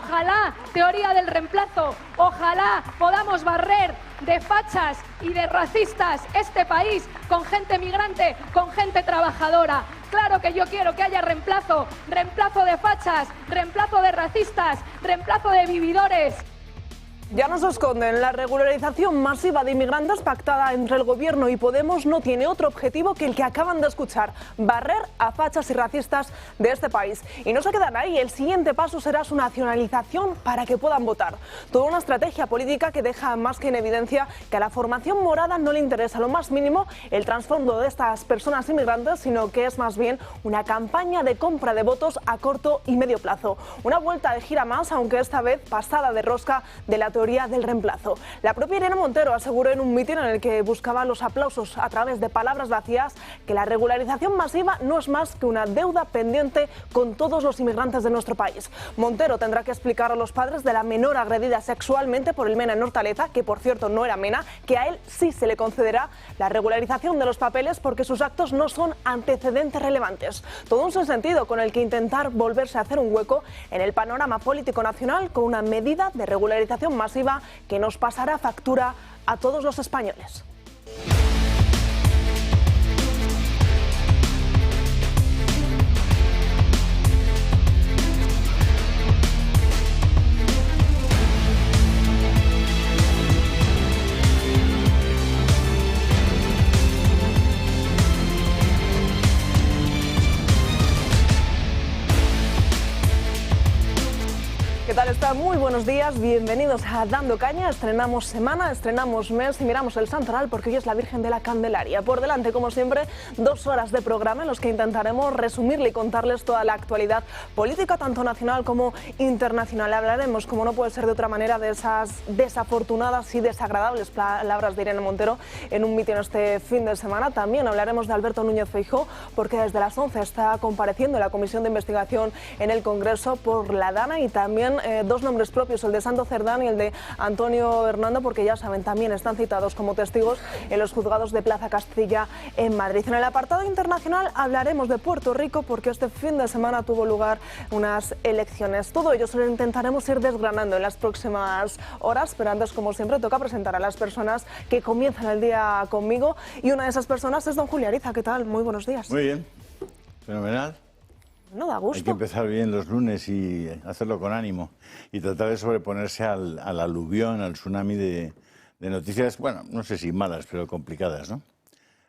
Ojalá, teoría del reemplazo, ojalá podamos barrer de fachas y de racistas este país con gente migrante, con gente trabajadora. Claro que yo quiero que haya reemplazo, reemplazo de fachas, reemplazo de racistas, reemplazo de vividores. Ya no se esconden, la regularización masiva de inmigrantes pactada entre el Gobierno y Podemos no tiene otro objetivo que el que acaban de escuchar, barrer a fachas y racistas de este país. Y no se quedan ahí, el siguiente paso será su nacionalización para que puedan votar. Toda una estrategia política que deja más que en evidencia que a la formación morada no le interesa lo más mínimo el trasfondo de estas personas inmigrantes, sino que es más bien una campaña de compra de votos a corto y medio plazo. Una vuelta de gira más, aunque esta vez pasada de rosca de la teoría del reemplazo. La propia Irene Montero aseguró en un mitin en el que buscaba los aplausos a través de palabras vacías que la regularización masiva no es más que una deuda pendiente con todos los inmigrantes de nuestro país. Montero tendrá que explicar a los padres de la menor agredida sexualmente por el MENA en Hortaleza, que por cierto no era MENA, que a él sí se le concederá la regularización de los papeles porque sus actos no son antecedentes relevantes. Todo un sinsentido con el que intentar volverse a hacer un hueco en el panorama político nacional con una medida de regularización masiva que nos pasará factura a todos los españoles. ¿Qué tal está? Muy buenos días, bienvenidos a Dando Caña. Estrenamos semana, estrenamos mes y miramos el santoral porque hoy es la Virgen de la Candelaria. Por delante, como siempre, 2 horas de programa en los que intentaremos resumirle y contarles toda la actualidad política, tanto nacional como internacional. Hablaremos, como no puede ser de otra manera, de esas desafortunadas y desagradables palabras de Irene Montero en un mitin este fin de semana. También hablaremos de Alberto Núñez Feijóo porque desde las 11 está compareciendo en la Comisión de Investigación en el Congreso por la Dana y también 2 nombres propios, el de Santo Cerdán y el de Antonio Hernando, porque ya saben, también están citados como testigos en los juzgados de Plaza Castilla en Madrid. En el apartado internacional hablaremos de Puerto Rico porque este fin de semana tuvo lugar unas elecciones. Todo ello se lo intentaremos ir desgranando en las próximas horas, pero antes, como siempre, toca presentar a las personas que comienzan el día conmigo y una de esas personas es don Julio Ariza. ¿Qué tal? Muy buenos días. Muy bien, fenomenal. No da gusto. Hay que empezar bien los lunes y hacerlo con ánimo y tratar de sobreponerse al aluvión, al tsunami de noticias, bueno, no sé si malas, pero complicadas, ¿no?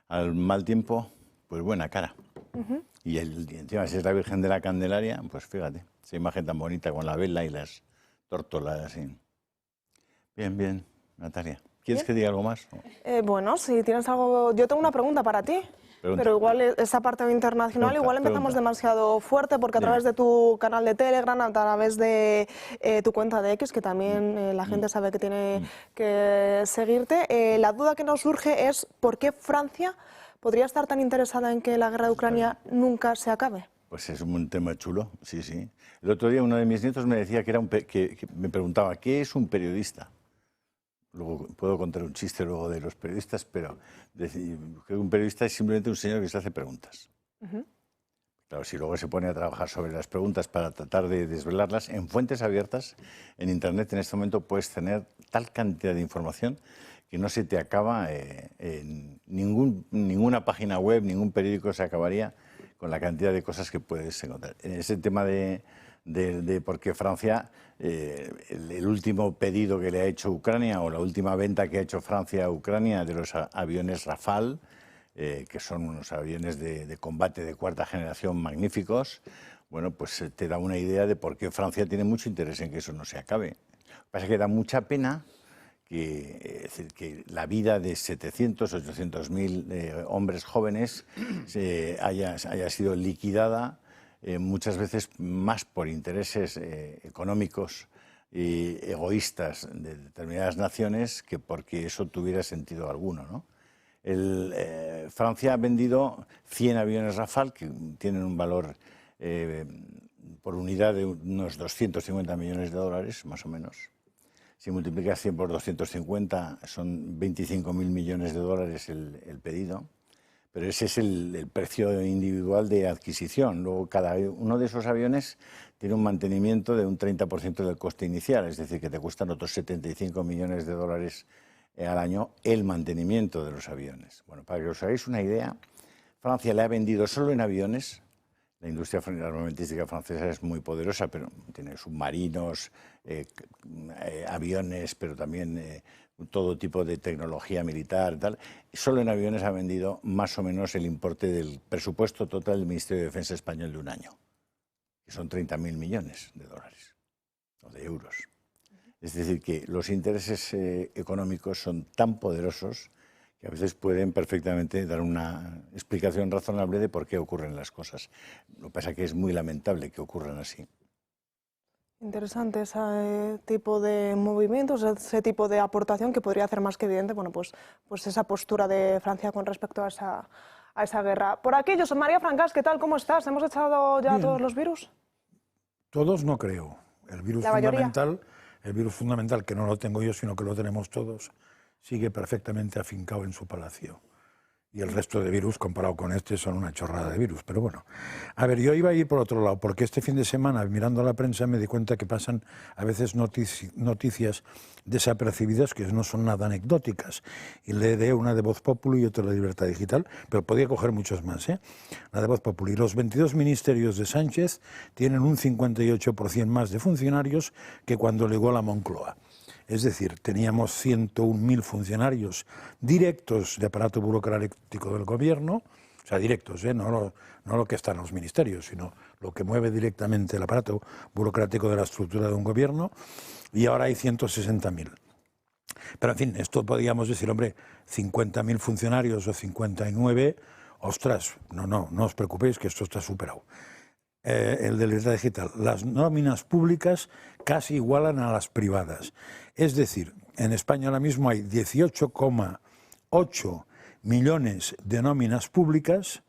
Al mal tiempo, pues buena cara. Y encima, si es la Virgen de la Candelaria, pues fíjate, esa imagen tan bonita con la vela y las tórtolas así. Bien, bien, Natalia. ¿Quieres que diga algo más? Bueno, si tienes algo... Yo tengo una pregunta para ti. Pregunta. Pero igual esa parte internacional, igual empezamos demasiado fuerte porque a través de tu canal de Telegram, a través de tu cuenta de X, que también la gente sabe que tiene que seguirte, la duda que nos surge es ¿por qué Francia podría estar tan interesada en que la guerra de Ucrania nunca se acabe? Pues es un tema chulo, sí, sí. El otro día uno de mis nietos me decía que me preguntaba, ¿qué es un periodista? Luego puedo contar un chiste luego de los periodistas, pero que un periodista es simplemente un señor que se hace preguntas. Claro, si luego se pone a trabajar sobre las preguntas para tratar de desvelarlas, en fuentes abiertas, en Internet en este momento puedes tener tal cantidad de información que no se te acaba, en ninguna página web, ningún periódico se acabaría con la cantidad de cosas que puedes encontrar. En ese tema de por qué Francia, el último pedido que le ha hecho Ucrania o la última venta que ha hecho Francia a Ucrania de los aviones Rafale, que son unos aviones de combate de 4ª generación magníficos, bueno, pues te da una idea de por qué Francia tiene mucho interés en que eso no se acabe. Lo que pasa es que da mucha pena que la vida de 700, 800.000 hombres jóvenes haya sido liquidada muchas veces más por intereses económicos y egoístas de determinadas naciones que porque eso tuviera sentido alguno, ¿no? Francia ha vendido 100 aviones Rafale que tienen un valor por unidad de unos 250 millones de dólares, más o menos. Si multiplicas 100 por 250 son 25.000 millones de dólares el pedido. pero ese es el precio individual de adquisición. Luego, cada uno de esos aviones tiene un mantenimiento de un 30% del coste inicial, es decir, que te cuestan otros 75 millones de dólares al año el mantenimiento de los aviones. Bueno, para que os hagáis una idea, Francia le ha vendido solo en aviones. La industria armamentística francesa es muy poderosa, pero tiene submarinos, aviones, pero también todo tipo de tecnología militar, tal. Solo en aviones ha vendido más o menos el importe del presupuesto total del Ministerio de Defensa español de un año, que son 30.000 millones de dólares o de euros. Es decir, que los intereses económicos son tan poderosos que a veces pueden perfectamente dar una explicación razonable de por qué ocurren las cosas. Lo que pasa es que es muy lamentable que ocurran así. Interesante ese tipo de movimientos, ese tipo de aportación que podría hacer más que evidente, bueno, pues esa postura de Francia con respecto a esa guerra. Por aquí, José María Francás, ¿qué tal? ¿Cómo estás? ¿Hemos echado ya todos los virus? Todos no creo. El virus fundamental, que no lo tengo yo, sino que lo tenemos todos, sigue perfectamente afincado en su palacio. Y el resto de virus, comparado con este, son una chorrada de virus. Pero bueno, a ver, yo iba a ir por otro lado, porque este fin de semana, mirando la prensa, me di cuenta que pasan a veces noticias desapercibidas que no son nada anecdóticas. Y leeré una de Voz Populi y otra de Libertad Digital, pero podía coger muchos más, ¿eh? La de Voz Populi. Los 22 ministerios de Sánchez tienen un 58% más de funcionarios que cuando llegó la Moncloa. Es decir, teníamos 101.000 funcionarios directos de aparato burocrático del gobierno, o sea, directos, no lo que está en los ministerios, sino lo que mueve directamente el aparato burocrático de la estructura de un gobierno, y ahora hay 160.000. Pero, en fin, esto podríamos decir, hombre, 50.000 funcionarios o 59, ostras, no os preocupéis que esto está superado. El de Libertad Digital, las nóminas públicas casi igualan a las privadas. Es decir, en España ahora mismo hay 18,8 millones de nóminas públicas,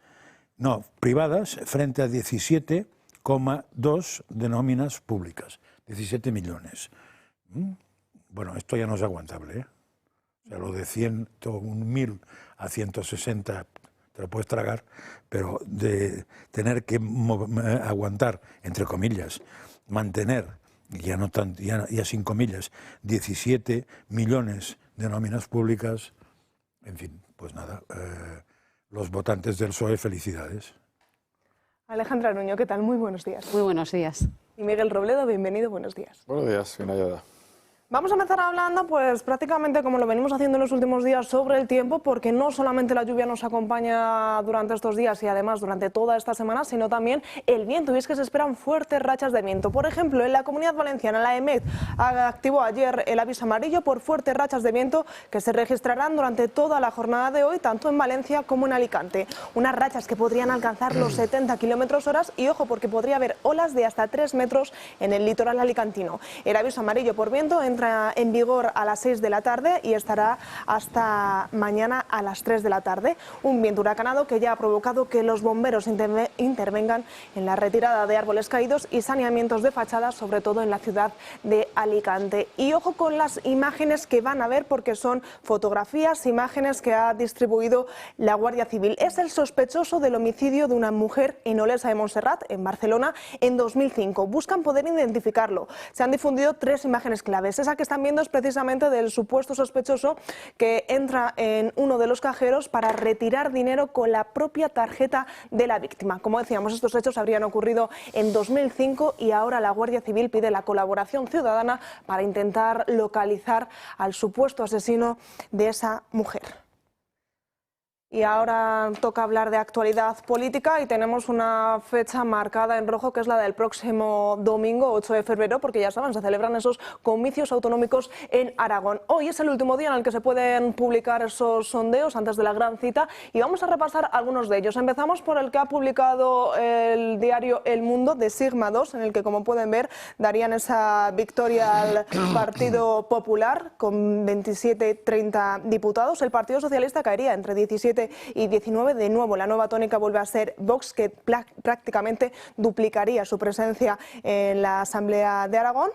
privadas, frente a 17,2 de nóminas públicas. 17 millones. Bueno, esto ya no es aguantable, ¿eh? O sea, lo de 101.000 a 160... te lo puedes tragar, pero de tener que aguantar, entre comillas, mantener, ya sin comillas, 17 millones de nóminas públicas, en fin, pues nada, los votantes del PSOE, felicidades. Alejandra Nuño, ¿qué tal? Muy buenos días. Muy buenos días. Y Miguel Robledo, bienvenido, buenos días. Buenos días, Vinayada. Vamos a empezar hablando, pues prácticamente como lo venimos haciendo en los últimos días, sobre el tiempo, porque no solamente la lluvia nos acompaña durante estos días y además durante toda esta semana, sino también el viento, y es que se esperan fuertes rachas de viento. Por ejemplo, en la Comunidad Valenciana, la EMET activó ayer el aviso amarillo por fuertes rachas de viento que se registrarán durante toda la jornada de hoy, tanto en Valencia como en Alicante. Unas rachas que podrían alcanzar los 70 km/h y ojo, porque podría haber olas de hasta 3 metros en el litoral alicantino. El aviso amarillo por viento entra en vigor a las 6 de la tarde y estará hasta mañana a las 3 de la tarde. Un viento huracanado que ya ha provocado que los bomberos intervengan en la retirada de árboles caídos y saneamientos de fachadas, sobre todo en la ciudad de Alicante. Y ojo con las imágenes que van a ver, porque son fotografías, imágenes que ha distribuido la Guardia Civil. Es el sospechoso del homicidio de una mujer en Olesa de Montserrat, en Barcelona, en 2005. Buscan poder identificarlo. Se han difundido 3 imágenes claves. Esa que están viendo es precisamente del supuesto sospechoso que entra en uno de los cajeros para retirar dinero con la propia tarjeta de la víctima. Como decíamos, estos hechos habrían ocurrido en 2005 y ahora la Guardia Civil pide la colaboración ciudadana para intentar localizar al supuesto asesino de esa mujer. Y ahora toca hablar de actualidad política y tenemos una fecha marcada en rojo, que es la del próximo domingo, 8 de febrero, porque ya saben, se celebran esos comicios autonómicos en Aragón. Hoy es el último día en el que se pueden publicar esos sondeos antes de la gran cita y vamos a repasar algunos de ellos. Empezamos por el que ha publicado el diario El Mundo, de Sigma 2, en el que, como pueden ver, darían esa victoria al Partido Popular con 27-30 diputados. El Partido Socialista caería entre 17 y 19. De nuevo, la nueva tónica vuelve a ser Vox, que prácticamente duplicaría su presencia en la Asamblea de Aragón.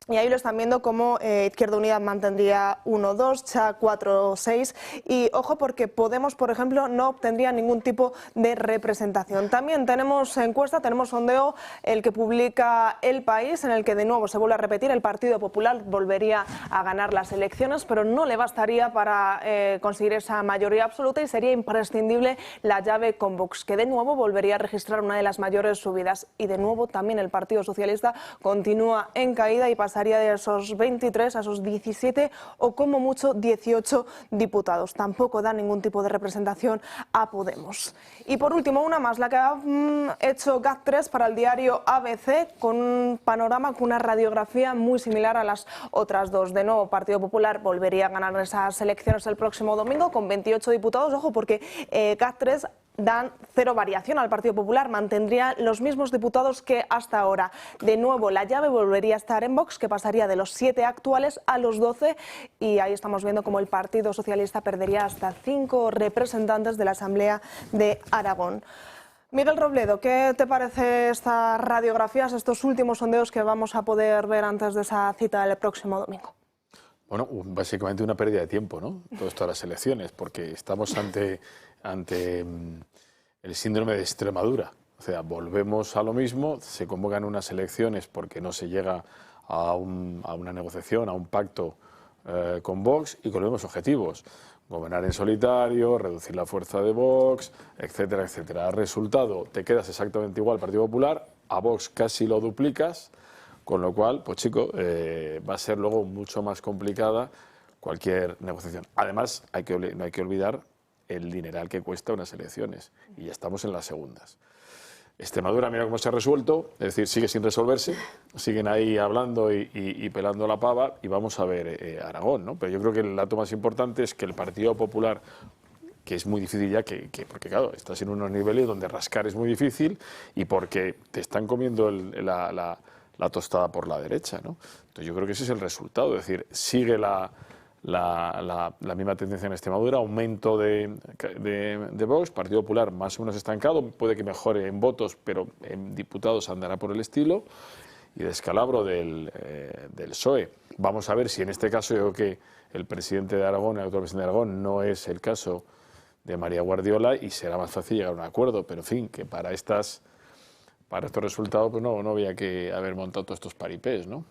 Y ahí lo están viendo como Izquierda Unida mantendría 1-2, CHA 4-6 y ojo porque Podemos, por ejemplo, no obtendría ningún tipo de representación. También tenemos encuesta, tenemos sondeo, el que publica El País, en el que de nuevo se vuelve a repetir, el Partido Popular volvería a ganar las elecciones, pero no le bastaría para conseguir esa mayoría absoluta y sería imprescindible la llave con Vox, que de nuevo volvería a registrar una de las mayores subidas. Y de nuevo también el Partido Socialista continúa en caída y pasaría de esos 23 a esos 17 o como mucho 18 diputados. Tampoco da ningún tipo de representación a Podemos. Y por último, una más, la que ha hecho GAT3 para el diario ABC, con un panorama, con una radiografía muy similar a las otras dos. De nuevo, Partido Popular volvería a ganar esas elecciones el próximo domingo con 28 diputados. Ojo, porque GAT3 dan cero variación al Partido Popular, mantendría los mismos diputados que hasta ahora. De nuevo, la llave volvería a estar en Vox, que pasaría de los 7 actuales a los 12, y ahí estamos viendo cómo el Partido Socialista perdería hasta 5 representantes de la Asamblea de Aragón. Miguel Robledo, ¿qué te parece estas radiografías, estos últimos sondeos que vamos a poder ver antes de esa cita del próximo domingo? Bueno, básicamente una pérdida de tiempo, ¿no? Todo esto de las elecciones, porque estamos ante el síndrome de Extremadura. O sea, volvemos a lo mismo, se convocan unas elecciones porque no se llega a una negociación, a un pacto con Vox, y con los mismos objetivos: gobernar en solitario, reducir la fuerza de Vox, etcétera, etcétera. Resultado, te quedas exactamente igual al Partido Popular, a Vox casi lo duplicas, con lo cual, pues chico, va a ser luego mucho más complicada cualquier negociación. Además, no hay que olvidar el dineral que cuesta unas elecciones, y ya estamos en las segundas. Extremadura, mira cómo se ha resuelto, es decir, sigue sin resolverse, siguen ahí hablando y pelando la pava, y vamos a ver Aragón, ¿no? Pero yo creo que el dato más importante es que el Partido Popular, que es muy difícil ya, porque claro, estás en unos niveles donde rascar es muy difícil, y porque te están comiendo la tostada por la derecha, ¿no? Entonces yo creo que ese es el resultado, es decir, sigue la misma tendencia en Extremadura, aumento de Vox, Partido Popular más o menos estancado, puede que mejore en votos, pero en diputados andará por el estilo, y descalabro del PSOE. Vamos a ver si en este caso, yo creo que el presidente de Aragón, el actual presidente de Aragón, no es el caso de María Guardiola, y será más fácil llegar a un acuerdo, pero en fin, que para estos resultados pues no había que haber montado todos estos paripés, ¿no?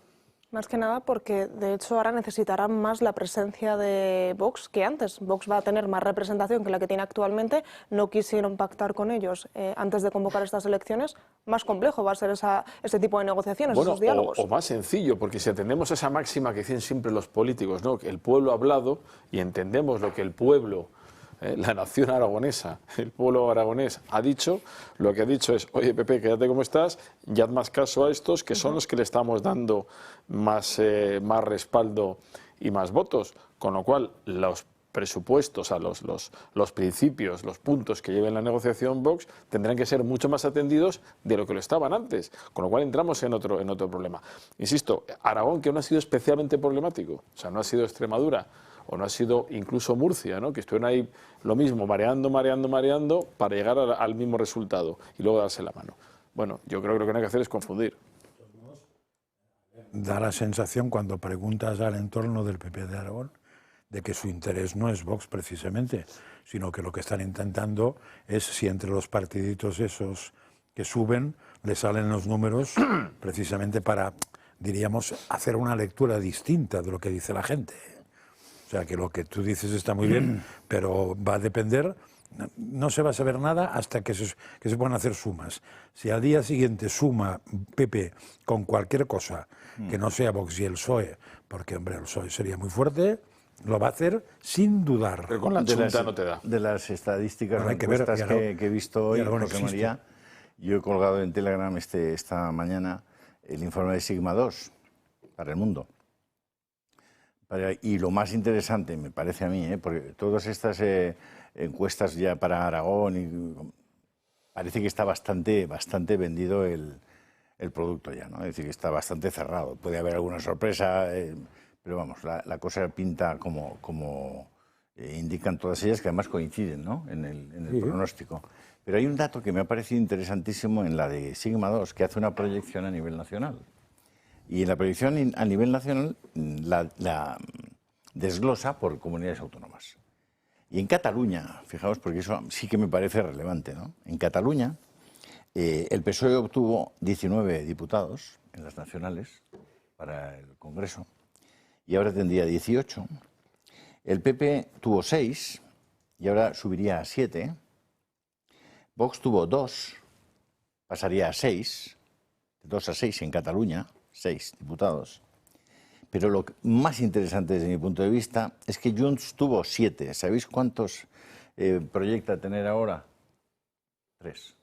Más que nada porque, de hecho, ahora necesitarán más la presencia de Vox que antes. Vox va a tener más representación que la que tiene actualmente. No quisieron pactar con ellos antes de convocar estas elecciones. Más complejo va a ser ese tipo de negociaciones, esos diálogos. O más sencillo, porque si atendemos a esa máxima que dicen siempre los políticos, ¿no? Que el pueblo ha hablado, y entendemos lo que el pueblo, la nación aragonesa, el pueblo aragonés ha dicho, lo que ha dicho es: oye, Pepe, quédate como estás, y haz más caso a estos, que son los que le estamos dando más respaldo y más votos. Con lo cual, los presupuestos, los principios, los puntos que lleven la negociación Vox tendrán que ser mucho más atendidos de lo que lo estaban antes, con lo cual entramos en otro problema. Insisto, Aragón, que no ha sido especialmente problemático, o sea, no ha sido Extremadura, o no ha sido incluso Murcia, ¿no? Que estuvieron ahí lo mismo, mareando para llegar al mismo resultado y luego darse la mano. Bueno, yo creo que lo que no hay que hacer es confundir. Da la sensación, cuando preguntas al entorno del PP de Aragón, de que su interés no es Vox precisamente, sino que lo que están intentando es, si entre los partiditos esos que suben le salen los números, precisamente para, diríamos, hacer una lectura distinta de lo que dice la gente. O sea, que lo que tú dices está muy bien, pero va a depender, no se va a saber nada hasta que se puedan hacer sumas. Si al día siguiente suma PP con cualquier cosa que no sea Vox y el PSOE, porque, hombre, el PSOE sería muy fuerte, lo va a hacer sin dudar. Pero con la Junta no te da. De las estadísticas, bueno, encuestas que he visto hoy, José María, yo he colgado en Telegram esta mañana el informe de Sigma 2 para El Mundo. Y lo más interesante, me parece a mí, porque todas estas encuestas ya para Aragón, parece que está bastante vendido el producto ya, ¿no? Es decir, que está bastante cerrado. Puede haber alguna sorpresa, pero vamos, la cosa pinta como indican todas ellas, que además coinciden, ¿no? en el pronóstico. Pero hay un dato que me ha parecido interesantísimo en la de Sigma 2, que hace una proyección a nivel nacional. Y en la proyección a nivel nacional la desglosa por comunidades autónomas. Y en Cataluña, fijaos, porque eso sí que me parece relevante, ¿no? En Cataluña el PSOE obtuvo 19 diputados en las nacionales para el Congreso y ahora tendría 18. El PP tuvo 6 y ahora subiría a 7. Vox tuvo 2, pasaría a 6, de 2 a 6 en Cataluña, 6 diputados. Pero lo más interesante desde mi punto de vista es que Junts tuvo 7. ¿Sabéis cuántos proyecta tener ahora? 3.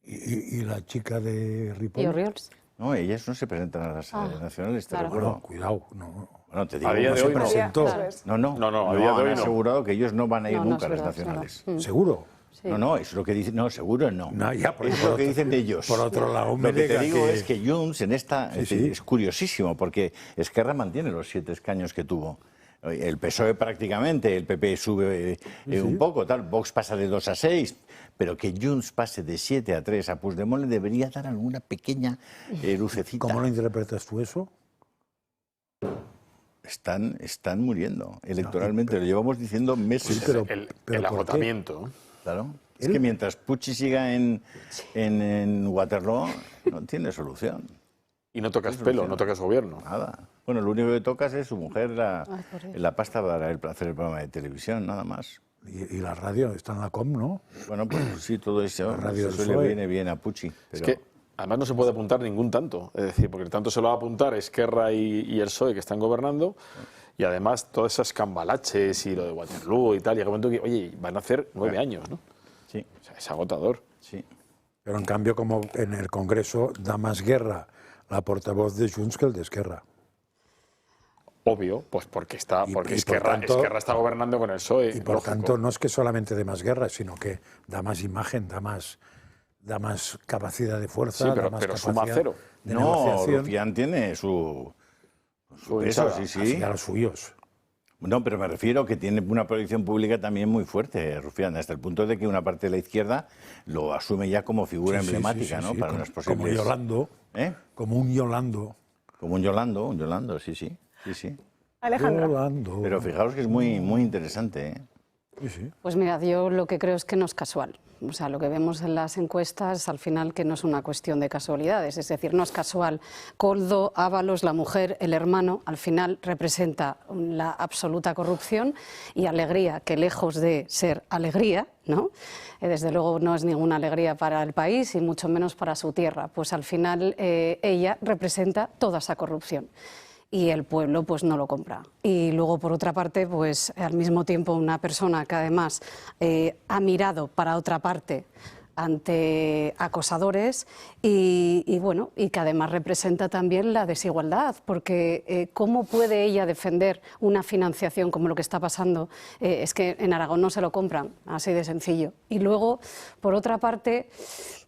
¿Y la chica de Ripoll? No, ellas no se presentan a las nacionales, te recuerdo. No, cuidado, no. Bueno, te digo, A día de hoy no. presentó. No, a día de hoy han no. asegurado que ellos no van a ir nunca a las nacionales. ¿Seguro? Sí. No, eso es lo que dicen. No, seguro no. No, ya, Es lo que dicen ellos. Por otro lado, me lo que te diga digo que... es que Junts en esta es curiosísimo, porque Esquerra mantiene los 7 escaños que tuvo. El PSOE prácticamente, el PP sube un poco, tal. Vox pasa de 2 a 6, pero que Junts pase de 7 a 3 a Puigdemont le debería dar alguna pequeña lucecita. ¿Cómo lo interpretas tú eso? Están muriendo electoralmente, lo llevamos diciendo meses. Sí, pero el ¿por qué? agotamiento. Claro. Es que mientras Pucci siga en Waterloo, no tiene solución. Y no tocas pelo, no tocas gobierno. Nada. Bueno, lo único que tocas es su mujer, la pasta para hacer el programa de televisión, nada más. Y la radio está en la COM, ¿no? Bueno, pues sí, todo eso, La radio eso del le PSOE. viene bien a Pucci. Es Pero... que además no se puede apuntar ningún tanto. Es decir, porque el tanto se lo va a apuntar Esquerra y el PSOE que están gobernando. Y además todas esas cambalaches y lo de Waterloo y tal. Llega un momento que, oye, van a hacer 9 años, ¿no? Sí, O sea, es agotador. sí. Pero en cambio, como en el Congreso da más guerra la portavoz de Junts que el de Esquerra. Obvio, pues porque Y por Esquerra está gobernando con el PSOE. Y por lógico. tanto, no es que solamente dé más guerra, sino que da más imagen, da más capacidad de fuerza, Sí, da más pero suma capacidad cero. de No, negociación. Rufián tiene su peso, hinchada. sí, Así sí. a los suyos. No, pero me refiero que tiene una proyección pública también muy fuerte, Rufián, hasta el punto de que una parte de la izquierda lo asume ya como figura Sí, sí, emblemática, sí, ¿no? sí, Para como, unas posibles... como Yolando, ¿Eh? como un Yolando. Como un Yolando, sí, sí. Alejandra. Yolando. Pero fijaos que es muy, muy interesante, ¿eh? Sí, sí. Pues mira, yo lo que creo es que no es casual. O sea, lo que vemos en las encuestas, al final, que no es una cuestión de casualidades. Es decir, no es casual. Koldo, Ábalos, la mujer, el hermano, al final representa la absoluta corrupción y alegría, que lejos de ser alegría, ¿no? Desde luego no es ninguna alegría para el país y mucho menos para su tierra. Pues al final ella representa toda esa corrupción. Y el pueblo pues no lo compra. Y luego, por otra parte, pues al mismo tiempo una persona que además ha mirado para otra parte ante acosadores y bueno, y que además representa también la desigualdad, porque ¿cómo puede ella defender una financiación como lo que está pasando? Es que en Aragón no se lo compran, así de sencillo. Y luego, por otra parte,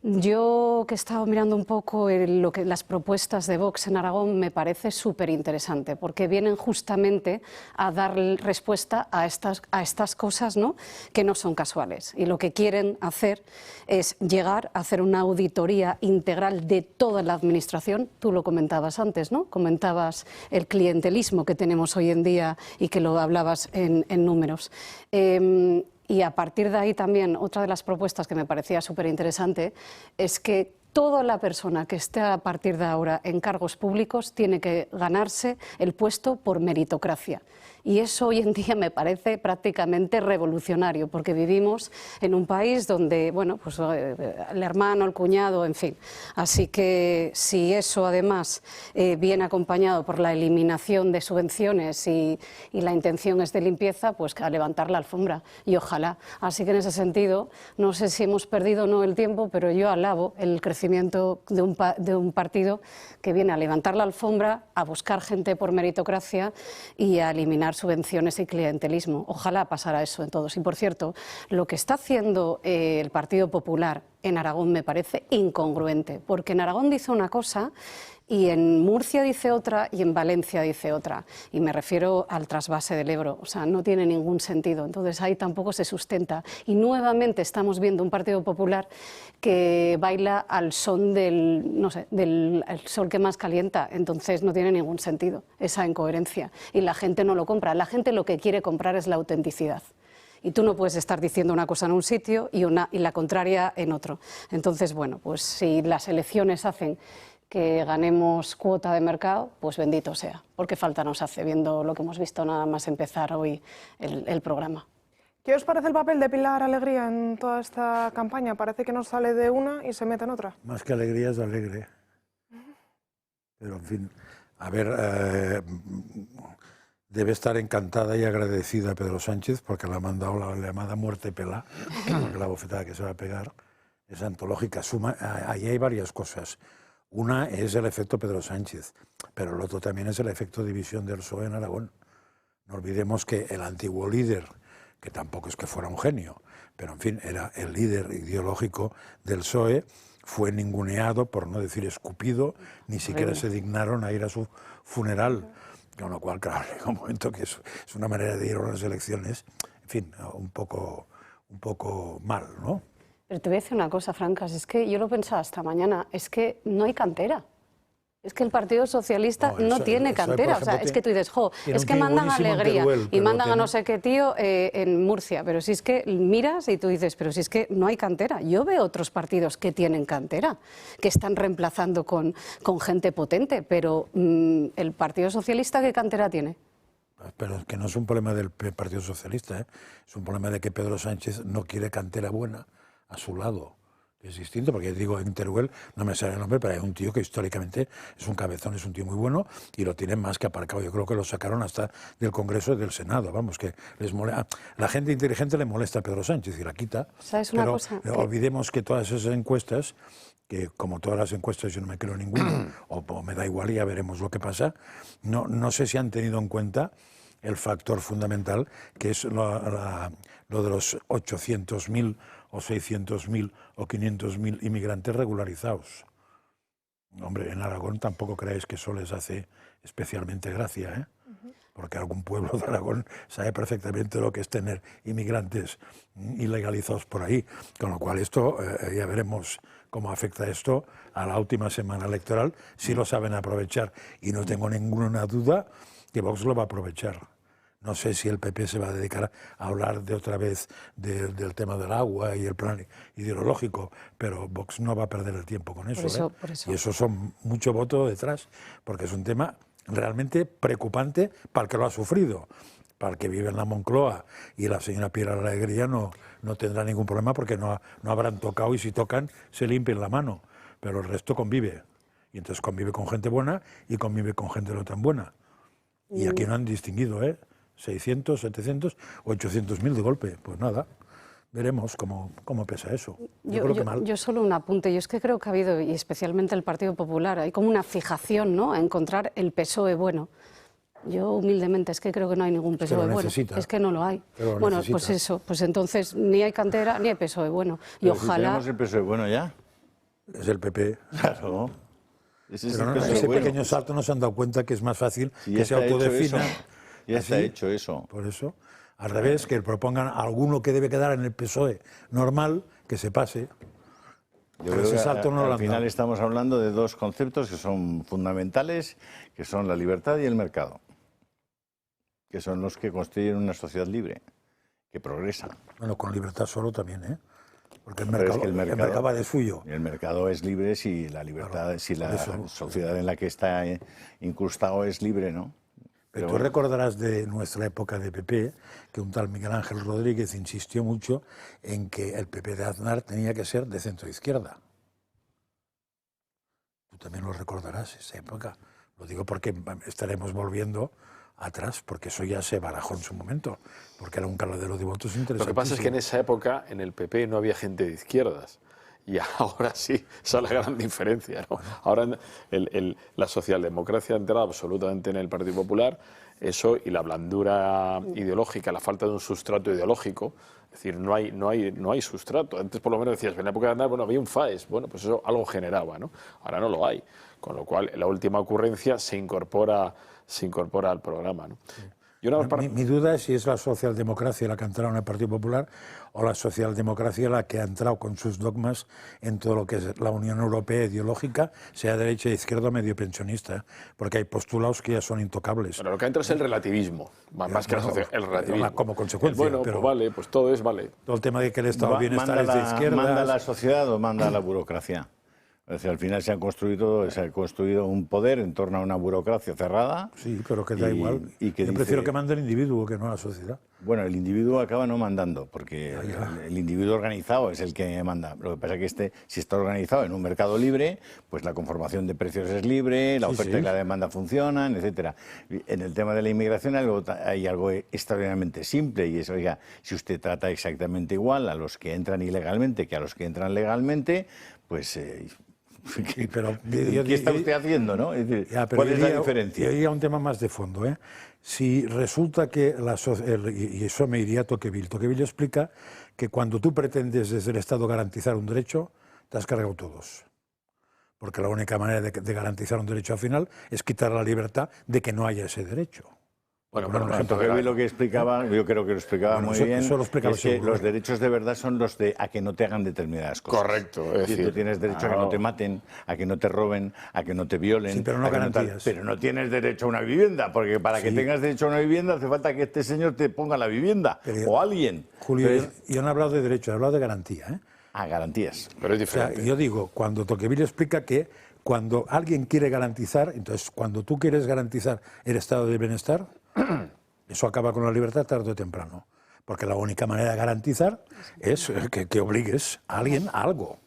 yo que he estado mirando un poco las propuestas de Vox en Aragón, me parece súper interesante, porque vienen justamente a dar respuesta a estas cosas, ¿no?, que no son casuales. Y lo que quieren hacer es llegar a hacer una auditoría integral de toda la administración. Tú lo comentabas antes, ¿no? Comentabas el clientelismo que tenemos hoy en día y que lo hablabas en números. Y a partir de ahí también, otra de las propuestas que me parecía súper interesante es que toda la persona que esté a partir de ahora en cargos públicos tiene que ganarse el puesto por meritocracia. Y eso hoy en día me parece prácticamente revolucionario, porque vivimos en un país donde, bueno, pues el hermano, el cuñado, en fin. Así que si eso además viene acompañado por la eliminación de subvenciones y la intención es de limpieza, pues a levantar la alfombra y ojalá. Así que en ese sentido, no sé si hemos perdido o no el tiempo, pero yo alabo el crecimiento de un partido que viene a levantar la alfombra, a buscar gente por meritocracia y a eliminar subvenciones y clientelismo. Ojalá pasara eso en todos. Y por cierto, lo que está haciendo el Partido Popular en Aragón me parece incongruente, porque en Aragón dice una cosa y en Murcia dice otra y en Valencia dice otra. Y me refiero al trasvase del Ebro, o sea, no tiene ningún sentido. Entonces ahí tampoco se sustenta. Y nuevamente estamos viendo un Partido Popular que baila al son del, no sé, del sol que más calienta. Entonces no tiene ningún sentido esa incoherencia. Y la gente no lo compra. La gente lo que quiere comprar es la autenticidad. Y tú no puedes estar diciendo una cosa en un sitio y la contraria en otro. Entonces, bueno, pues si las elecciones hacen que ganemos cuota de mercado, pues bendito sea, porque falta nos hace, viendo lo que hemos visto nada más empezar hoy el programa. ¿Qué os parece el papel de Pilar Alegría en toda esta campaña? Parece que nos sale de una y se mete en otra. Más que alegría es alegre. Pero, en fin, a ver, debe estar encantada y agradecida a Pedro Sánchez porque le ha mandado la llamada muerte pelá, porque la bofetada que se va a pegar es antológica. Ahí hay varias cosas. Una es el efecto Pedro Sánchez, pero el otro también es el efecto división del PSOE en Aragón. No olvidemos que el antiguo líder, que tampoco es que fuera un genio, pero en fin, era el líder ideológico del PSOE, fue ninguneado, por no decir escupido, ni siquiera se dignaron a ir a su funeral, con lo cual, claro, llega un momento que es una manera de ir a unas elecciones, en fin, un poco mal, ¿no? Pero te voy a decir una cosa, Francas, es que yo lo pensaba hasta mañana, es que no hay cantera. Es que el Partido Socialista no tiene cantera. O sea, es que tú dices, jo, es que mandan a Alegría y mandan a no sé qué tío en Murcia. Pero si es que miras y tú dices, pero si es que no hay cantera. Yo veo otros partidos que tienen cantera, que están reemplazando con gente potente. Pero el Partido Socialista, ¿qué cantera tiene? Pero es que no es un problema del Partido Socialista, ¿eh? Es un problema de que Pedro Sánchez no quiere cantera buena a su lado. Es distinto, porque digo, en Teruel no me sale el nombre, pero hay un tío que históricamente es un cabezón, es un tío muy bueno y lo tienen más que aparcado. Yo creo que lo sacaron hasta del Congreso y del Senado. Vamos, que les molesta. La gente inteligente le molesta a Pedro Sánchez y la quita. ¿Sabes una pero cosa? Olvidemos que todas esas encuestas, que como todas las encuestas yo no me creo ninguna, o me da igual y ya veremos lo que pasa, no sé si han tenido en cuenta el factor fundamental, que es lo de los 800.000 o 600.000 o 500.000 inmigrantes regularizados. Hombre, en Aragón tampoco creáis que eso les hace especialmente gracia, ¿eh? Porque algún pueblo de Aragón sabe perfectamente lo que es tener inmigrantes ilegalizados por ahí. Con lo cual esto, ya veremos cómo afecta esto a la última semana electoral, si lo saben aprovechar. Y no tengo ninguna duda que Vox lo va a aprovechar. No sé si el PP se va a dedicar a hablar de otra vez del tema del agua y el plan ideológico, pero Vox no va a perder el tiempo con eso. Por eso. Y eso son mucho voto detrás, porque es un tema realmente preocupante para el que lo ha sufrido. Para el que vive en la Moncloa y la señora Pilar Alegría no tendrá ningún problema porque no habrán tocado y si tocan se limpian la mano, pero el resto convive. Y entonces convive con gente buena y convive con gente no tan buena. Y aquí no han distinguido, 600, 700, 800.000 de golpe. Pues nada, veremos cómo pesa eso. Yo creo que mal. Yo solo un apunte. Yo es que creo que ha habido, y especialmente el Partido Popular, hay como una fijación, ¿no?, a encontrar el PSOE bueno. Yo humildemente es que creo que no hay ningún PSOE bueno. Es que no lo hay. Bueno, pues eso, pues entonces ni hay cantera ni hay PSOE bueno. Y pero ojalá... si tenemos el PSOE bueno ya. Es el PP. Claro. Ese pequeño salto no se han dado cuenta que es más fácil que se autodefina. Ya está hecho eso. Por eso, al revés, que propongan alguno que debe quedar en el PSOE normal, que se pase. Yo creo que al final estamos hablando de dos conceptos que son fundamentales, que son la libertad y el mercado, que son los que construyen una sociedad libre, que progresa. Bueno, con libertad solo también, ¿eh? Porque el mercado va de suyo. El mercado es libre si la libertad, claro, si la sociedad en la que está incrustado es libre, ¿no? Pero tú recordarás de nuestra época de PP que un tal Miguel Ángel Rodríguez insistió mucho en que el PP de Aznar tenía que ser de centro-izquierda. Tú también lo recordarás, esa época. Lo digo porque estaremos volviendo atrás, porque eso ya se barajó en su momento, porque era un caladero de votos interesante. Lo que pasa es que en esa época, en el PP, no había gente de izquierdas. Y ahora sí, esa es la gran diferencia, ¿no? Ahora la socialdemocracia ha entrado absolutamente en el Partido Popular, eso y la blandura ideológica, la falta de un sustrato ideológico, es decir, no hay sustrato. Antes por lo menos decías, en la época de Aznar, bueno, había un FAES, bueno, pues eso algo generaba, ¿no? Ahora no lo hay, con lo cual la última ocurrencia se incorpora al programa, ¿no? Sí. Mi duda es si es la socialdemocracia la que ha entrado en el Partido Popular o la socialdemocracia la que ha entrado con sus dogmas en todo lo que es la Unión Europea ideológica, sea derecha, izquierda o medio pensionista, porque hay postulados que ya son intocables. Bueno, lo que entra es el relativismo, más que el relativismo. Como consecuencia. Bueno, pero pues vale, pues todo es vale. Todo el tema de que el Estado de bienestar es de izquierda. ¿Manda la sociedad o manda la burocracia? Es decir, al final se ha construido un poder en torno a una burocracia cerrada. Sí, pero que da igual. Yo prefiero que mande el individuo que no la sociedad. Bueno, el individuo acaba no mandando, porque el individuo organizado es el que manda. Lo que pasa es que si está organizado en un mercado libre, pues la conformación de precios es libre, la oferta y la demanda funcionan, etcétera. En el tema de la inmigración hay algo extraordinariamente simple, y es, oiga, si usted trata exactamente igual a los que entran ilegalmente que a los que entran legalmente, pues... ¿qué está usted haciendo, no? Es decir, ¿cuál es la diferencia? Y hay un tema más de fondo, ¿eh? Si resulta que, y eso me iría a Tocqueville. Tocqueville explica que cuando tú pretendes desde el Estado garantizar un derecho, te has cargado todos. Porque la única manera de garantizar un derecho al final es quitar la libertad de que no haya ese derecho. Bueno, por ejemplo, Tocqueville lo que explicaba, yo creo que lo explicaba muy bien, es que los derechos de verdad son los de a que no te hagan determinadas cosas. Correcto. Es decir, tú tienes derecho a que no te maten, a que no te roben, a que no te violen. Sí, pero no garantías. Pero no tienes derecho a una vivienda, porque para que tengas derecho a una vivienda hace falta que este señor te ponga la vivienda, o alguien. Julio, yo no he hablado de derecho, he hablado de garantía, ¿eh? Garantías. Pero es diferente. O sea, yo digo, cuando Tocqueville explica que cuando alguien quiere garantizar, entonces cuando tú quieres garantizar el estado de bienestar, eso acaba con la libertad tarde o temprano. Porque la única manera de garantizar es que obligues a alguien a algo.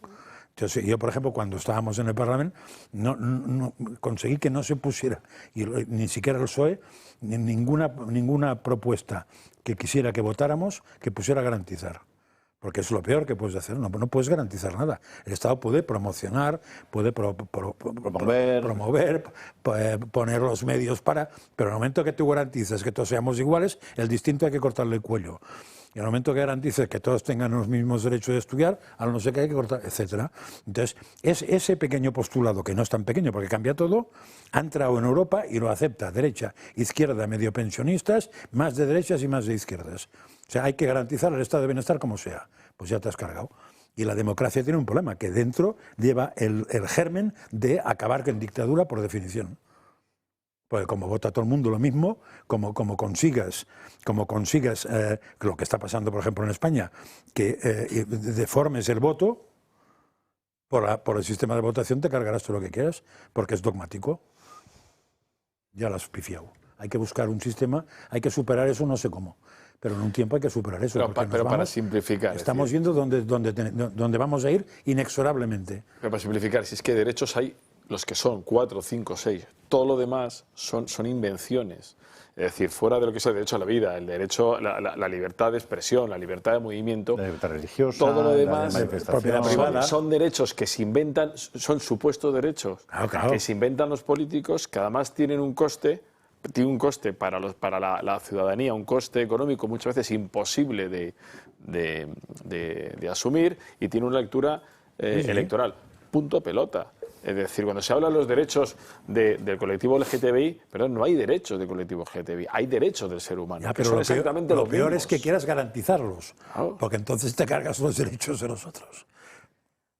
Entonces, yo, por ejemplo, cuando estábamos en el Parlamento, no conseguí que no se pusiera, y ni siquiera el PSOE, ninguna propuesta que quisiera que votáramos que pusiera garantizar. Porque es lo peor que puedes hacer, no puedes garantizar nada. El Estado puede promocionar, puede promover, poner los medios para... Pero en el momento que tú garantizas que todos seamos iguales, el distinto hay que cortarle el cuello. Y en el momento que garantices que todos tengan los mismos derechos de estudiar, al no sé qué hay que cortar, etcétera. Entonces, ese pequeño postulado, que no es tan pequeño porque cambia todo, ha entrado en Europa y lo acepta derecha, izquierda, medio pensionistas, más de derechas y más de izquierdas. O sea, hay que garantizar el estado de bienestar como sea. Pues ya te has cargado. Y la democracia tiene un problema, que dentro lleva el germen de acabar con dictadura por definición. Porque como vota todo el mundo lo mismo, como consigas lo que está pasando, por ejemplo, en España, que deformes el voto, por el sistema de votación te cargarás todo lo que quieras, porque es dogmático. Ya lo has pifiado. Hay que buscar un sistema, hay que superar eso, no sé cómo. Pero en un tiempo hay que superar eso. Pero para simplificar. Estamos yendo donde vamos a ir inexorablemente. Pero para simplificar, si es que derechos hay los que son 4, 5, 6. Todo lo demás son invenciones. Es decir, fuera de lo que es el derecho a la vida, el derecho, la libertad de expresión, la libertad de movimiento, la libertad religiosa, todo lo demás, propiedad privada, son derechos que se inventan, son supuestos derechos que se inventan los políticos, que además tienen un coste. Tiene un coste para la ciudadanía, un coste económico muchas veces imposible de asumir, y tiene una lectura electoral. Punto pelota. Es decir, cuando se habla de los derechos del colectivo LGTBI, perdón, no hay derechos del colectivo LGTBI, hay derechos del ser humano. Ya, pero lo peor es que quieras garantizarlos, porque entonces te cargas los derechos de los otros.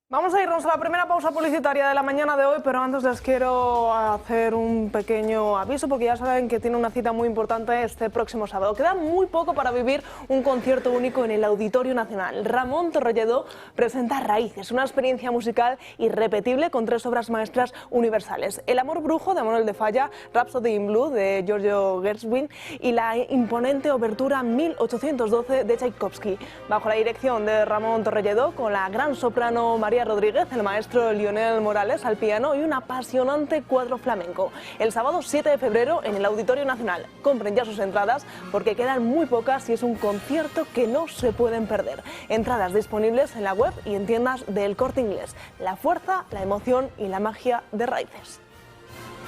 Vamos a irnos a la primera pausa publicitaria de la mañana de hoy, pero antes les quiero hacer un pequeño aviso, porque ya saben que tiene una cita muy importante este próximo sábado. Queda muy poco para vivir un concierto único en el Auditorio Nacional. Ramón Torrelledó presenta Raíces, una experiencia musical irrepetible con 3 obras maestras universales: El amor brujo, de Manuel de Falla, Rhapsody in Blue, de Giorgio Gershwin, y la imponente obertura 1812 de Tchaikovsky. Bajo la dirección de Ramón Torrelledó, con la gran soprano María Amalia Rodríguez, el maestro Lionel Morales al piano y un apasionante cuadro flamenco. El sábado 7 de febrero en el Auditorio Nacional. Compren ya sus entradas porque quedan muy pocas y es un concierto que no se pueden perder. Entradas disponibles en la web y en tiendas del Corte Inglés. La fuerza, la emoción y la magia de Raíces.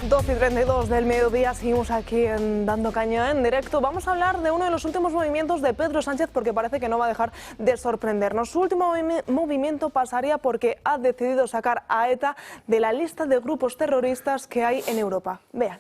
12:32 del mediodía, seguimos aquí en Dando Caña en directo. Vamos a hablar de uno de los últimos movimientos de Pedro Sánchez porque parece que no va a dejar de sorprendernos. Su último movimiento pasaría porque ha decidido sacar a ETA de la lista de grupos terroristas que hay en Europa. Vean.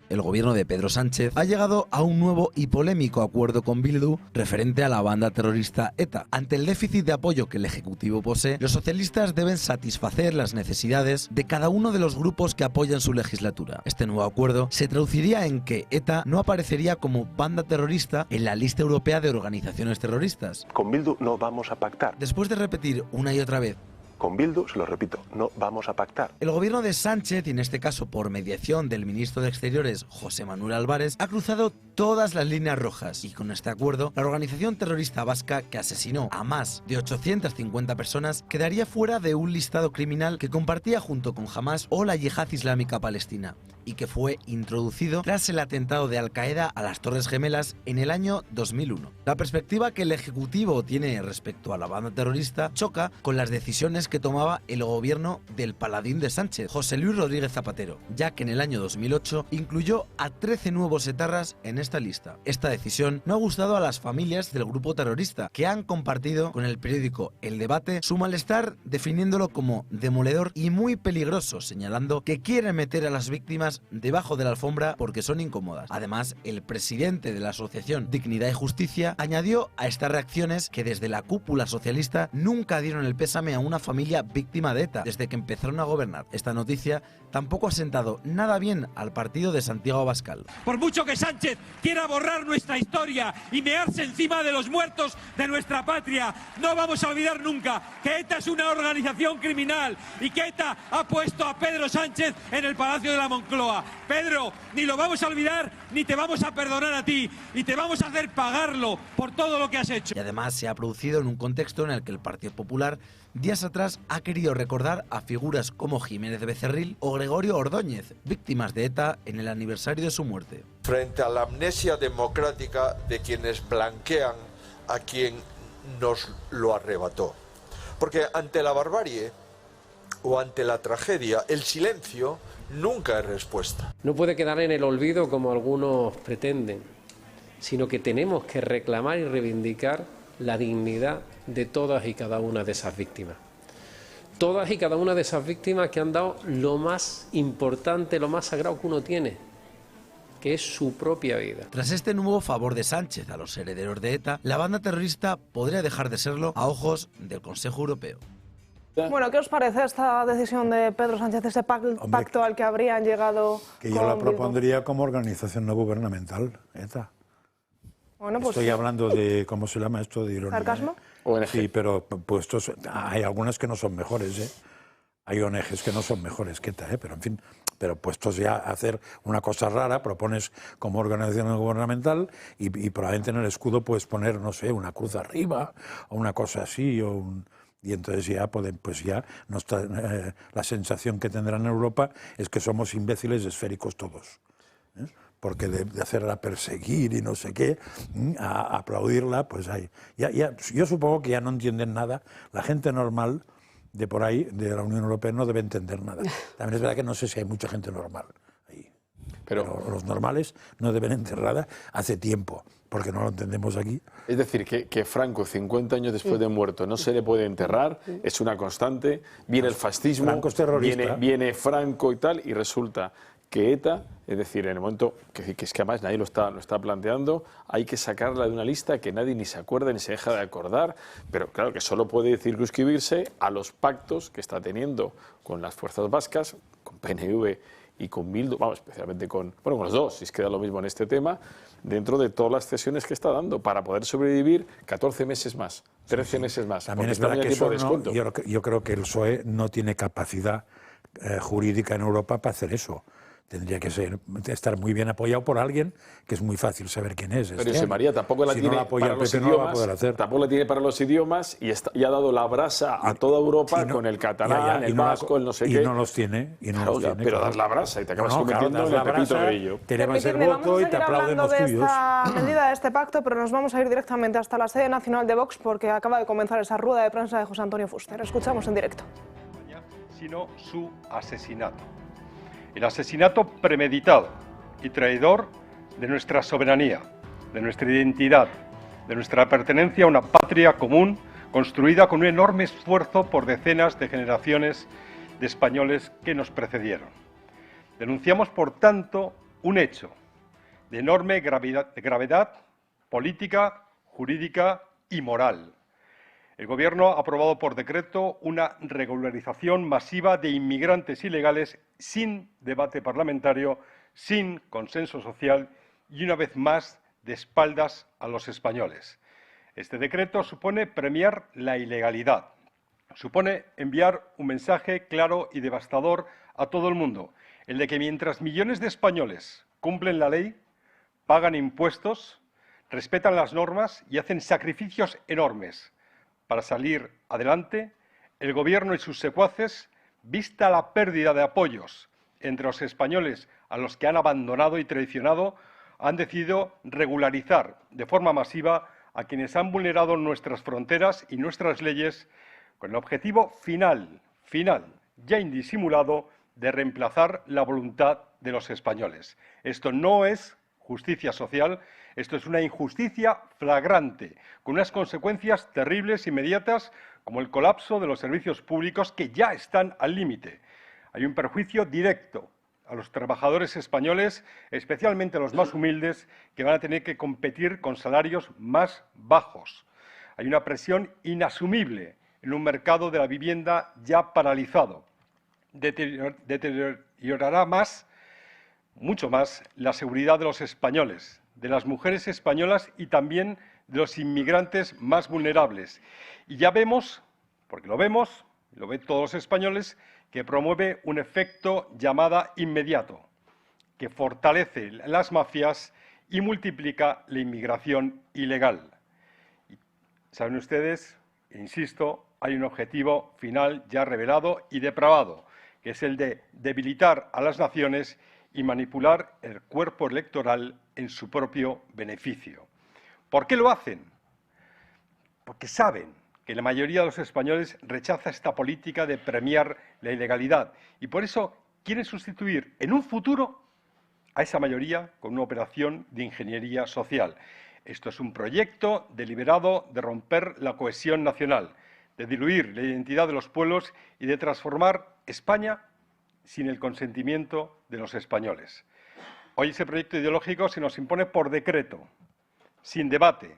El gobierno de Pedro Sánchez ha llegado a un nuevo y polémico acuerdo con Bildu referente a la banda terrorista ETA. Ante el déficit de apoyo que el Ejecutivo posee, los socialistas deben satisfacer las necesidades de cada uno de los grupos que apoyan su legislatura. Este nuevo acuerdo se traduciría en que ETA no aparecería como banda terrorista en la lista europea de organizaciones terroristas. Con Bildu no vamos a pactar. Después de repetir una y otra vez: Con Bildu, se lo repito, no vamos a pactar. El gobierno de Sánchez, y en este caso por mediación del ministro de Exteriores, José Manuel Álvarez, ha cruzado todas las líneas rojas y con este acuerdo, la organización terrorista vasca que asesinó a más de 850 personas quedaría fuera de un listado criminal que compartía junto con Hamás o la Yihad Islámica Palestina y que fue introducido tras el atentado de Al-Qaeda a las Torres Gemelas en el año 2001. La perspectiva que el Ejecutivo tiene respecto a la banda terrorista choca con las decisiones que tomaba el gobierno del paladín de Sánchez, José Luis Rodríguez Zapatero, ya que en el año 2008 incluyó a 13 nuevos etarras en esta lista. Esta decisión no ha gustado a las familias del grupo terrorista, que han compartido con el periódico El Debate su malestar definiéndolo como demoledor y muy peligroso, señalando que quiere meter a las víctimas debajo de la alfombra porque son incómodas. Además, el presidente de la asociación Dignidad y Justicia añadió a estas reacciones que desde la cúpula socialista nunca dieron el pésame a una familia víctima de ETA desde que empezaron a gobernar. Esta noticia tampoco ha sentado nada bien al partido de Santiago Abascal. Por mucho que Sánchez quiera borrar nuestra historia y mearse encima de los muertos de nuestra patria, no vamos a olvidar nunca que ETA es una organización criminal y que ETA ha puesto a Pedro Sánchez en el Palacio de la Moncloa. Pedro, ni lo vamos a olvidar ni te vamos a perdonar a ti y te vamos a hacer pagarlo por todo lo que has hecho. Y además se ha producido en un contexto en el que el Partido Popular días atrás ha querido recordar a figuras como Jiménez Becerril o Gregorio Ordóñez, víctimas de ETA en el aniversario de su muerte. Frente a la amnesia democrática de quienes blanquean a quien nos lo arrebató. Porque ante la barbarie o ante la tragedia, el silencio nunca es respuesta. No puede quedar en el olvido como algunos pretenden, sino que tenemos que reclamar y reivindicar la dignidad de todas y cada una de esas víctimas. Todas y cada una de esas víctimas que han dado lo más importante, lo más sagrado que uno tiene, que es su propia vida. Tras este nuevo favor de Sánchez a los herederos de ETA, la banda terrorista podría dejar de serlo a ojos del Consejo Europeo. Bueno, ¿qué os parece esta decisión de Pedro Sánchez, ese pacto al que habrían llegado? Que yo la propondría como organización no gubernamental, ETA. Bueno, pues, estoy hablando de, ¿cómo se llama esto? De ironía. ¿Sarcasmo? Sí, pero puestos, hay algunas que no son mejores, ¿eh? Hay ONGs que no son mejores que ETA, pero en fin, pero puestos ya a hacer una cosa rara, propones como organización no gubernamental y probablemente en el escudo puedes poner, no sé, una cruz arriba o una cosa así y entonces ya pueden, pues ya la sensación que tendrán en Europa es que somos imbéciles esféricos todos, ¿eh? Porque de hacerla perseguir y no sé qué, a aplaudirla, pues hay. Yo supongo que ya no entienden nada. La gente normal de por ahí, de la Unión Europea, no debe entender nada. También es verdad que no sé si hay mucha gente normal ahí. Pero los normales no deben entender nada hace tiempo, porque no lo entendemos aquí. Es decir, que Franco, 50 años después de muerto, no se le puede enterrar, es una constante, viene el fascismo, Franco es terrorista. Viene Franco y tal, y resulta que ETA, es decir, en el momento que es que además nadie lo está planteando, hay que sacarla de una lista que nadie ni se acuerda ni se deja de acordar, pero claro que solo puede circunscribirse a los pactos que está teniendo con las fuerzas vascas, con PNV y con Bildu, vamos, especialmente con los dos, si es que da lo mismo en este tema, dentro de todas las cesiones que está dando para poder sobrevivir 14 meses más, 13 meses más. También es verdad que yo creo que el PSOE no tiene capacidad jurídica en Europa para hacer eso. tendría que estar muy bien apoyado por alguien que es muy fácil saber quién es. Pero José María tampoco la tiene para los idiomas, tampoco la tiene para los idiomas y ha dado la brasa a toda Europa con el catalán, el vasco, el no sé qué. Y no los tiene. Pero das la brasa y te acabas convirtiendo en el Pepito Grillo. Te llevas el voto y te aplauden los tuyos. Esta medida, de este pacto, pero nos vamos a ir directamente hasta la sede nacional de Vox porque acaba de comenzar esa rueda de prensa de José Antonio Fuster. Escuchamos en directo. Sino su asesinato. El asesinato premeditado y traidor de nuestra soberanía, de nuestra identidad, de nuestra pertenencia a una patria común construida con un enorme esfuerzo por decenas de generaciones de españoles que nos precedieron. Denunciamos, por tanto, un hecho de enorme gravedad política, jurídica y moral. El Gobierno ha aprobado por decreto una regularización masiva de inmigrantes ilegales sin debate parlamentario, sin consenso social y, una vez más, de espaldas a los españoles. Este decreto supone premiar la ilegalidad, supone enviar un mensaje claro y devastador a todo el mundo, el de que mientras millones de españoles cumplen la ley, pagan impuestos, respetan las normas y hacen sacrificios enormes para salir adelante, el Gobierno y sus secuaces, vista la pérdida de apoyos entre los españoles a los que han abandonado y traicionado, han decidido regularizar de forma masiva a quienes han vulnerado nuestras fronteras y nuestras leyes con el objetivo final, ya indisimulado, de reemplazar la voluntad de los españoles. Esto no es justicia social, esto es una injusticia flagrante, con unas consecuencias terribles e inmediatas, como el colapso de los servicios públicos que ya están al límite. Hay un perjuicio directo a los trabajadores españoles, especialmente a los más humildes, que van a tener que competir con salarios más bajos. Hay una presión inasumible en un mercado de la vivienda ya paralizado. Deteriorará mucho más, la seguridad de los españoles, de las mujeres españolas y también de los inmigrantes más vulnerables. Y ya vemos, porque lo vemos, lo ven todos los españoles, que promueve un efecto llamada inmediato, que fortalece las mafias y multiplica la inmigración ilegal. Saben ustedes, insisto, hay un objetivo final ya revelado y depravado, que es el de debilitar a las naciones y manipular el cuerpo electoral en su propio beneficio. ¿Por qué lo hacen? Porque saben que la mayoría de los españoles rechaza esta política de premiar la ilegalidad y por eso quieren sustituir en un futuro a esa mayoría con una operación de ingeniería social. Esto es un proyecto deliberado de romper la cohesión nacional, de diluir la identidad de los pueblos y de transformar España sin el consentimiento de los españoles. Hoy ese proyecto ideológico se nos impone por decreto, sin debate,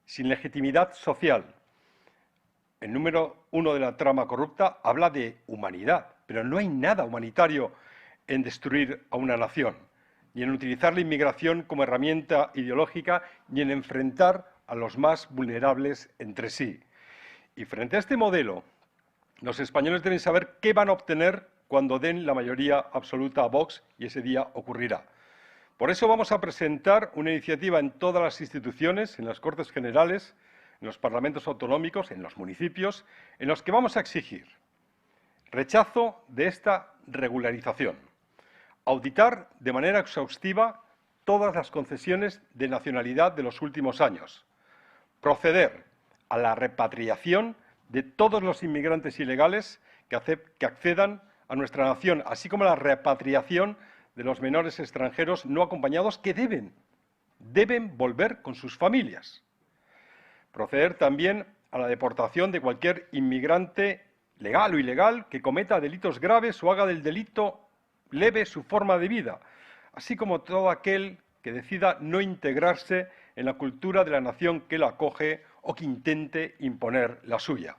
sin legitimidad social. El número 1 de la trama corrupta habla de humanidad, pero no hay nada humanitario en destruir a una nación, ni en utilizar la inmigración como herramienta ideológica, ni en enfrentar a los más vulnerables entre sí. Y frente a este modelo, los españoles deben saber qué van a obtener cuando den la mayoría absoluta a Vox, y ese día ocurrirá. Por eso vamos a presentar una iniciativa en todas las instituciones, en las Cortes Generales, en los parlamentos autonómicos, en los municipios, en los que vamos a exigir rechazo de esta regularización, auditar de manera exhaustiva todas las concesiones de nacionalidad de los últimos años, proceder a la repatriación de todos los inmigrantes ilegales que accedan a nuestra nación, así como la repatriación de los menores extranjeros no acompañados que deben volver con sus familias. Proceder también a la deportación de cualquier inmigrante legal o ilegal que cometa delitos graves o haga del delito leve su forma de vida, así como todo aquel que decida no integrarse en la cultura de la nación que la acoge o que intente imponer la suya.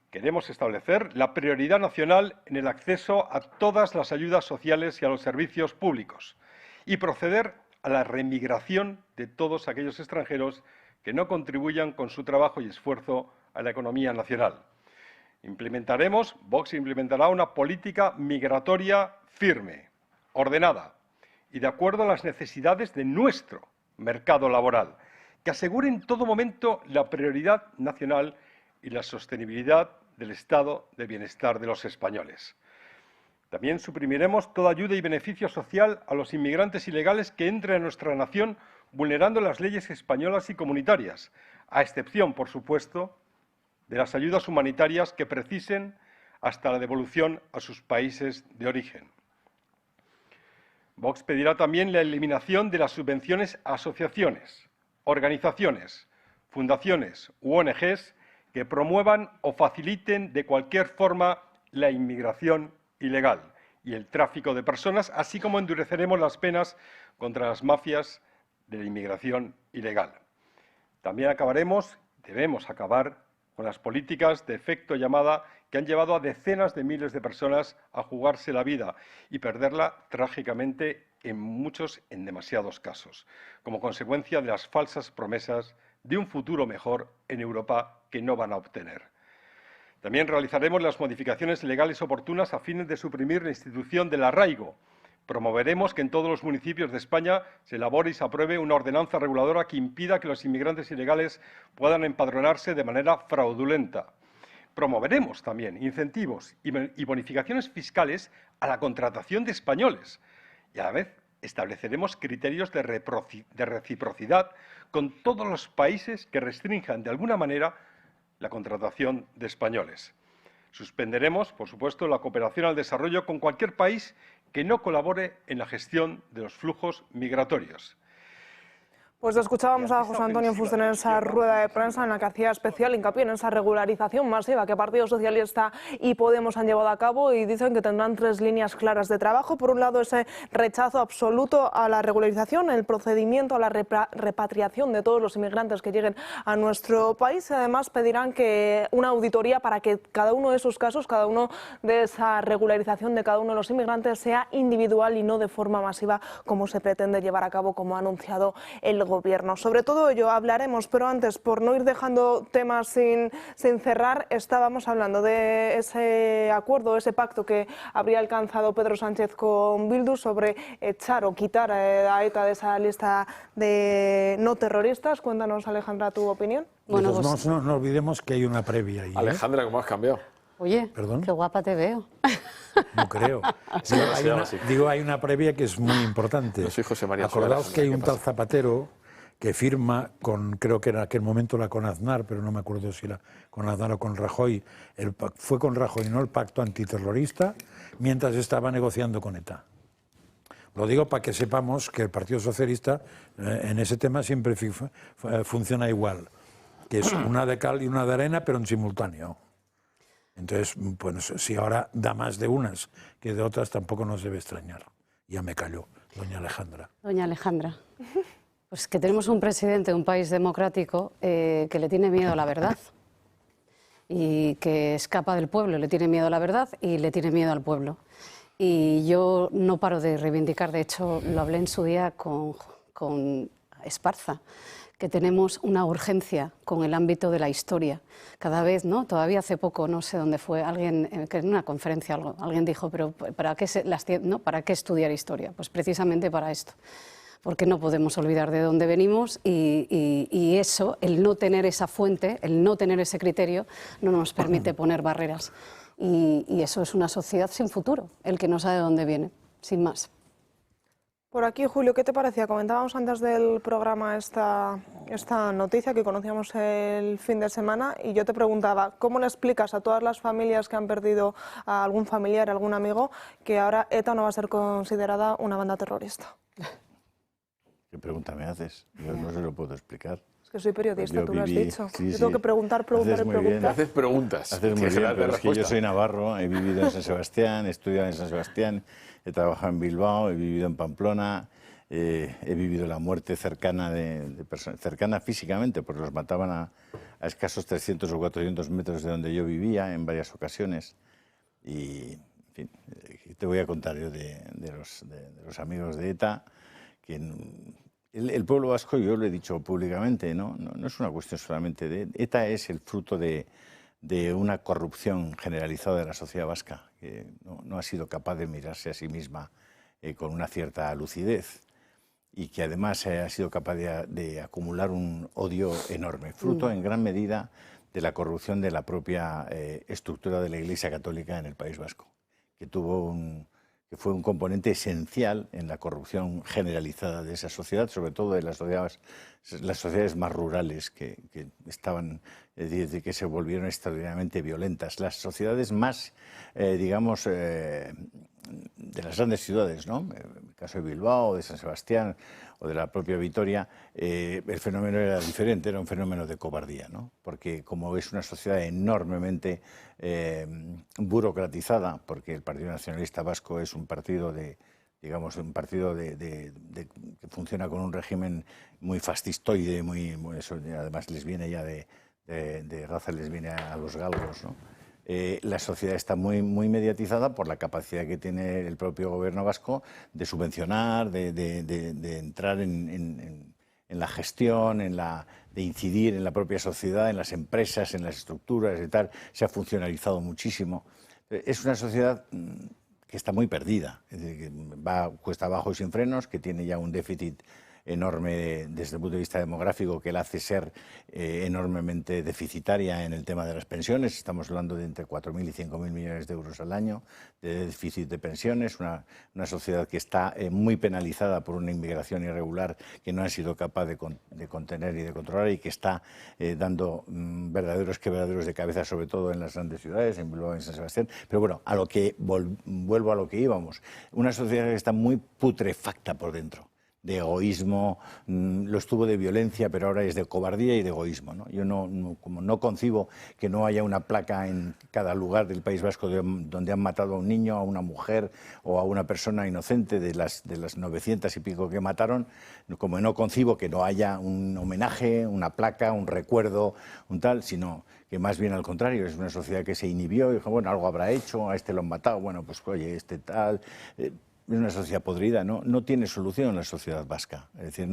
Queremos establecer la prioridad nacional en el acceso a todas las ayudas sociales y a los servicios públicos y proceder a la remigración de todos aquellos extranjeros que no contribuyan con su trabajo y esfuerzo a la economía nacional. Vox implementará una política migratoria firme, ordenada y de acuerdo a las necesidades de nuestro mercado laboral, que asegure en todo momento la prioridad nacional y la sostenibilidad del estado de bienestar de los españoles. También suprimiremos toda ayuda y beneficio social a los inmigrantes ilegales que entren a nuestra nación vulnerando las leyes españolas y comunitarias, a excepción, por supuesto, de las ayudas humanitarias que precisen hasta la devolución a sus países de origen. Vox pedirá también la eliminación de las subvenciones a asociaciones, organizaciones, fundaciones u ONGs que promuevan o faciliten de cualquier forma la inmigración ilegal y el tráfico de personas, así como endureceremos las penas contra las mafias de la inmigración ilegal. También debemos acabar con las políticas de efecto llamada que han llevado a decenas de miles de personas a jugarse la vida y perderla trágicamente en demasiados casos, como consecuencia de las falsas promesas de un futuro mejor en Europa que no van a obtener. También realizaremos las modificaciones legales oportunas a fines de suprimir la institución del arraigo. Promoveremos que en todos los municipios de España se elabore y se apruebe una ordenanza reguladora que impida que los inmigrantes ilegales puedan empadronarse de manera fraudulenta. Promoveremos también incentivos y bonificaciones fiscales a la contratación de españoles y a la vez estableceremos criterios de reciprocidad con todos los países que restrinjan de alguna manera la contratación de españoles. Suspenderemos, por supuesto, la cooperación al desarrollo con cualquier país que no colabore en la gestión de los flujos migratorios. Pues escuchábamos a José Antonio Fuster en esa rueda de prensa en la que hacía especial hincapié en esa regularización masiva que Partido Socialista y Podemos han llevado a cabo y dicen que tendrán 3 líneas claras de trabajo. Por un lado, ese rechazo absoluto a la regularización, el procedimiento a la repatriación de todos los inmigrantes que lleguen a nuestro país. Además, pedirán que una auditoría para que cada uno de esos casos, cada uno de esa regularización de cada uno de los inmigrantes sea individual y no de forma masiva como se pretende llevar a cabo, como ha anunciado el Gobierno. Sobre todo ello hablaremos, pero antes, por no ir dejando temas sin cerrar, estábamos hablando de ese acuerdo, ese pacto que habría alcanzado Pedro Sánchez con Bildu sobre echar o quitar a ETA de esa lista de no terroristas. Cuéntanos, Alejandra, tu opinión. Bueno, pues no olvidemos que hay una previa ahí. Alejandra, ¿cómo has cambiado? Oye, ¿Perdón? Qué guapa te veo. No creo. Hay una previa que es muy importante. Soy José María. Acordaos que hay un tal Zapatero que firma con, creo que en aquel momento era con Aznar, pero no me acuerdo si era con Aznar o con Rajoy, fue con Rajoy, ¿no?, el pacto antiterrorista, mientras estaba negociando con ETA. Lo digo para que sepamos que el Partido Socialista en ese tema siempre funciona igual, que es una de cal y una de arena, pero en simultáneo. Entonces, pues si ahora da más de unas que de otras, tampoco nos debe extrañar. Ya me calló, doña Alejandra. Doña Alejandra. Pues que tenemos un presidente de un país democrático que le tiene miedo a la verdad y que escapa del pueblo, le tiene miedo a la verdad y le tiene miedo al pueblo. Y yo no paro de reivindicar, de hecho lo hablé en su día con Esparza, que tenemos una urgencia con el ámbito de la historia. Cada vez, ¿no? Todavía hace poco, no sé dónde fue, alguien que en una conferencia alguien dijo, pero ¿para qué ¿para qué estudiar historia? Pues precisamente para esto. Porque no podemos olvidar de dónde venimos y eso, el no tener esa fuente, el no tener ese criterio, no nos permite poner barreras. Y eso es una sociedad sin futuro, el que no sabe de dónde viene, sin más. Por aquí, Julio, ¿qué te parecía? Comentábamos antes del programa esta noticia que conocíamos el fin de semana y yo te preguntaba, ¿cómo le explicas a todas las familias que han perdido a algún familiar, a algún amigo, que ahora ETA no va a ser considerada una banda terrorista? ¿Qué pregunta me haces? Yo no se lo puedo explicar. Es que soy periodista, tú lo has dicho. Sí, yo tengo que preguntar. Haces preguntas. Haces muy bien, pero es que yo soy navarro, he vivido en San Sebastián, he estudiado en San Sebastián, he trabajado en Bilbao, he vivido en Pamplona, he vivido la muerte cercana de personas, cercana físicamente, porque los mataban a escasos 300 o 400 metros de donde yo vivía en varias ocasiones. Y, en fin, te voy a contar yo de los amigos de ETA, que el pueblo vasco, yo lo he dicho públicamente, no es una cuestión solamente de ETA, es el fruto de de una corrupción generalizada de la sociedad vasca, que no ha sido capaz de mirarse a sí misma con una cierta lucidez y que además ha sido capaz de acumular un odio enorme, fruto en gran medida de la corrupción de la propia estructura de la Iglesia Católica en el País Vasco, que fue un componente esencial en la corrupción generalizada de esa sociedad, sobre todo de las sociedades más rurales que estaban, que se volvieron extraordinariamente violentas. Las sociedades más, digamos, de las grandes ciudades, ¿no? En el caso de Bilbao, de San Sebastián o de la propia Vitoria, el fenómeno era diferente, era un fenómeno de cobardía, ¿no? Porque como es una sociedad enormemente burocratizada, porque el Partido Nacionalista Vasco es un partido digamos, un partido que funciona con un régimen muy fascistoide, eso además les viene ya de raza, les viene a los galgos, ¿no? La sociedad está muy mediatizada por la capacidad que tiene el propio gobierno vasco de subvencionar, de entrar en la gestión, de incidir en la propia sociedad, en las empresas, en las estructuras y tal. Se ha funcionalizado muchísimo. Es una sociedad que está muy perdida, es decir, que va cuesta abajo y sin frenos, que tiene ya un déficit enorme desde el punto de vista demográfico que la hace ser enormemente deficitaria en el tema de las pensiones. Estamos hablando de entre 4.000 y 5.000 millones de euros al año de déficit de pensiones, una sociedad que está muy penalizada por una inmigración irregular que no ha sido capaz de contener y de controlar y que está dando verdaderos quebraderos de cabeza, sobre todo en las grandes ciudades, en Bilbao y en San Sebastián. Pero bueno, vuelvo a lo que íbamos. Una sociedad que está muy putrefacta por dentro, de egoísmo, lo estuvo de violencia, pero ahora es de cobardía y de egoísmo, ¿no? Yo como no concibo que no haya una placa en cada lugar del País Vasco donde han matado a un niño, a una mujer o a una persona inocente de las 900 y pico que mataron, como no concibo que no haya un homenaje, una placa, un recuerdo, un tal, sino que más bien al contrario, es una sociedad que se inhibió y dijo, bueno, algo habrá hecho, a este lo han matado, bueno, pues oye, este tal... Es una sociedad podrida, no tiene solución la sociedad vasca. Es decir,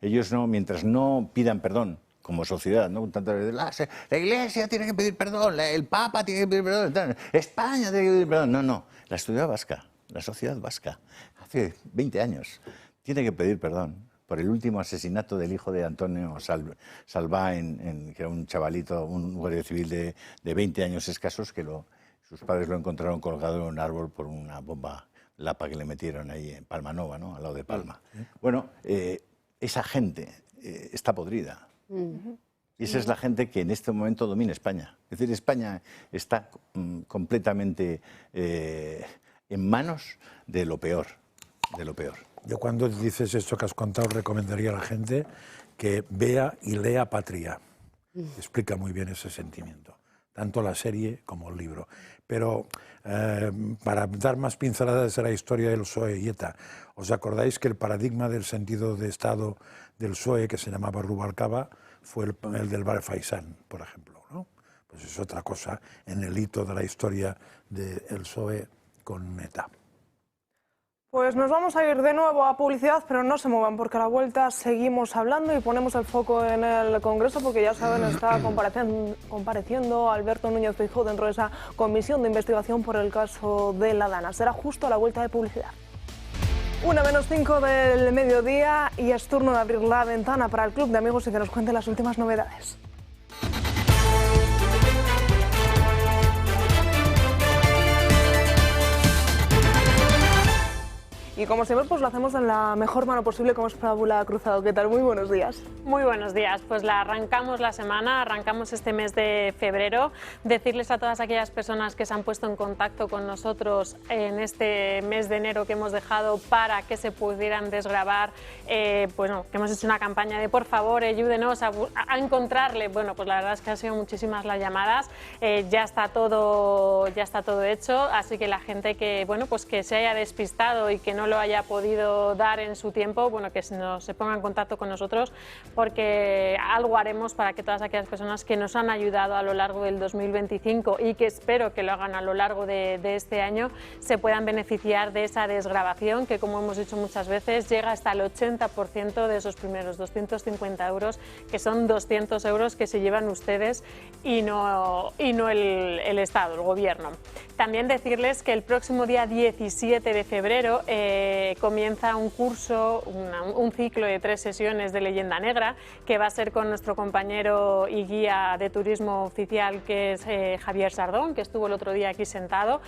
ellos mientras no pidan perdón como sociedad, ¿no? Tantas veces, la Iglesia tiene que pedir perdón, el Papa tiene que pedir perdón, España tiene que pedir perdón. No, la sociedad vasca, hace 20 años, tiene que pedir perdón por el último asesinato del hijo de Antonio Salvá, que era un chavalito, un guardia civil de 20 años escasos, que sus padres lo encontraron colgado en un árbol por una bomba lapa que le metieron ahí en Palma Nova, ¿no? Al lado de Palma. Bueno, esa gente está podrida. Y esa es la gente que en este momento domina España. Es decir, España está completamente en manos de lo peor, Yo cuando dices esto que has contado recomendaría a la gente que vea y lea Patria. Explica muy bien ese sentimiento, tanto la serie como el libro. Pero para dar más pinceladas de la historia del PSOE y ETA, ¿os acordáis que el paradigma del sentido de Estado del PSOE, que se llamaba Rubalcaba, fue el del Bar Faisán, por ejemplo, ¿no? Pues es otra cosa en el hito de la historia del PSOE con ETA. Pues nos vamos a ir de nuevo a publicidad, pero no se muevan porque a la vuelta seguimos hablando y ponemos el foco en el Congreso porque ya saben, está compareciendo Alberto Núñez Feijóo dentro de esa comisión de investigación por el caso de la Dana. Será justo a la vuelta de publicidad. 1:05 del mediodía y es turno de abrir la ventana para el Club de Amigos y que nos cuente las últimas novedades. Y como siempre, pues lo hacemos en la mejor mano posible, como es Paula Cruzado. ¿Qué tal? Muy buenos días. Muy buenos días. Pues arrancamos la semana, arrancamos este mes de febrero. Decirles a todas aquellas personas que se han puesto en contacto con nosotros en este mes de enero que hemos dejado para que se pudieran desgravar, pues no, que hemos hecho una campaña de por favor, ayúdenos a encontrarle. Bueno, pues la verdad es que han sido muchísimas las llamadas, ya está todo hecho, así que la gente que, bueno, pues que se haya despistado y que no no lo haya podido dar en su tiempo, bueno, que se ponga en contacto con nosotros, porque algo haremos para que todas aquellas personas que nos han ayudado a lo largo del 2025 y que espero que lo hagan a lo largo de este año se puedan beneficiar de esa desgravación que, como hemos dicho muchas veces, llega hasta el 80% de esos primeros 250 euros, que son 200 euros que se llevan ustedes y no el Estado, el Gobierno. También decirles que el próximo día 17 de febrero comienza un curso, un ciclo de 3 sesiones de Leyenda Negra, que va a ser con nuestro compañero y guía de turismo oficial, que es Javier Sardón, que estuvo el otro día aquí sentado.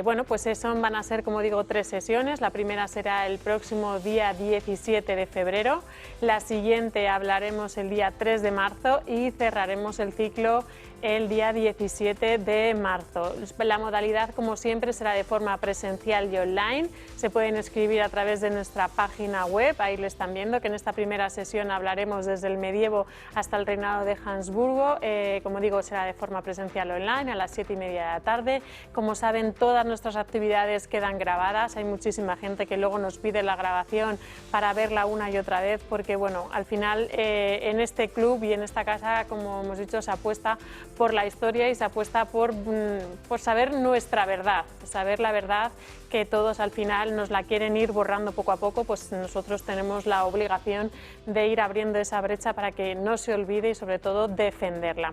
Bueno, pues van a ser, como digo, 3 sesiones. La primera será el próximo día 17 de febrero, la siguiente hablaremos el día 3 de marzo y cerraremos el ciclo el día 17 de marzo. La modalidad, como siempre, será de forma presencial y online. Se pueden inscribir a través de nuestra página web. Ahí lo están viendo, que en esta primera sesión hablaremos desde el medievo hasta el reinado de Habsburgo. Como digo, será de forma presencial o online a las 7:30 de la tarde. Como saben, todas nuestras actividades quedan grabadas. Hay muchísima gente que luego nos pide la grabación para verla una y otra vez, porque bueno, al final en este club y en esta casa, como hemos dicho, se apuesta por la historia y se apuesta por saber nuestra verdad, saber la verdad, que todos al final nos la quieren ir borrando poco a poco. Pues nosotros tenemos la obligación de ir abriendo esa brecha para que no se olvide y sobre todo defenderla.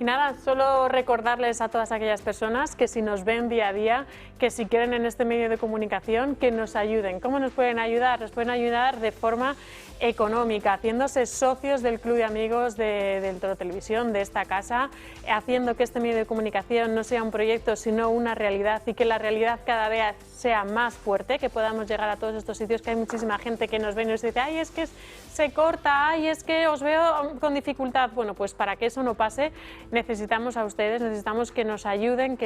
Y nada, solo recordarles a todas aquellas personas que si nos ven día a día, que si quieren en este medio de comunicación, que nos ayuden. ¿Cómo nos pueden ayudar? Nos pueden ayudar de forma económica, haciéndose socios del Club de Amigos de Toro Televisión, de esta casa, haciendo que este medio de comunicación no sea un proyecto sino una realidad, y que la realidad cada vez sea más fuerte, que podamos llegar a todos estos sitios, que hay muchísima gente que nos ve y nos dice: ay, es que se corta, ay, es que os veo con dificultad. Bueno, pues para que eso no pase necesitamos a ustedes, necesitamos que nos ayuden,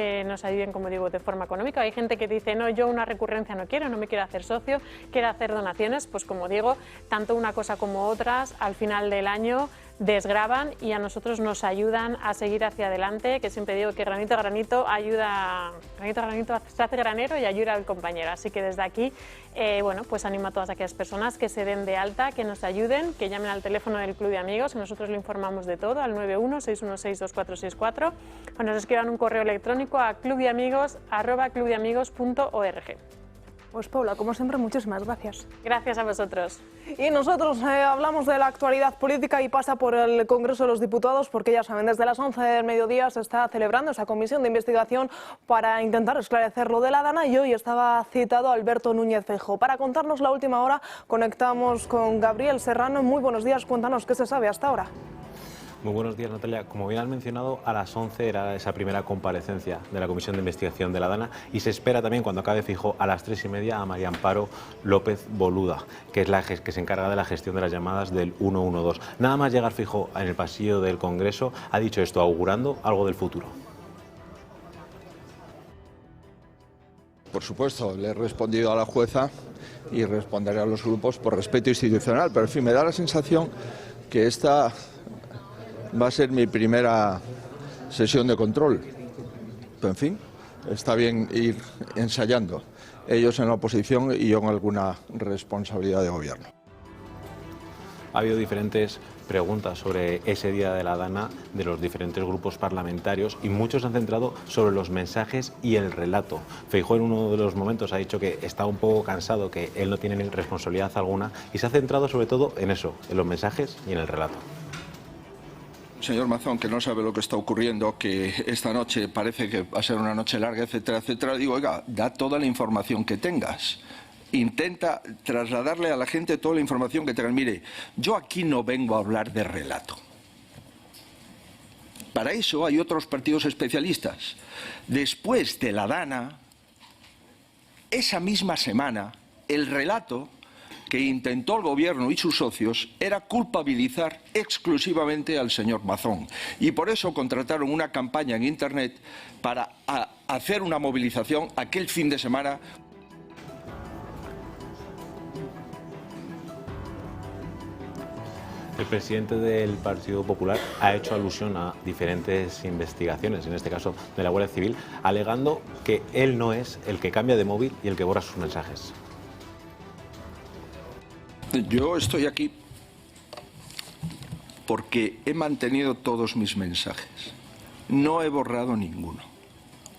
como digo, de forma económica. Hay gente que dice: no, yo una recurrencia no me quiero hacer socio, quiero hacer donaciones. Pues como digo, tanto una cosa como otras al final del año desgravan y a nosotros nos ayudan a seguir hacia adelante, que siempre digo que granito a granito ayuda, granito a granito se hace granero y ayuda al compañero. Así que desde aquí, bueno, pues animo a todas aquellas personas que se den de alta, que nos ayuden, que llamen al teléfono del Club de Amigos, y nosotros le informamos de todo, al 91-616-2464, o nos escriban un correo electrónico a clubdeamigos@clubdeamigos.org. Pues Paula, como siempre, muchísimas gracias. Gracias a vosotros. Y nosotros hablamos de la actualidad política y pasa por el Congreso de los Diputados, porque ya saben, desde las 11 del mediodía se está celebrando esa comisión de investigación para intentar esclarecer lo de la Dana, y hoy estaba citado Alberto Núñez Feijóo. Para contarnos la última hora conectamos con Gabriel Serrano. Muy buenos días, cuéntanos qué se sabe hasta ahora. Muy buenos días, Natalia. Como bien has mencionado, a las 11 era esa primera comparecencia de la Comisión de Investigación de la Dana, y se espera también, cuando acabe Feijóo, a las 3:30 a María Amparo López Boluda, que es la que se encarga de la gestión de las llamadas del 112. Nada más llegar Feijóo en el pasillo del Congreso, ha dicho esto, augurando algo del futuro. Por supuesto, le he respondido a la jueza y responderé a los grupos por respeto institucional, pero en fin, me da la sensación que esta va a ser mi primera sesión de control. Pero, en fin, está bien ir ensayando. Ellos en la oposición y yo en alguna responsabilidad de gobierno. Ha habido diferentes preguntas sobre ese día de la Dana de los diferentes grupos parlamentarios, y muchos han centrado sobre los mensajes y el relato. Feijóo en uno de los momentos ha dicho que está un poco cansado, que él no tiene responsabilidad alguna, y se ha centrado sobre todo en eso, en los mensajes y en el relato. Señor Mazón, que no sabe lo que está ocurriendo, que esta noche parece que va a ser una noche larga, etcétera, etcétera. Digo, oiga, da toda la información que tengas. Intenta trasladarle a la gente toda la información que tengas. Mire, yo aquí no vengo a hablar de relato. Para eso hay otros partidos especialistas. Después de la Dana, esa misma semana, el relato que intentó el gobierno y sus socios era culpabilizar exclusivamente al señor Mazón. Y por eso contrataron una campaña en Internet para hacer una movilización aquel fin de semana. El presidente del Partido Popular ha hecho alusión a diferentes investigaciones, en este caso de la Guardia Civil, alegando que él no es el que cambia de móvil y el que borra sus mensajes. Yo estoy aquí porque he mantenido todos mis mensajes. No he borrado ninguno.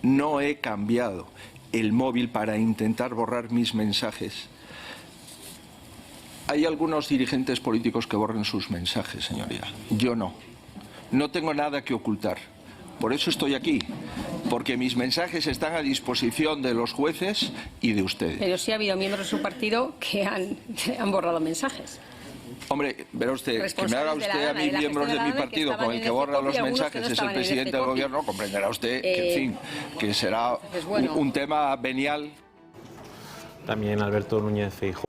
No he cambiado el móvil para intentar borrar mis mensajes. Hay algunos dirigentes políticos que borran sus mensajes, señoría. Yo no. No tengo nada que ocultar. Por eso estoy aquí, porque mis mensajes están a disposición de los jueces y de ustedes. Pero sí ha habido miembros de su partido que han borrado mensajes. Hombre, verá usted, que me haga usted a mí miembros de mi partido con el que borra los mensajes es el presidente del gobierno, comprenderá usted que, en fin, que será un tema venial. También Alberto Núñez Feijóo.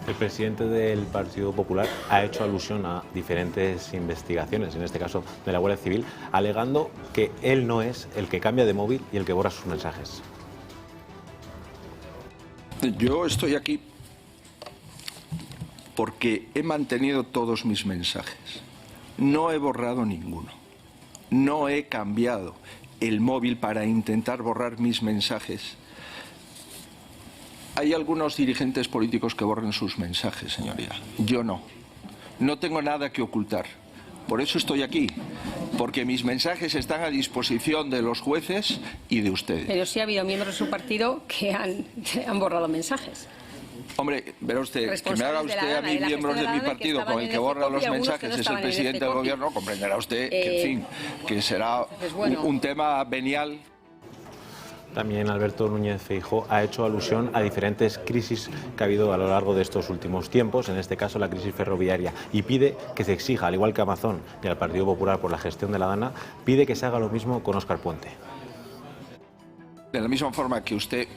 El presidente del Partido Popular ha hecho alusión a diferentes investigaciones, en este caso de la Guardia Civil, alegando que él no es el que cambia de móvil y el que borra sus mensajes. Yo estoy aquí porque he mantenido todos mis mensajes. No he borrado ninguno. No he cambiado el móvil para intentar borrar mis mensajes. Hay algunos dirigentes políticos que borran sus mensajes, señoría. Yo no. No tengo nada que ocultar. Por eso estoy aquí, porque mis mensajes están a disposición de los jueces y de ustedes. Pero sí ha habido miembros de su partido que han borrado mensajes. Hombre, verá usted, que me haga usted a mí miembros de mi partido con el que borra los mensajes es el presidente del gobierno, comprenderá usted que, en fin, que será un tema venial. También Alberto Núñez Feijóo ha hecho alusión a diferentes crisis que ha habido a lo largo de estos últimos tiempos, en este caso la crisis ferroviaria, y pide que se exija, al igual que Amazon y al Partido Popular por la gestión de la DANA, pide que se haga lo mismo con Óscar Puente. De la misma forma que usted,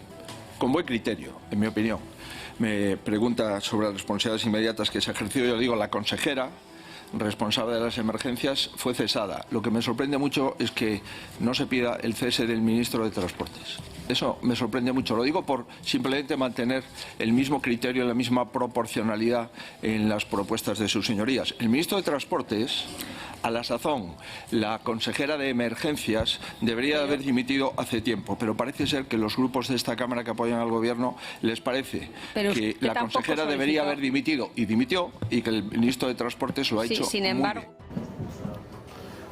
con buen criterio, en mi opinión, me pregunta sobre las responsabilidades inmediatas que se ejerció, yo digo, la consejera responsable de las emergencias fue cesada. Lo que me sorprende mucho es que no se pida el cese del ministro de Transportes. Eso me sorprende mucho. Lo digo por simplemente mantener el mismo criterio, la misma proporcionalidad en las propuestas de sus señorías. El ministro de Transportes, a la sazón, la consejera de emergencias, debería haber dimitido hace tiempo, pero parece ser que los grupos de esta Cámara que apoyan al Gobierno les parece que la consejera debería haber dimitido y dimitió, y que el ministro de Transportes lo ha hecho sin embargo. muy bien.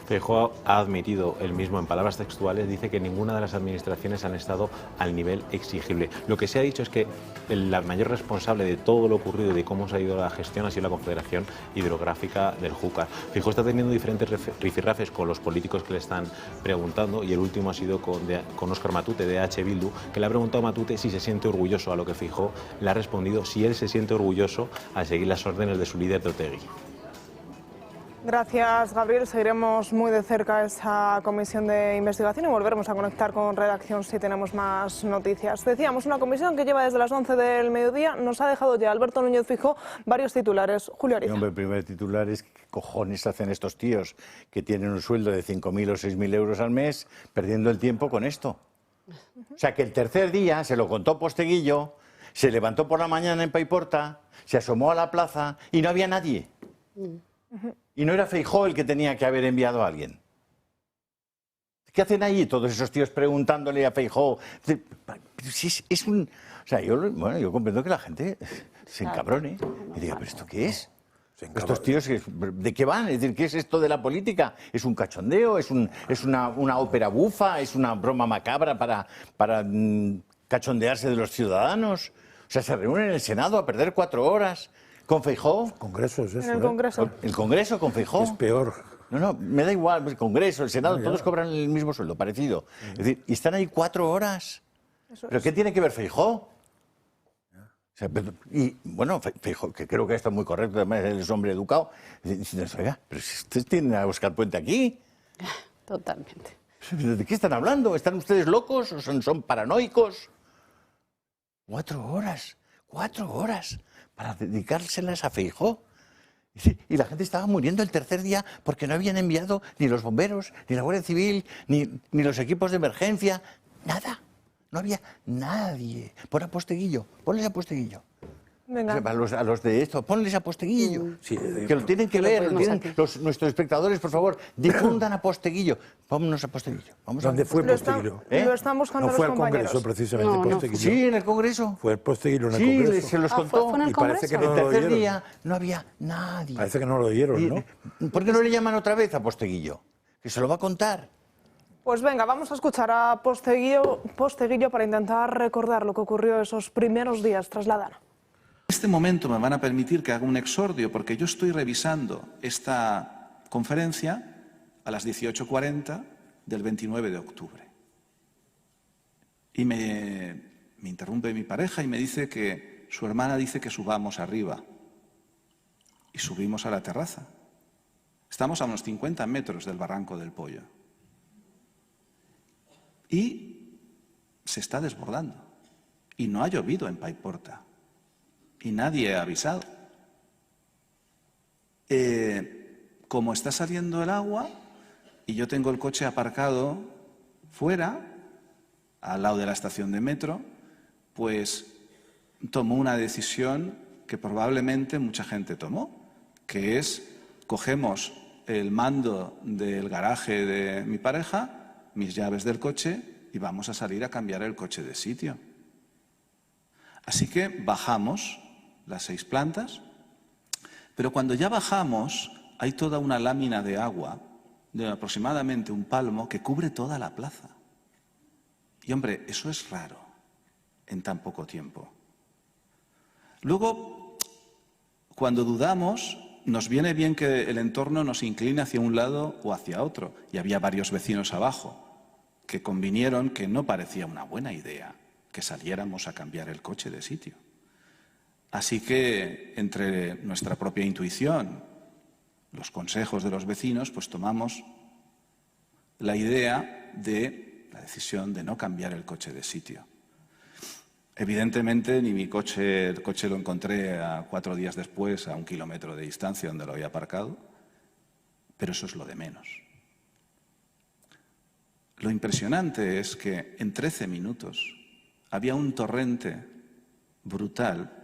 Feijóo ha admitido él mismo, en palabras textuales, dice que ninguna de las administraciones han estado al nivel exigible. Lo que se ha dicho es que la mayor responsable de todo lo ocurrido y de cómo se ha ido la gestión ha sido la Confederación Hidrográfica del Júcar. Feijóo está teniendo diferentes rifirrafes con los políticos que le están preguntando, y el último ha sido con Óscar Matute, de EH Bildu, que le ha preguntado a Matute si se siente orgulloso, a lo que Feijóo le ha respondido si él se siente orgulloso al seguir las órdenes de su líder de Otegi. Gracias, Gabriel. Seguiremos muy de cerca esa comisión de investigación y volveremos a conectar con redacción si tenemos más noticias. Decíamos, una comisión que lleva desde las 11 del mediodía. Nos ha dejado ya Alberto Núñez Feijóo varios titulares. Julio Ariza. El primer titular es: ¿qué cojones hacen estos tíos que tienen un sueldo de 5.000 o 6.000 euros al mes perdiendo el tiempo con esto? O sea, que el tercer día se lo contó Posteguillo, se levantó por la mañana en Paiporta, se asomó a la plaza y no había nadie. Y no era Feijóo el que tenía que haber enviado a alguien. ¿Qué hacen allí todos esos tíos preguntándole a Feijóo? O sea, yo comprendo que la gente se encabrone y diga, ¿pero esto qué es? Estos tíos, ¿de qué van? Es decir, ¿qué es esto de la política? ¿Es un cachondeo? ¿Es una ópera bufa? ¿Es una broma macabra para cachondearse de los ciudadanos? O sea, se reúnen en el Senado a perder 4 horas... ¿Con Feijóo? El Congreso es eso. En el Congreso. ¿El Congreso con Feijóo? Es peor. No, me da igual. El Congreso, el Senado, todos cobran el mismo sueldo, parecido. Es decir, y están ahí 4 horas. ¿Pero qué tiene que ver Feijóo? O sea, y bueno, Feijóo, que creo que está muy correcto, además es un hombre educado, diciendo, oiga, pero si ustedes tienen a Óscar Puente aquí. Totalmente. ¿De qué están hablando? ¿Están ustedes locos o son paranoicos? 4 horas. 4 horas. Para dedicárselas a Feijóo. Y la gente estaba muriendo el tercer día porque no habían enviado ni los bomberos, ni la Guardia Civil, ni los equipos de emergencia. Nada. No había nadie. Pon a Posteguillo. Ponle a Posteguillo. Venga. A los de esto, ponles a Posteguillo, Sí, que lo tienen que ver, nuestros espectadores, por favor, difundan a Posteguillo. Vámonos a Posteguillo. ¿Dónde fue Posteguillo? Lo están buscando No fue los al compañeros. Congreso, precisamente, Posteguillo. Sí, en el Congreso. Fue Posteguillo en el Sí, Congreso. se los contó. ¿Fue en el Y parece que no El lo tercer oyeron. día no había nadie. Parece que no lo oyeron, ¿no? ¿Por qué no le llaman otra vez a Posteguillo? Que se lo va a contar. Pues venga, vamos a escuchar a Posteguillo para intentar recordar lo que ocurrió esos primeros días tras la Dana. En este momento me van a permitir que haga un exordio porque yo estoy revisando esta conferencia a las 18:40 del 29 de octubre. Y me interrumpe mi pareja y me dice que su hermana dice que subamos arriba. Y subimos a la terraza. Estamos a unos 50 metros del Barranco del Pollo. Y se está desbordando. Y no ha llovido en Paiporta. Y nadie ha avisado. Como está saliendo el agua y yo tengo el coche aparcado fuera, al lado de la estación de metro, pues tomo una decisión que probablemente mucha gente tomó, que es cogemos el mando del garaje de mi pareja, mis llaves del coche y vamos a salir a cambiar el coche de sitio. Así que bajamos las 6 plantas, pero cuando ya bajamos hay toda una lámina de agua de aproximadamente un palmo que cubre toda la plaza. Y hombre, eso es raro en tan poco tiempo. Luego, cuando dudamos, nos viene bien que el entorno nos incline hacia un lado o hacia otro. Y había varios vecinos abajo que convinieron que no parecía una buena idea que saliéramos a cambiar el coche de sitio. Así que, entre nuestra propia intuición, los consejos de los vecinos, pues tomamos la idea de la decisión de no cambiar el coche de sitio. Evidentemente, ni mi coche, el coche lo encontré 4 días después, a 1 kilómetro de distancia donde lo había aparcado, pero eso es lo de menos. Lo impresionante es que en 13 minutos había un torrente brutal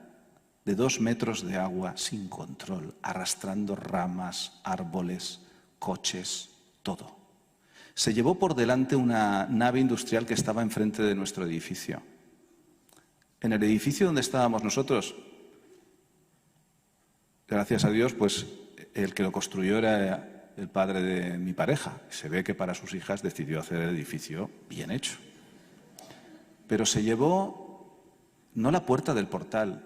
de 2 metros de agua sin control, arrastrando ramas, árboles, coches, todo. Se llevó por delante una nave industrial que estaba enfrente de nuestro edificio. En el edificio donde estábamos nosotros, gracias a Dios, pues el que lo construyó era el padre de mi pareja. Se ve que para sus hijas decidió hacer el edificio bien hecho. Pero se llevó no la puerta del portal,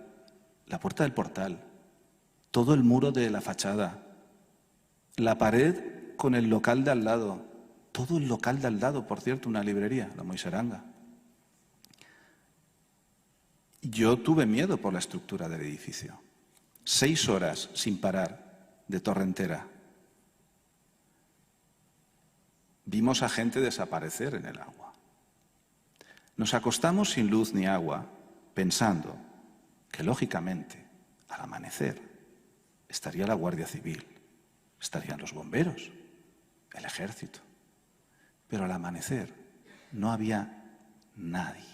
la puerta del portal, todo el muro de la fachada, la pared con el local de al lado, todo el local de al lado, por cierto, una librería, la Moixeranga. Yo tuve miedo por la estructura del edificio. 6 horas sin parar de torrentera. Vimos a gente desaparecer en el agua. Nos acostamos sin luz ni agua, pensando que, lógicamente, al amanecer, estaría la Guardia Civil, estarían los bomberos, el ejército. Pero al amanecer no había nadie.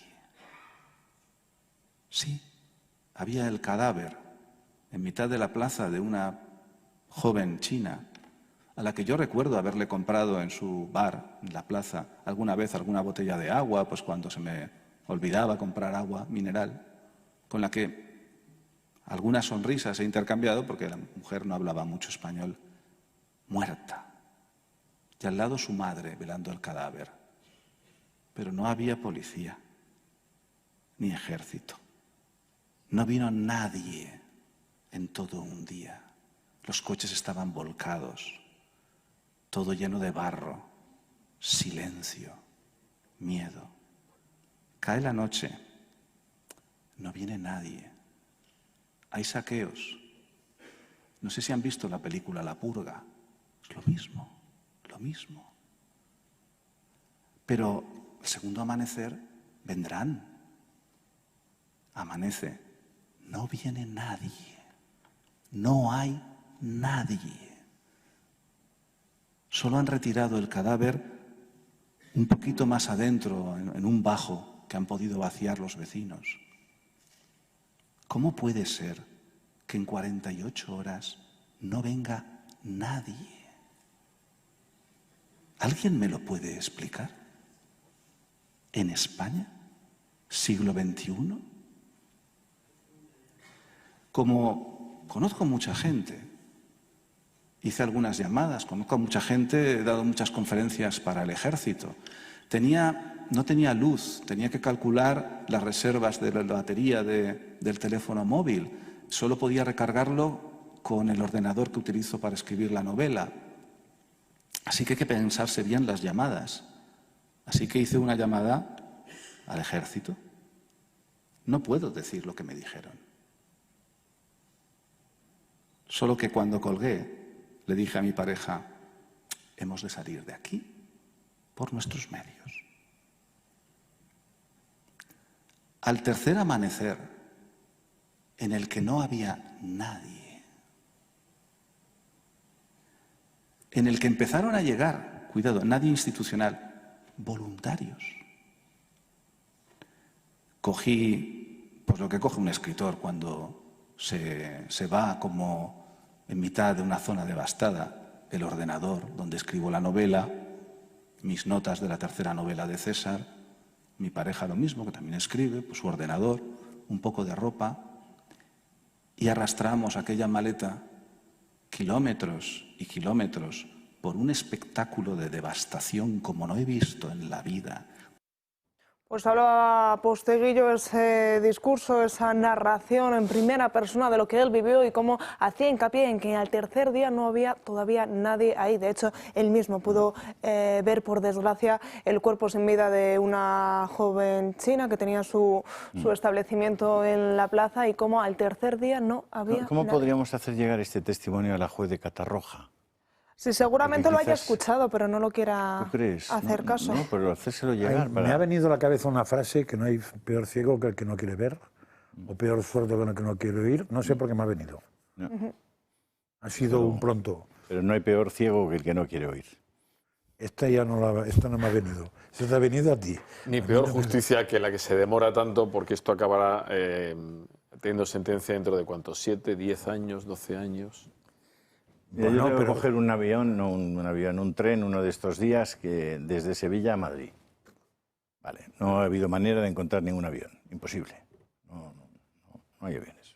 Sí, había el cadáver en mitad de la plaza de una joven china a la que yo recuerdo haberle comprado en su bar, en la plaza, alguna vez alguna botella de agua, pues cuando se me olvidaba comprar agua mineral, con la que algunas sonrisas he intercambiado porque la mujer no hablaba mucho español, muerta. Y al lado su madre velando el cadáver. Pero no había policía, ni ejército. No vino nadie en todo un día. Los coches estaban volcados, todo lleno de barro, silencio, miedo. Cae la noche, no viene nadie. Hay saqueos. No sé si han visto la película La Purga. Es lo mismo, lo mismo. Pero el segundo amanecer vendrán. Amanece. No viene nadie. No hay nadie. Solo han retirado el cadáver un poquito más adentro, en un bajo que han podido vaciar los vecinos. ¿Cómo puede ser que en 48 horas no venga nadie? ¿Alguien me lo puede explicar? ¿En España? ¿Siglo XXI? Como conozco mucha gente, hice algunas llamadas, conozco a mucha gente, he dado muchas conferencias para el ejército. No tenía luz, tenía que calcular las reservas de la batería del teléfono móvil. Solo podía recargarlo con el ordenador que utilizo para escribir la novela. Así que hay que pensarse bien las llamadas. Así que hice una llamada al ejército. No puedo decir lo que me dijeron. Solo que cuando colgué, le dije a mi pareja, hemos de salir de aquí por nuestros medios. Al tercer amanecer, en el que no había nadie, en el que empezaron a llegar, cuidado, nadie institucional, voluntarios. Cogí, pues lo que coge un escritor cuando se va como en mitad de una zona devastada, el ordenador donde escribo la novela, mis notas de la tercera novela de César, mi pareja lo mismo, que también escribe, pues su ordenador, un poco de ropa, y arrastramos aquella maleta kilómetros y kilómetros por un espectáculo de devastación como no he visto en la vida. Pues hablaba Posteguillo, ese discurso, esa narración en primera persona de lo que él vivió y cómo hacía hincapié en que al tercer día no había todavía nadie ahí. De hecho, él mismo pudo ver, por desgracia, el cuerpo sin vida de una joven china que tenía su establecimiento en la plaza y cómo al tercer día no había ¿Cómo nadie. podríamos hacer llegar este testimonio a la juez de Catarroja? Sí, seguramente lo haya quizás... escuchado, pero no lo quiera hacer caso. No, pero hacérselo llegar. Me ha venido a la cabeza una frase que no hay peor ciego que el que no quiere ver, o peor sordo que el que no quiere oír. No sé por qué me ha venido. No. Ha sido un pronto. Pero no hay peor ciego que el que no quiere oír. Esta no me ha venido. Esta te ha venido a ti. Ni peor justicia que la que se demora tanto, porque esto acabará teniendo sentencia dentro de ¿cuántos? 7, 10 años, 12 años... Mira, yo tengo que coger un avión, no un tren, uno de estos días, que desde Sevilla a Madrid. Vale, no ha habido manera de encontrar ningún avión, imposible. No hay aviones.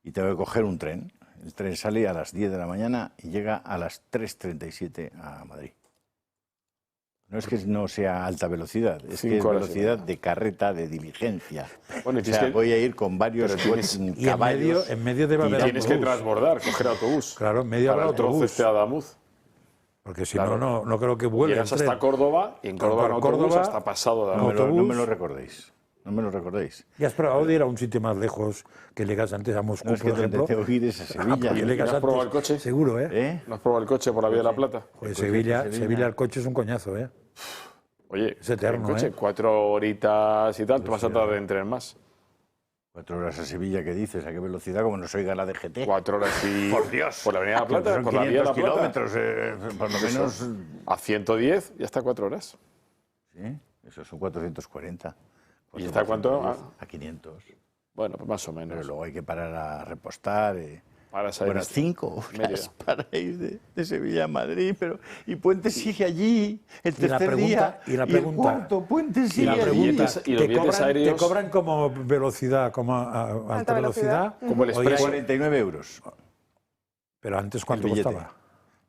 Y tengo que coger un tren. El tren sale a las 10 de la mañana y llega a las 3:37 a Madrid. No es que no sea alta velocidad, es que es velocidad de carreta, de diligencia. Bueno, o sea, voy a ir con varios caballos. En medio debe haber tienes que transbordar, coger autobús. Claro, en medio habrá autobús. Trozo a Adamuz. Porque si no, no creo que vuele. Llegas hasta Córdoba y en Córdoba en autobús hasta pasado de Adamuz. No me lo recordéis. No me lo recordéis. ¿Y has probado de ir a un sitio más lejos que llegas antes a Moscú, es que por ejemplo? Tengo que ir a Sevilla. ¿No has probado el coche? Seguro, ¿eh? ¿No has probado el coche por la Vía de la Plata? Pues Sevilla el coche es un coñazo, ¿eh? Oye, es eterno, el coche, 4 horitas y tal, te vas a tardar en tren más. 4 horas a Sevilla, ¿qué dices? ¿A qué velocidad? Como no soy gala de GT. 4 horas y... Por Dios. Por la Avenida de la Plata, son por la Vía de la 500 Plata. kilómetros, por lo menos... A 110 ya está 4 horas. Sí, eso son 440. ¿Y está cuánto? A 500. Bueno, pues más o menos. Pero luego hay que parar a repostar. Bueno, 5 horas para ir de Sevilla a Madrid, pero y Puente sigue allí el tercer día y el cuarto Puente sigue allí. Y los billetes aéreos te cobran como velocidad, como alta velocidad. Como el expreso. 49 euros. Pero antes, ¿cuánto costaba?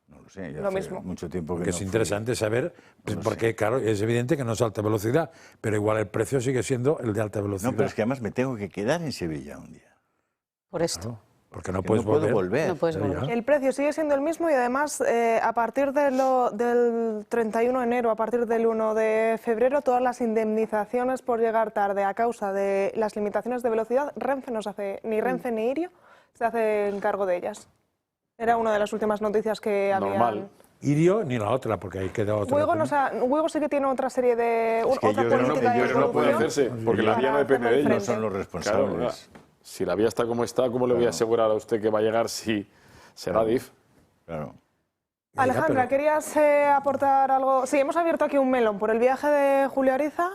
No lo sé, ya lo hace mismo. mucho tiempo que Porque es interesante saber, porque claro, es evidente que no es alta velocidad, pero igual el precio sigue siendo el de alta velocidad. No, pero es que además me tengo que quedar en Sevilla un día. Por esto. Claro. Porque no puedes volver. No puedes volver. El precio sigue siendo el mismo y además a partir del 31 de enero, a partir del 1 de febrero, todas las indemnizaciones por llegar tarde a causa de las limitaciones de velocidad, Renfe no se hace, ni Renfe ni Irio se hace cargo de ellas. Era una de las últimas noticias que Normal. Irio ni la otra, porque ahí queda otra. Wigo sí que tiene otra serie de... otra política de no puede hacerse, porque la vía no depende de ellos. No son los responsables. Claro, si la vía está como está, ¿cómo le voy a asegurar a usted que va a llegar si será DIF? Claro. Alejandra, ¿querías aportar algo? Sí, hemos abierto aquí un melón por el viaje de Julio Ariza.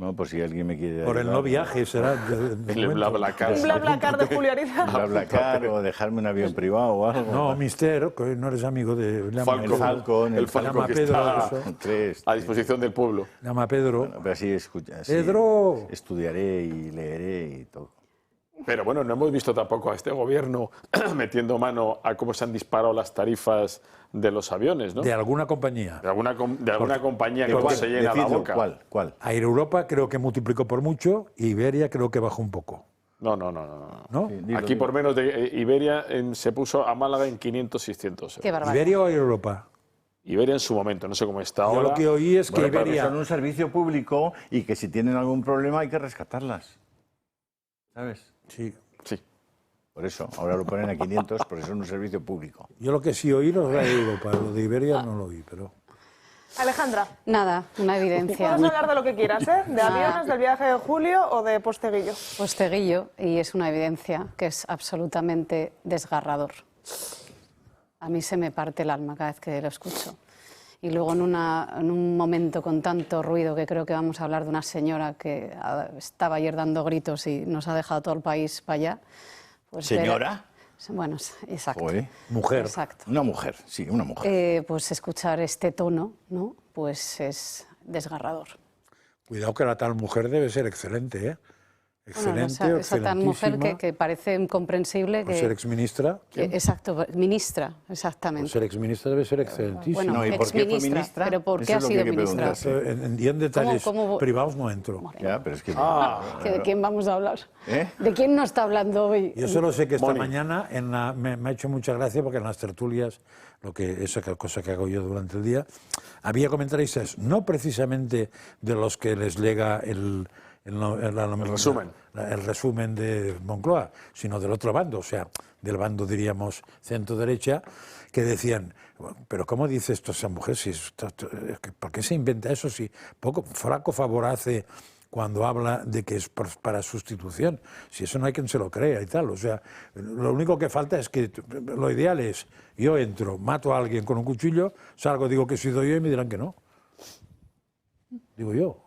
No, pues si alguien me quiere... Por el no viaje será... El BlaBlaCar. Un BlaBlaCar de Julio Ariza. BlaBlaCar o dejarme un avión privado o algo. No, Mister, que no eres amigo de... El Falcon que está a disposición del pueblo. Llama a Pedro. Bueno, pero así, ¡Pedro! Estudiaré y leeré y todo. Pero bueno, no hemos visto tampoco a este gobierno metiendo mano a cómo se han disparado las tarifas de los aviones, ¿no? De alguna compañía. De alguna compañía que se llena la boca. ¿Cuál? Air Europa creo que multiplicó por mucho, Iberia creo que bajó un poco. No. ¿No? Sí, aquí por menos de Iberia se puso a Málaga en 500-600 euros. ¿Iberia o Air Europa? Iberia en su momento, no sé cómo está ahora. Yo lo que oí es que Iberia... son un servicio público y que si tienen algún problema hay que rescatarlas. ¿Sabes? Sí. Por eso, ahora lo ponen a 500 porque son un servicio público. Yo lo que sí oí no era de Europa, lo de Iberia no lo oí, pero... Alejandra. Nada, una evidencia. Puedes hablar de lo que quieras, ¿eh? De aviones, del viaje de Julio o de Posteguillo. Posteguillo, y es una evidencia que es absolutamente desgarrador. A mí se me parte el alma cada vez que lo escucho. Y luego en un momento con tanto ruido, que creo que vamos a hablar de una señora que estaba ayer dando gritos y nos ha dejado todo el país para allá. Pues ¿Señora? Bueno, exacto. Joder. Mujer. Exacto. Una mujer, sí, una mujer. Pues escuchar este tono, ¿no? Pues es desgarrador. Cuidado que la tal mujer debe ser excelente, ¿eh? Excelente, bueno, esa tal mujer que parece incomprensible. Por ser exministra. Exacto, ministra, exactamente. Por ser exministra debe ser excelentísima. Bueno, ¿y por qué fue ministra? ¿Pero por qué ha sido ministra? En detalles privados no entro. Ya, pero es que... ¿De quién vamos a hablar? ¿De quién no está hablando hoy? Yo solo sé que esta mañana me ha hecho mucha gracia porque en las tertulias, esa cosa que hago yo durante el día, había comentaristas, no precisamente de los que les llega el resumen de Moncloa, sino del otro bando, o sea, del bando, diríamos, centro-derecha, que decían, pero ¿cómo dice esto esa mujer? ¿Por qué se inventa eso? Si poco flaco favor hace cuando habla de que es para sustitución, si eso no hay quien se lo crea y tal, o sea, lo único que falta es que lo ideal es, yo entro, mato a alguien con un cuchillo, salgo, digo que he sido yo y me dirán que no. Digo yo.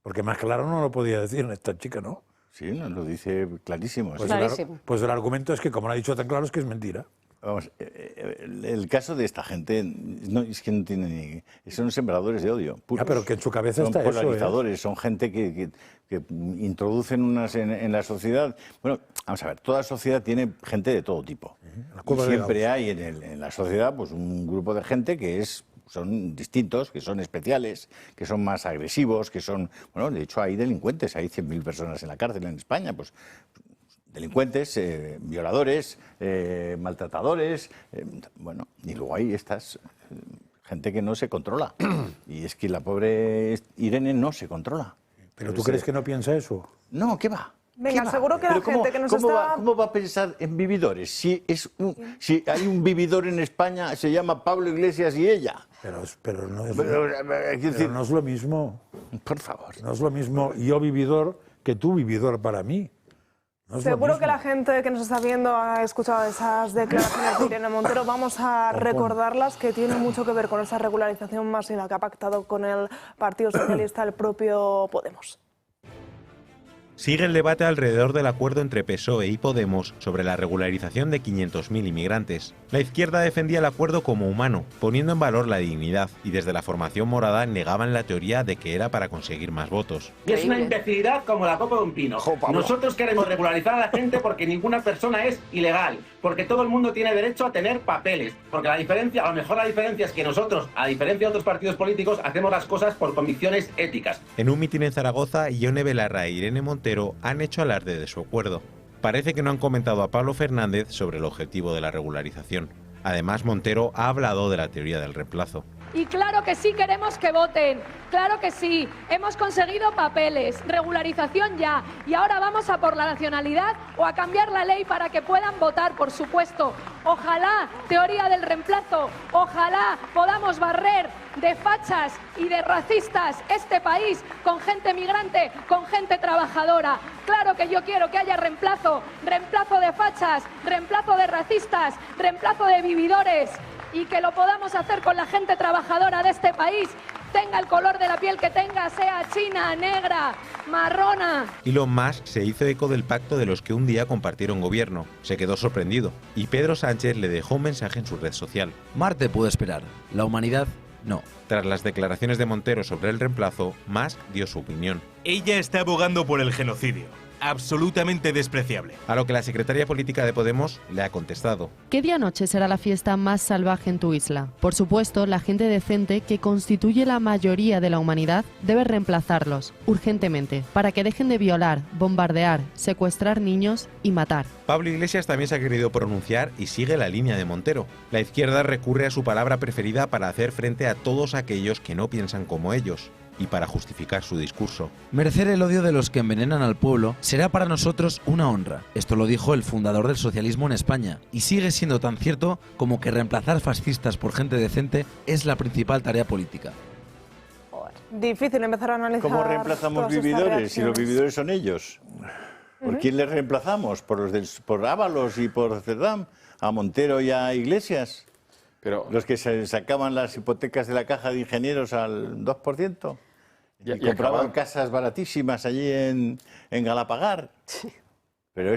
Porque más claro no lo podía decir esta chica, ¿no? Sí, nos lo dice clarísimo. Pues, pues el argumento es que, como lo ha dicho tan claro, es que es mentira. Vamos, el caso de esta gente es que no tiene ni... Son sembradores de odio puros. Pero que en su cabeza está eso. Son polarizadores, son gente que introducen en la sociedad... Bueno, vamos a ver, toda sociedad tiene gente de todo tipo. Y siempre hay en la sociedad pues un grupo de gente que son distintos, que son especiales, que son más agresivos, que son... Bueno, de hecho hay delincuentes, hay 100.000 personas en la cárcel en España, pues delincuentes, violadores, maltratadores, bueno, y luego hay gente que no se controla. Y es que la pobre Irene no se controla. ¿Pero tú crees que no piensa eso? No, ¿qué va? Venga, seguro que la gente que nos ¿Cómo va a pensar en vividores? Si hay un vividor en España, se llama Pablo Iglesias y ella. Pero no es lo mismo. Por favor. No es lo mismo yo vividor que tú vividor para mí. No seguro que la gente que nos está viendo ha escuchado esas declaraciones de Irene Montero. Vamos a recordarlas, que tienen mucho que ver con esa regularización masiva que ha pactado con el Partido Socialista el propio Podemos. Sigue el debate alrededor del acuerdo entre PSOE y Podemos sobre la regularización de 500.000 inmigrantes. La izquierda defendía el acuerdo como humano, poniendo en valor la dignidad, y desde la formación morada negaban la teoría de que era para conseguir más votos. Y es una imbecilidad como la copa de un pino. Nosotros queremos regularizar a la gente porque ninguna persona es ilegal, porque todo el mundo tiene derecho a tener papeles, porque a lo mejor la diferencia es que nosotros, a diferencia de otros partidos políticos, hacemos las cosas por convicciones éticas. En un mitin en Zaragoza, Ione Belarra e Irene Montero han hecho alarde de su acuerdo. Parece que no han comentado a Pablo Fernández sobre el objetivo de la regularización. Además, Montero ha hablado de la teoría del reemplazo. Y claro que sí queremos que voten, claro que sí, hemos conseguido papeles, regularización ya, y ahora vamos a por la nacionalidad o a cambiar la ley para que puedan votar, por supuesto. Ojalá, teoría del reemplazo, ojalá podamos barrer de fachas y de racistas este país con gente migrante, con gente trabajadora. Claro que yo quiero que haya reemplazo, reemplazo de fachas, reemplazo de racistas, reemplazo de vividores, y que lo podamos hacer con la gente trabajadora de este país, tenga el color de la piel que tenga, sea china, negra, marrona. Elon Musk se hizo eco del pacto de los que un día compartieron gobierno. Se quedó sorprendido y Pedro Sánchez le dejó un mensaje en su red social. Marte puede esperar, la humanidad no. Tras las declaraciones de Montero sobre el reemplazo, Musk dio su opinión. Ella está abogando por el genocidio. Absolutamente despreciable. A lo que la secretaria política de Podemos le ha contestado. ¿Qué día noche será la fiesta más salvaje en tu isla? Por supuesto, la gente decente, que constituye la mayoría de la humanidad, debe reemplazarlos, urgentemente, para que dejen de violar, bombardear, secuestrar niños y matar. Pablo Iglesias también se ha querido pronunciar y sigue la línea de Montero. La izquierda recurre a su palabra preferida para hacer frente a todos aquellos que no piensan como ellos y para justificar su discurso. Merecer el odio de los que envenenan al pueblo será para nosotros una honra. Esto lo dijo el fundador del socialismo en España y sigue siendo tan cierto como que reemplazar fascistas por gente decente es la principal tarea política. Difícil empezar a analizar. ¿Cómo reemplazamos vividores si los vividores son ellos? ¿Por quién les reemplazamos? ¿Por Ábalos y por Cerdán? ¿A Montero y a Iglesias? Pero ¿los que se sacaban las hipotecas de la caja de ingenieros al 2%? Y compraban casas baratísimas allí en Galapagar. Sí. Pero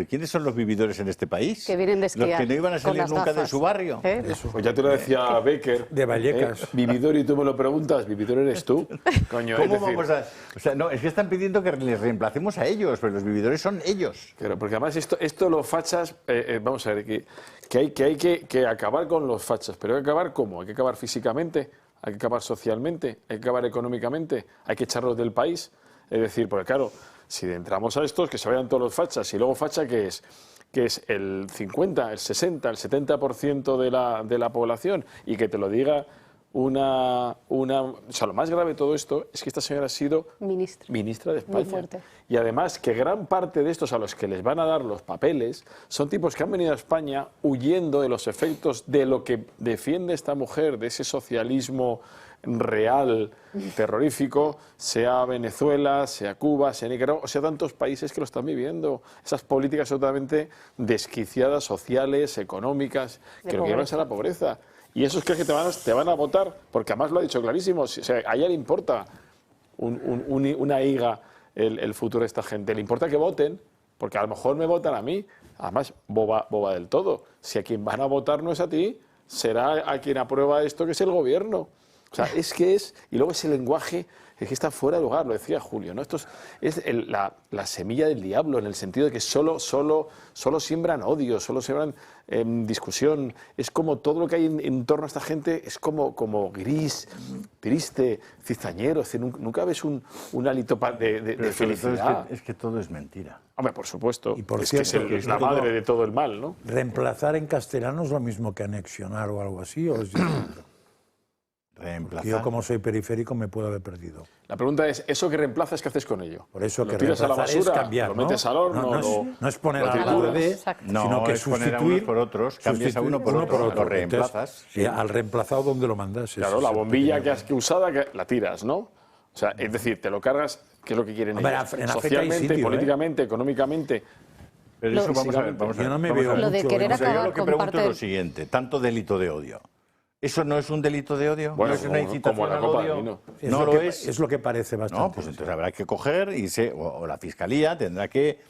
¿quiénes son los vividores en este país? Que vienen de esquiar. Los que no iban a salir nunca de su barrio. Eso. Pues ya te lo decía Becker. De Vallecas. Vividor, y tú me lo preguntas, ¿vividor eres tú? Coño, ¿Cómo es decir, vamos a...? O sea, no, es que están pidiendo que les reemplacemos a ellos, pero los vividores son ellos. Claro, porque además esto los fachas, vamos a ver, que hay que acabar con los fachas, pero hay que acabar ¿cómo? Hay que acabar físicamente, hay que acabar socialmente, hay que acabar económicamente, hay que echarlos del país. Es decir, porque claro, si entramos a estos, que se vayan todos los fachas, y luego facha, ¿qué es? Que es el 50, el 60, el 70% de la población, y que te lo diga o sea, lo más grave de todo esto es que esta señora ha sido ministra de España. Muy fuerte. Y además que gran parte de estos a los que les van a dar los papeles son tipos que han venido a España huyendo de los efectos de lo que defiende esta mujer, de ese socialismo real, terrorífico, sea Venezuela, sea Cuba, sea Nicaragua, o sea tantos países que lo están viviendo. Esas políticas absolutamente desquiciadas, sociales, económicas, que lo que llevan es a la pobreza. Y esos que te van a votar, porque además lo ha dicho clarísimo, o sea, a ella le importa una higa el futuro de esta gente, le importa que voten, porque a lo mejor me votan a mí, además boba del todo. Si a quien van a votar no es a ti, será a quien aprueba esto, que es el gobierno. O sea, y luego ese lenguaje es que está fuera de lugar, lo decía Julio, ¿no? Esto es la semilla del diablo, en el sentido de que solo siembran odio, solo siembran discusión. Es como todo lo que hay en torno a esta gente, es como gris, triste, cizañero. Es decir, nunca ves un hálito de felicidad. Es que todo es mentira. Hombre, por supuesto, y por cierto, es la madre de todo el mal, ¿no? ¿Reemplazar en castellano es lo mismo que anexionar o algo así? ¿O es distinto? Yo, como soy periférico, me puedo haber perdido. La pregunta es, ¿eso que reemplazas, qué haces con ello? Por eso ¿Lo que tiras a la basura, es cambiar, lo metes al horno? No es poner al lado de, sino que es poner a unos por otros, cambias a uno por otro, lo reemplazas. Entonces, al reemplazado, ¿dónde lo mandas? Claro, la bombilla que usada, la tiras, ¿no? O sea, es decir, te lo cargas, ¿qué es lo que quieren ellos? Socialmente, políticamente, económicamente. Pero eso vamos a ver. Yo no me veo lo de querer acabar yo lo que pregunto es lo siguiente, tanto delito de odio. ¿Eso no es un delito de odio? Bueno, ¿no es una incitación al odio? No lo es. Es lo que parece bastante. No, pues entonces habrá que coger o la Fiscalía tendrá que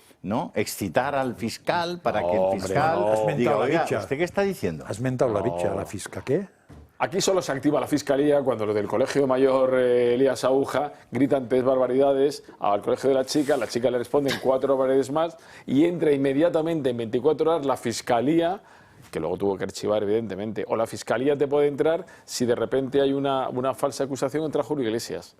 excitar al fiscal para que el fiscal diga, oiga, ¿usted qué está diciendo? Has mentado la bicha, ¿la fisca qué? Aquí solo se activa la Fiscalía cuando los del Colegio Mayor Elías Aguja gritan 3 barbaridades al colegio de la chica le responden 4 barbaridades más y entra inmediatamente en 24 horas la Fiscalía, que luego tuvo que archivar, evidentemente, o la Fiscalía te puede entrar si de repente hay una falsa acusación contra Julio Iglesias.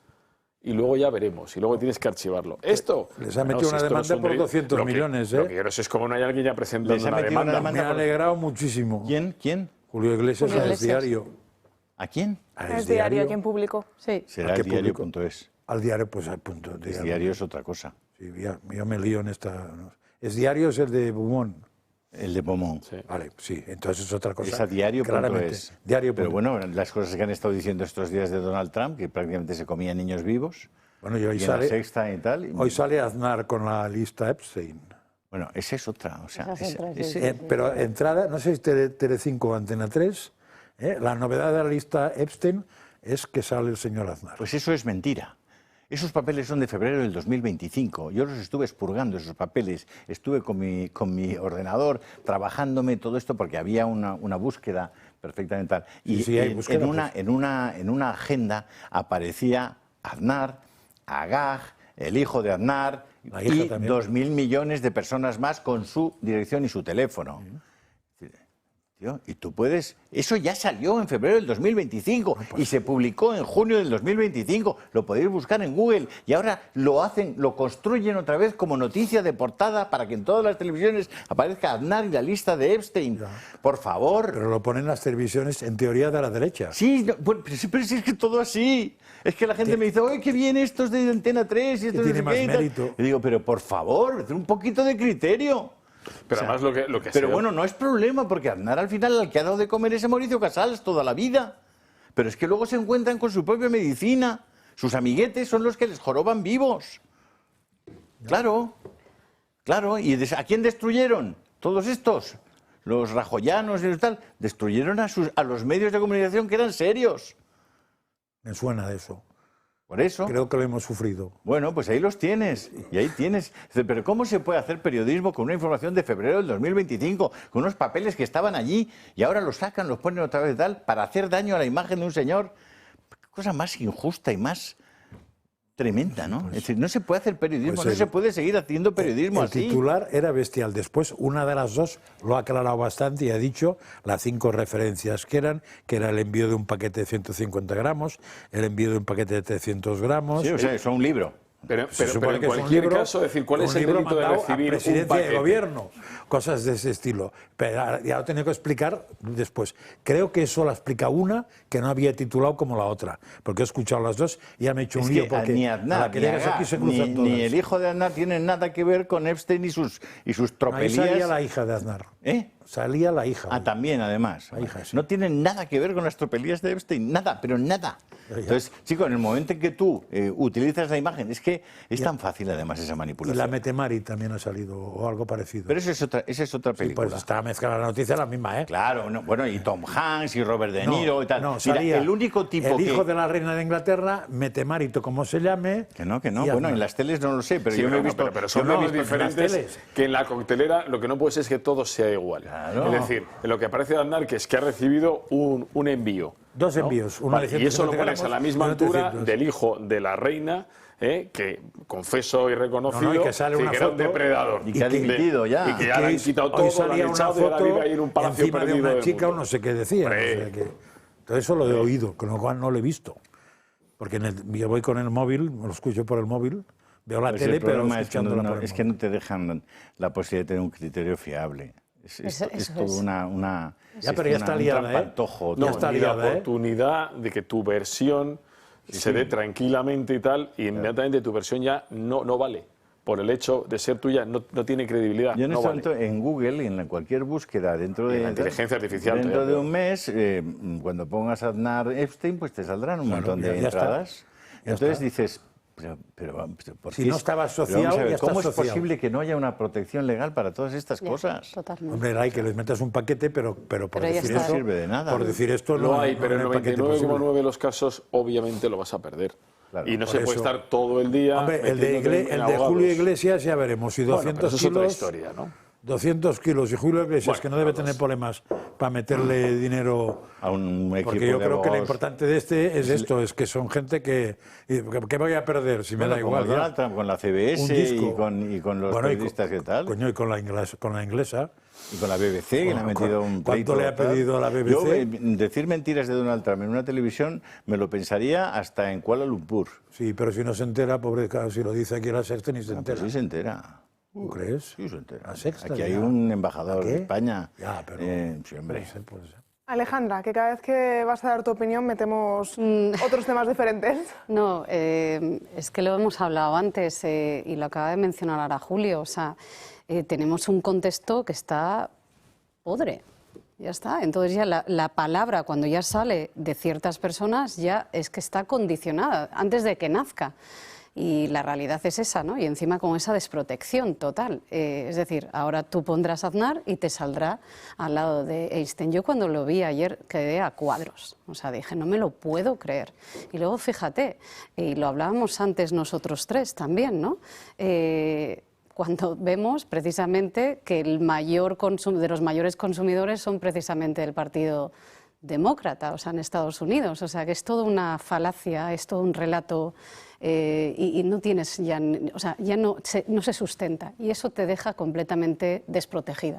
Y luego ya veremos, y luego tienes que archivarlo. Esto... Les ha metido una demanda por 200 millones, ¿eh? Lo que yo no sé es como no hay alguien ya presentando una demanda. Me ha alegrado muchísimo. ¿Quién? Julio Iglesias en El Diario. ¿A quién? Es Diario, ¿quién publicó? Sí. Será el diario.es. Al diario, pues al punto. El diario es otra cosa. Sí, ya me lío en esta... ¿no? Es Diario, es el de Beaumont. El de Beaumont. Sí. Vale, sí, entonces es otra cosa. Es a diario.es. Diario. Pero bueno, las cosas que han estado diciendo estos días de Donald Trump, que prácticamente se comían niños vivos. Bueno, y hoy sale, La Sexta y tal. Hoy sale Aznar con la lista Epstein. Bueno, esa es otra. O sea, pero entrada, no sé si Telecinco o Antena 3, la novedad de la lista Epstein es que sale el señor Aznar. Pues eso es mentira. Esos papeles son de febrero del 2025. Yo los estuve expurgando, esos papeles. Estuve con mi ordenador trabajándome todo esto porque había una búsqueda perfectamente tal. Y sí, hay búsqueda, en una agenda aparecía Aznar, Agag, el hijo de Aznar y 2.000 millones de personas más con su dirección y su teléfono. Tío, y tú puedes... Eso ya salió en febrero del 2025 y se publicó en junio del 2025. Lo podéis buscar en Google y ahora lo construyen otra vez como noticia de portada para que en todas las televisiones aparezca Aznar y la lista de Epstein. Por favor. Pero lo ponen las televisiones en teoría de la derecha. Sí, pero si es que todo así. Es que la gente me dice, oye, qué bien estos de Antena 3 y estos tiene más mérito. Y digo, pero por favor, un poquito de criterio. Pero además lo que pero bueno, no es problema, porque Aznar al final al que ha dado de comer es a Mauricio Casals toda la vida. Pero es que luego se encuentran con su propia medicina. Sus amiguetes son los que les joroban vivos. Claro, claro. ¿Y a quién destruyeron? Todos estos, los rajoyanos y tal, destruyeron a los medios de comunicación que eran serios. Me suena de eso. Por eso. Creo que lo hemos sufrido. Bueno, pues ahí los tienes. Y ahí tienes. Pero ¿cómo se puede hacer periodismo con una información de febrero del 2025? Con unos papeles que estaban allí y ahora los sacan, los ponen otra vez tal, para hacer daño a la imagen de un señor. Cosa más injusta y más tremenda, ¿no? Es decir, no se puede hacer periodismo, no se puede seguir haciendo periodismo así. El titular era bestial. Después, una de las dos lo ha aclarado bastante y ha dicho las 5 referencias que era el envío de un paquete de 150 gramos, el envío de un paquete de 300 gramos... Sí, o sea, eso es un libro. Pero en cualquier caso, decir, ¿cuál es el delito de recibir un presidencia paquete? de gobierno? Cosas de ese estilo. Pero ya lo tenía que explicar después. Creo que eso la explica una que no había titulado como la otra. Porque he escuchado las dos y ya me he hecho un lío. Porque ni Aznar, ni el hijo de Aznar tienen nada que ver con Epstein y sus tropelías. Ahí salía la hija de Aznar. Salía la hija. Ah, también, además. La hija, sí. No tienen nada que ver con las tropelías de Epstein, nada, pero nada. Entonces, chico, en el momento en que tú utilizas la imagen, es que es tan fácil además esa manipulación. Y la Metemari también ha salido, o algo parecido. Pero esa es otra película. Sí, pues está mezclada la noticia, la misma, ¿eh? Claro, bueno, y Tom Hanks y Robert De Niro y tal. No, salía mira, el único tipo el hijo de la reina de Inglaterra, Metemárito, como se llame... Que no, bueno, en las teles no lo sé, pero Sí, yo me he visto... pero son medios diferentes que en la coctelera lo que no puede ser es que todo sea igual. Claro. Es decir, en lo que aparece de Aznar, que es que ha recibido un envío. 2 envíos. Uno Vale, y eso lo pones a la misma altura del hijo de la reina, que confeso y reconocido y que sale una era un depredador. Y que ha dimitido ya. Y que ya le han quitado todo, lo han echado y ahora vive ahí en un palacio encima perdido de una chica o no sé qué decía. Todo eso lo he oído, con lo cual no lo he visto. Porque yo voy con el móvil, lo escucho por el móvil, veo la tele, pero escuchándola es que no te dejan la posibilidad de tener un criterio fiable. Es todo una ya, pero ya está liada, antojo. No, está liada, la oportunidad de que tu versión se dé tranquilamente y tal, y inmediatamente tu versión ya no vale. Por el hecho de ser tuya, no tiene credibilidad. Yo en no este vale. momento, en Google y en cualquier búsqueda dentro de la inteligencia artificial dentro de un mes, cuando pongas Aznar Epstein, pues te saldrán un montón de entradas. Entonces dices, pero ¿por qué? Si no estaba asociado, ya está ¿cómo es asociado. posible que no haya una protección legal para todas estas cosas? Totalmente. Hombre, hay que les metas un paquete, pero por decir no eso, sirve de nada. Por decir esto no hay, pero en el 99,9 de los casos obviamente lo vas a perder. Claro, y no por se puede eso. estar todo el día. Hombre, el de abogados. Julio Iglesias ya veremos. Y 200 pero eso es otra kilos. historia, ¿no? 200 kilos y Julio Iglesias, Bueno, que no debe tener problemas para meterle dinero a un equipo. Porque yo de creo que lo abogados. importante de este es esto, es que son gente que voy a perder, si me da igual. Como Donald Trump, con la CBS y con los periodistas que tal. Coño, y con la inglesa. Y con la BBC, que le ha metido un pleito. ¿Cuánto le ha pedido a la BBC? Yo, decir mentiras de Donald Trump en una televisión me lo pensaría hasta en Kuala Lumpur. Sí, pero si no se entera, pobre, claro, si lo dice aquí la Sexta ni se entera. Pues sí se entera. ¿Tú crees? Sí se entera. La Sexta, aquí ya. hay un embajador de España. Ya, pero... sí, hombre. Puede ser. Alejandra, que cada vez que vas a dar tu opinión metemos otros temas diferentes. No, es que lo hemos hablado antes y lo acaba de mencionar ahora Julio. O sea, tenemos un contexto que está podre. Ya está. Entonces ya la palabra cuando ya sale de ciertas personas ya es que está condicionada antes de que nazca. Y la realidad es esa, ¿no? Y encima con esa desprotección total. Es decir, ahora tú pondrás a Aznar y te saldrá al lado de Einstein. Yo cuando lo vi ayer quedé a cuadros. O sea, dije, no me lo puedo creer. Y luego fíjate, y lo hablábamos antes nosotros tres también, ¿no? Cuando vemos precisamente que el mayor de los mayores consumidores son precisamente del Partido Demócrata, o sea, en Estados Unidos. O sea, que es toda una falacia, es todo un relato y no tienes ya, o sea, ya no se sustenta y eso te deja completamente desprotegida.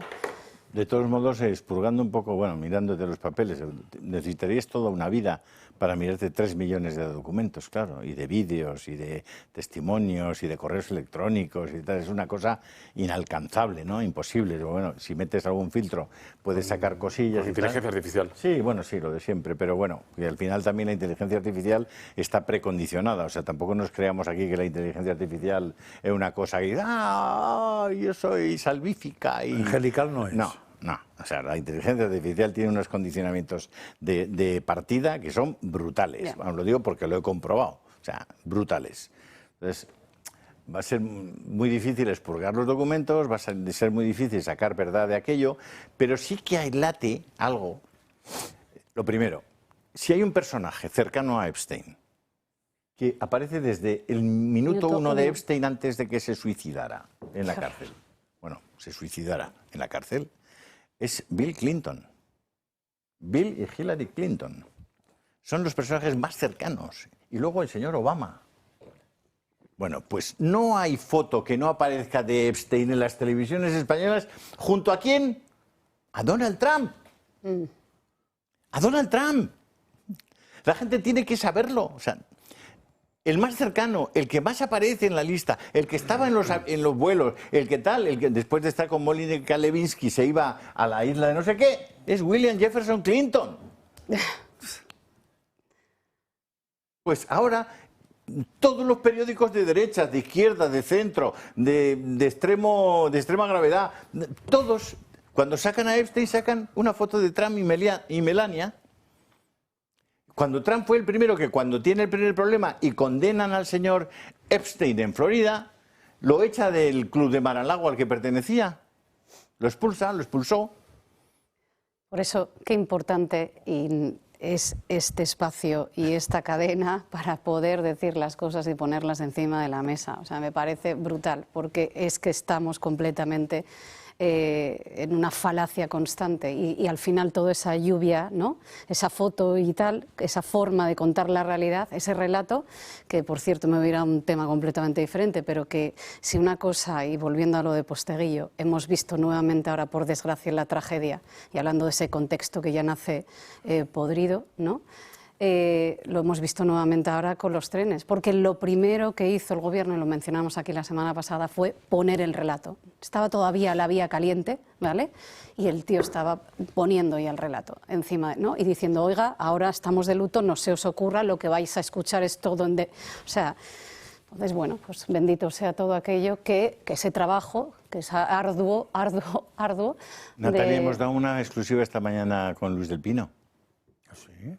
De todos modos, expurgando un poco, bueno, mirándote los papeles, necesitarías toda una vida para mirarte 3 millones de documentos, claro, y de vídeos, y de testimonios, y de correos electrónicos, y tal. Es una cosa inalcanzable, ¿no? Imposible. Bueno, si metes algún filtro, puedes sacar cosillas. Con inteligencia artificial. Sí, bueno, sí, lo de siempre, pero bueno, y al final también la inteligencia artificial está precondicionada, o sea, tampoco nos creamos aquí que la inteligencia artificial es una cosa que, yo soy salvífica y... Angelical no es. No, o sea, la inteligencia artificial tiene unos condicionamientos de partida que son brutales. Bueno, lo digo porque lo he comprobado, o sea, brutales. Entonces, va a ser muy difícil expurgar los documentos, va a ser muy difícil sacar verdad de aquello, pero sí que hay late algo. Lo primero, si hay un personaje cercano a Epstein, que aparece desde el minuto 1 de Epstein antes de que se suicidara en la cárcel. Bueno, se suicidara en la cárcel. Es Bill Clinton. Bill y Hillary Clinton. Son los personajes más cercanos. Y luego el señor Obama. Bueno, pues no hay foto que no aparezca de Epstein en las televisiones españolas. ¿Junto a quién? A Donald Trump. A Donald Trump. La gente tiene que saberlo. O sea, el más cercano, el que más aparece en la lista, el que estaba en los vuelos, el que tal, el que después de estar con Mónica Lewinsky se iba a la isla de no sé qué, es William Jefferson Clinton. Pues ahora todos los periódicos de derecha, de izquierda, de centro, de extrema gravedad, todos, cuando sacan a Epstein, sacan una foto de Trump y Melania. Cuando Trump fue el primero que cuando tiene el primer problema y condenan al señor Epstein en Florida, lo echa del club de Mar-a-Lago al que pertenecía. Lo expulsó. Por eso, qué importante es este espacio y esta cadena para poder decir las cosas y ponerlas encima de la mesa. O sea, me parece brutal, porque es que estamos completamente en una falacia constante y al final toda esa lluvia, ¿no? Esa foto y tal, esa forma de contar la realidad, ese relato, que por cierto me voy a ir a un tema completamente diferente, pero que si una cosa, y volviendo a lo de Posteguillo, hemos visto nuevamente ahora por desgracia la tragedia, y hablando de ese contexto que ya nace podrido, ¿no? Lo hemos visto nuevamente ahora con los trenes, porque lo primero que hizo el gobierno, y lo mencionamos aquí la semana pasada, fue poner el relato. Estaba todavía la vía caliente, ¿vale? Y el tío estaba poniendo ya el relato encima, ¿no? Y diciendo, oiga, ahora estamos de luto, no se os ocurra, lo que vais a escuchar es todo o sea, entonces, bueno, pues bendito sea todo aquello que ese trabajo, que es arduo. Natalia, hemos dado una exclusiva esta mañana con Luis del Pino. ¿Sí?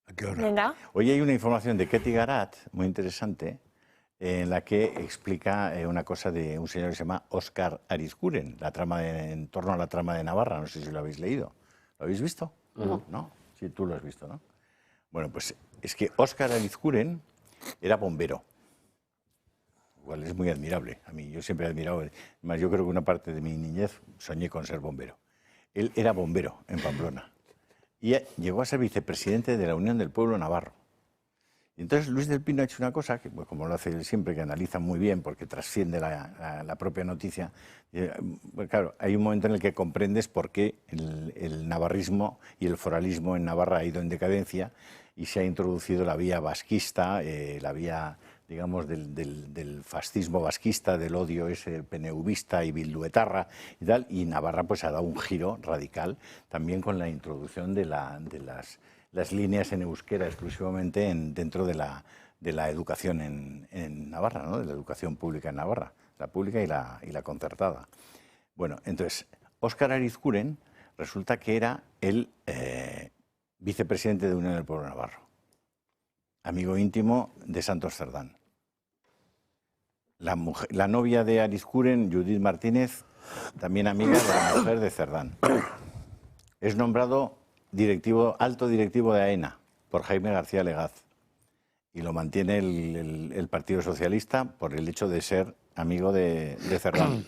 ¿A qué hora? Venga. Hoy hay una información de Ketty Garat, muy interesante, en la que explica una cosa de un señor que se llama Óscar Arizguren, en torno a la trama de Navarra. No sé si lo habéis leído. ¿Lo habéis visto? No. Sí, tú lo has visto, ¿no? Bueno, pues es que Óscar Arizguren era bombero. Igual es muy admirable. A mí, yo siempre he admirado. Además, yo creo que una parte de mi niñez soñé con ser bombero. Él era bombero en Pamplona. Y llegó a ser vicepresidente de la Unión del Pueblo Navarro. Y entonces Luis del Pino ha hecho una cosa, que pues, como lo hace él siempre, que analiza muy bien, porque trasciende la propia noticia. Pues, claro, hay un momento en el que comprendes por qué el navarrismo y el foralismo en Navarra ha ido en decadencia y se ha introducido la vía vasquista, la vía, digamos, del fascismo vasquista, del odio ese PNVista y bilduetarra y tal, y Navarra pues ha dado un giro radical también con la introducción de las líneas en euskera exclusivamente dentro de la educación en Navarra, ¿no? De la educación pública en Navarra, la pública y la concertada. Bueno, entonces, Óscar Arizguren resulta que era el vicepresidente de Unión del Pueblo Navarro. amigo íntimo de Santos Cerdán. La novia de Arizcuren, Judith Martínez, también amiga de la mujer de Cerdán. Es nombrado alto directivo de AENA por Jaime García Legaz y lo mantiene el Partido Socialista por el hecho de ser amigo de Cerdán.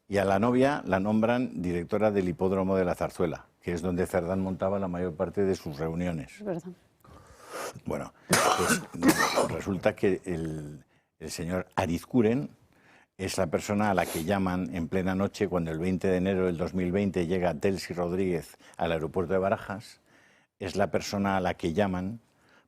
Y a la novia la nombran directora del hipódromo de la Zarzuela, que es donde Cerdán montaba la mayor parte de sus reuniones. Es verdad. Bueno, pues resulta que el señor Arizcuren es la persona a la que llaman en plena noche cuando el 20 de enero del 2020 llega Delcy Rodríguez al aeropuerto de Barajas. Es la persona a la que llaman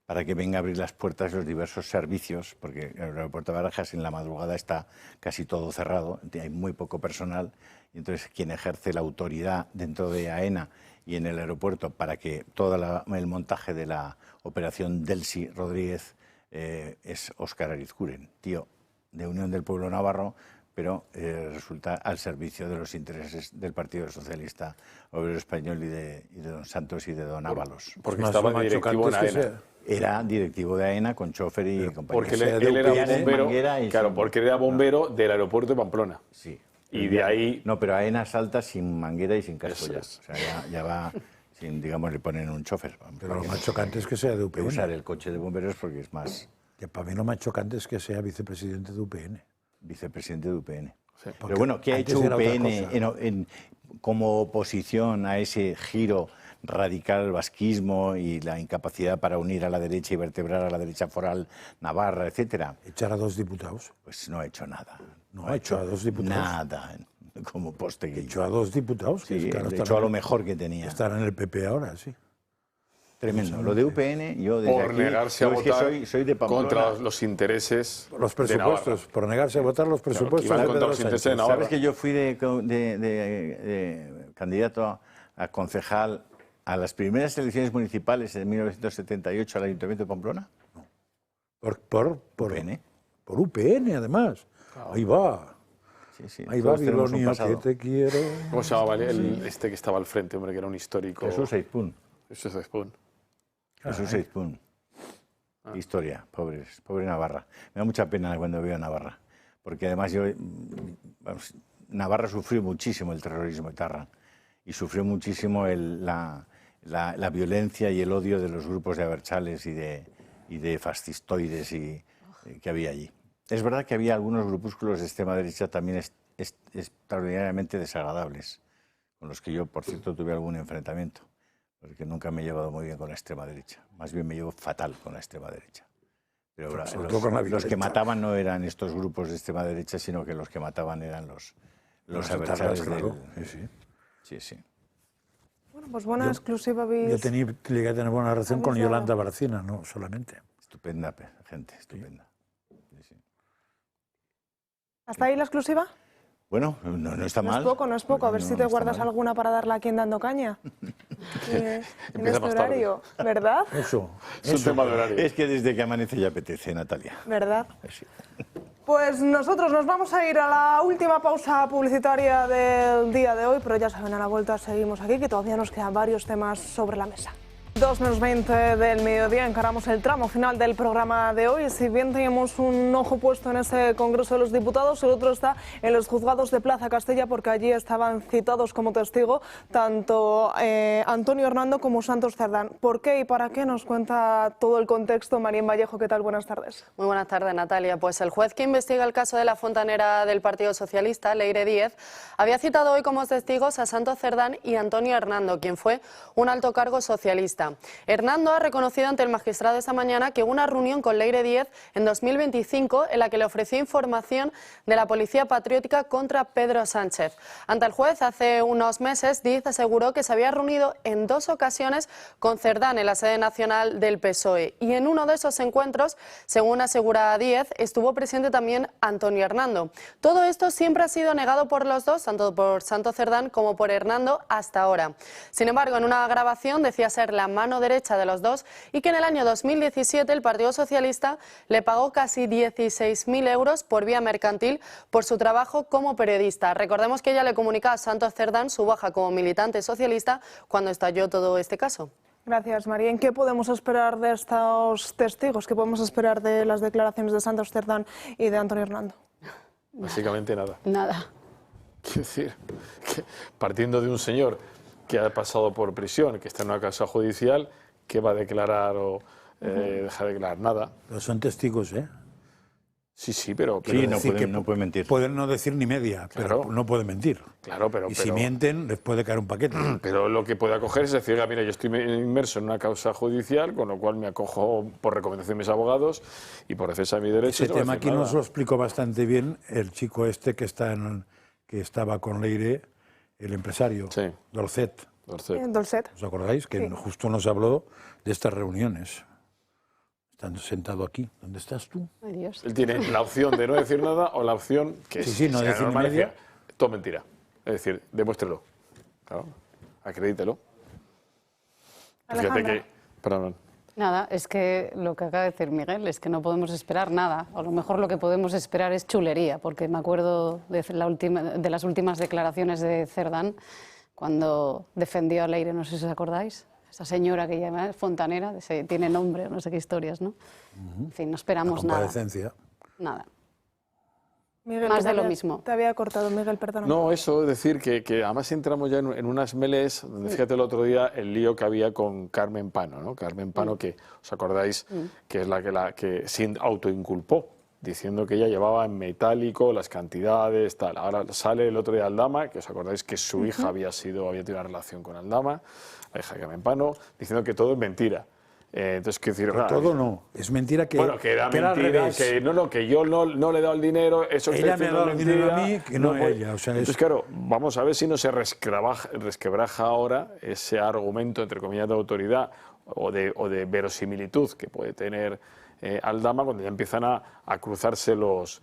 para que venga a abrir las puertas de los diversos servicios, porque el aeropuerto de Barajas en la madrugada está casi todo cerrado, hay muy poco personal, y entonces quien ejerce la autoridad dentro de AENA y en el aeropuerto para que todo el montaje de la operación Delcy Rodríguez es Óscar Arizcuren, tío de Unión del Pueblo Navarro, pero resulta al servicio de los intereses del Partido Socialista Obrero Español y de don Santos y de don Ábalos. Porque estaba directivo en AENA. Era directivo de AENA con chofer y compañía. Porque él era bombero, claro, porque era bombero del aeropuerto de Pamplona. Sí. Y de ahí... No, pero AENA salta sin manguera y sin casco ya. O sea, ya va... Sin, digamos, le ponen un chofer. Pero lo más chocante es que sea de UPN. Usar el coche de bomberos porque es más... Que para mí lo más chocante es que sea vicepresidente de UPN. Vicepresidente de UPN. Sí. Pero bueno, ¿qué ha hecho UPN como oposición a ese giro radical al vasquismo y la incapacidad para unir a la derecha y vertebrar a la derecha foral navarra, etcétera? ¿Echar a 2 diputados? Pues no ha hecho nada. No ha hecho a 2 diputados. Nada. Como Posteguillo. Echó a 2 diputados. Sí, echó a lo mejor que tenía. Estará en el PP ahora, sí. Tremendo. Lo de UPN, yo desde por aquí, negarse a votar soy de Pamplona. contra los intereses los presupuestos, por negarse a votar los presupuestos. Claro, contra los intereses de Navarra. ¿Sabes que yo fui de candidato a concejal a las primeras elecciones municipales en 1978 al Ayuntamiento de Pamplona? No. Por UPN. Por UPN, además. Claro. Ahí va. Sí, ahí va, Babilonia, que te quiero. ¿Cómo se llamaba este que estaba al frente, hombre, que era un histórico? Jesús Aizpún. Jesús Aizpún. Jesús Aizpún. Historia, pobre Navarra. Me da mucha pena cuando veo a Navarra, porque además Navarra sufrió muchísimo el terrorismo etarra y sufrió muchísimo la violencia y el odio de los grupos de abertzales y de fascistoides que había allí. Es verdad que había algunos grupúsculos de extrema derecha también extraordinariamente desagradables, con los que yo, por cierto, tuve algún enfrentamiento, porque nunca me he llevado muy bien con la extrema derecha. Más bien me llevo fatal con la extrema derecha. Pero los que mataban no eran estos grupos de extrema derecha, sino que los que mataban eran los abertzales claro. Sí. Bueno, pues buena exclusiva. Yo llegué a tener buena relación con Yolanda Barcina, no solamente. Estupenda gente, estupenda. ¿Hasta ahí la exclusiva? Bueno, no está mal. No es poco. A ver si te guardas alguna para darla aquí en Dando Caña. En este horario, ¿verdad? Eso. Es un tema de horario. Es que desde que amanece ya apetece, Natalia. ¿Verdad? Sí. Pues nosotros nos vamos a ir a la última pausa publicitaria del día de hoy, pero ya saben, a la vuelta seguimos aquí, que todavía nos quedan varios temas sobre la mesa. 2:20 del mediodía, encaramos el tramo final del programa de hoy. Si bien tenemos un ojo puesto en ese Congreso de los Diputados, el otro está en los juzgados de Plaza Castella, porque allí estaban citados como testigo tanto Antonio Hernando como Santos Cerdán. ¿Por qué y para qué? Nos cuenta todo el contexto Marín Vallejo. ¿Qué tal? Buenas tardes. Muy buenas tardes, Natalia. Pues el juez que investiga el caso de la fontanera del Partido Socialista, Leire Díez, había citado hoy como testigos a Santos Cerdán y Antonio Hernando, quien fue un alto cargo socialista. Hernando ha reconocido ante el magistrado esta mañana que hubo una reunión con Leire Díez en 2025 en la que le ofreció información de la Policía Patriótica contra Pedro Sánchez. Ante el juez, hace unos meses, Díez aseguró que se había reunido en 2 ocasiones con Cerdán en la sede nacional del PSOE y en uno de esos encuentros, según asegura Díez, estuvo presente también Antonio Hernando. Todo esto siempre ha sido negado por los dos, tanto por Santos Cerdán como por Hernando hasta ahora. Sin embargo, en una grabación decía ser la mano derecha de los dos y que en el año 2017 el Partido Socialista le pagó casi 16.000 euros por vía mercantil por su trabajo como periodista. Recordemos que ella le comunica a Santos Cerdán su baja como militante socialista cuando estalló todo este caso. Gracias, María. ¿En qué podemos esperar de estos testigos? ¿Qué podemos esperar de las declaraciones de Santos Cerdán y de Antonio Hernando? Básicamente nada. Nada. Quiero decir, que partiendo de un señor que ha pasado por prisión, que está en una causa judicial, ¿qué va a declarar o dejar de declarar? Nada. Pero son testigos, ¿eh? Sí, pero Sí, no pueden mentir. Pueden no decir ni media, Claro. pero no pueden mentir. Claro, Y si mienten, les puede caer un paquete. Pero lo que puede acoger es decir, mira, yo estoy inmerso en una causa judicial, con lo cual me acojo por recomendación de mis abogados y por defensa de mi derecho. Ese tema aquí nos lo explicó bastante bien el chico este que estaba con Leire, el empresario, Dolcet. Dolcet. ¿Os acordáis? Que justo nos habló de estas reuniones. Están sentado aquí. ¿Dónde estás tú? Ay, Dios. Él tiene la opción de no decir nada o la opción que no decir normal, media. decir, todo mentira. Es decir, demuéstrelo. Claro, acredítelo. Fíjate que... Perdón. Nada, es que lo que acaba de decir Miguel es que no podemos esperar nada. A lo mejor lo que podemos esperar es chulería, porque me acuerdo de las últimas declaraciones de Cerdán cuando defendió a Leire, no sé si os acordáis. Esa señora que llama Fontanera, tiene nombre, no sé qué historias, ¿no? En fin, no esperamos nada. Comparecencia. Nada. Miguel, Más de lo mismo. Te había cortado, Miguel, perdón. No, eso, es decir, que además entramos ya en unas meles, donde fíjate el otro día el lío que había con Carmen Pano, ¿no? Carmen Pano, que os acordáis que es la que se autoinculpó, diciendo que ella llevaba en metálico las cantidades, tal. Ahora sale el otro día Aldama, que os acordáis que su hija había tenido una relación con Aldama, la hija de Carmen Pano, diciendo que todo es mentira. Entonces, ¿qué decir? Todo no, es mentira que... Bueno, que era mentira, que yo no le he dado el dinero, eso ella me ha dado el dinero a mí, que no ella. O sea, entonces, claro, vamos a ver si no se resquebraja ahora ese argumento, entre comillas, de autoridad o de verosimilitud que puede tener Aldama cuando ya empiezan a cruzarse los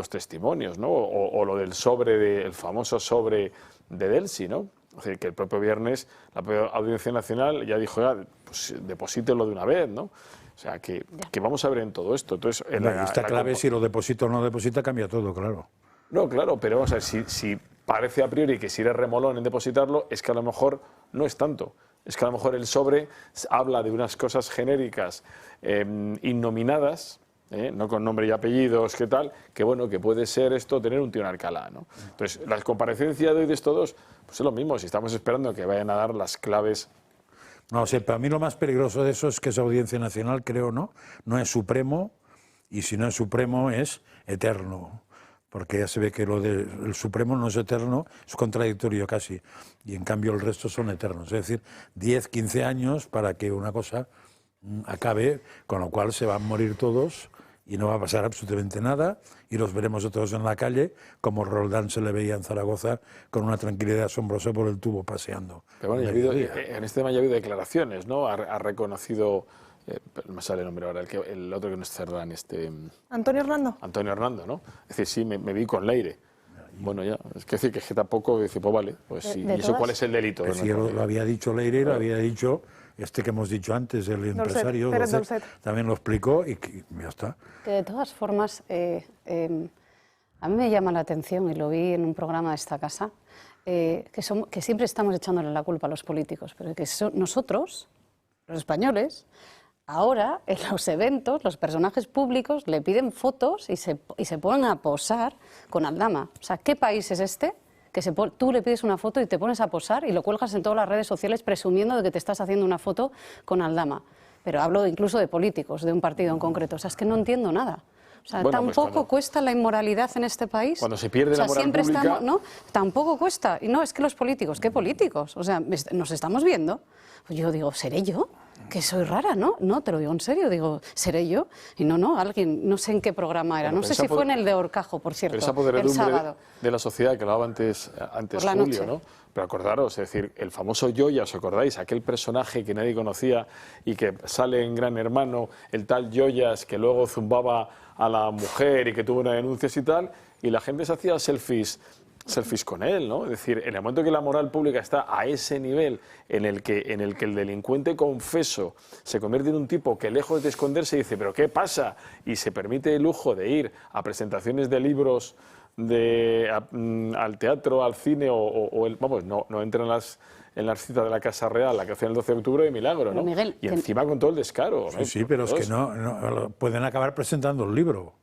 testimonios, ¿no? O lo del el famoso sobre de Delsi, ¿no? Es decir, que el propio viernes la propia Audiencia Nacional ya dijo, pues deposítelo de una vez, ¿no? O sea, que vamos a ver en todo esto. Entonces, está clave si lo deposita o no deposita, cambia todo, claro. No, claro, pero vamos a ver, si parece a priori que si eres remolón en depositarlo, es que a lo mejor no es tanto. Es que a lo mejor el sobre habla de unas cosas genéricas innominadas, no con nombre y apellidos, ¿qué tal? Que bueno, que puede ser esto tener un tío en Alcalá, ¿no? Entonces, la comparecencia de hoy de estos dos, pues es lo mismo, si estamos esperando que vayan a dar las claves. No sé, para mí lo más peligroso de eso es que esa Audiencia Nacional, creo, no es supremo, y si no es supremo es eterno, porque ya se ve que lo del supremo no es eterno, es contradictorio casi, y en cambio el resto son eternos, es decir, 10, 15 años para que una cosa acabe, con lo cual se van a morir todos y no va a pasar absolutamente nada y los veremos todos en la calle, como Roldán se le veía en Zaragoza con una tranquilidad asombrosa por el tubo paseando. Pero bueno, en este tema ya ha habido declaraciones, ¿no? Ha reconocido, me sale el nombre ahora, el otro que no es Cerdán, ¿Antonio Hernando? Antonio Hernando, ¿no? Es decir, sí, me vi con Leire. Bueno, ya, es que tampoco, dice, pues vale, pues sí. ¿Y eso cuál es el delito? Pues sí, lo había dicho Leire, lo había dicho que hemos dicho antes, el empresario, Dolcet, también lo explicó y ya está. Que de todas formas, a mí me llama la atención, y lo vi en un programa de esta casa, que siempre estamos echándole la culpa a los políticos, pero que nosotros, los españoles, ahora en los eventos, los personajes públicos le piden fotos y se ponen a posar con Aldama. O sea, ¿qué país es este? Que tú le pides una foto y te pones a posar y lo cuelgas en todas las redes sociales presumiendo de que te estás haciendo una foto con Aldama. Pero hablo incluso de políticos, de un partido en concreto. O sea, es que no entiendo nada. O sea, bueno, tampoco cuesta la inmoralidad en este país. Cuando se pierde la moral siempre pública... estamos, ¿no? Tampoco cuesta. Y no, es que los políticos, ¿qué políticos? O sea, nos estamos viendo. Pues yo digo, ¿seré yo? Que soy rara, ¿no? No, te lo digo en serio, digo, ¿seré yo? Y no, alguien, no sé en qué programa era, no sé si fue en el de Horcajo, por cierto, esa podredumbre el sábado. De la sociedad que hablaba antes Julio, ¿no? Pero acordaros, es decir, el famoso Yoya, ¿os acordáis? Aquel personaje que nadie conocía y que sale en Gran Hermano, el tal Yoyas, que luego zumbaba a la mujer y que tuvo una denuncia y tal, y la gente se hacía selfies con él, ¿no? Es decir, en el momento que la moral pública está a ese nivel en el que el delincuente confeso se convierte en un tipo que lejos de esconderse dice, ¿pero qué pasa? Y se permite el lujo de ir a presentaciones de libros al teatro, al cine no entra en las citas de la Casa Real, la que hacía el 12 de octubre de milagro, ¿no? Miguel, y encima con todo el descaro. Sí, pero es que no pueden acabar presentando el libro.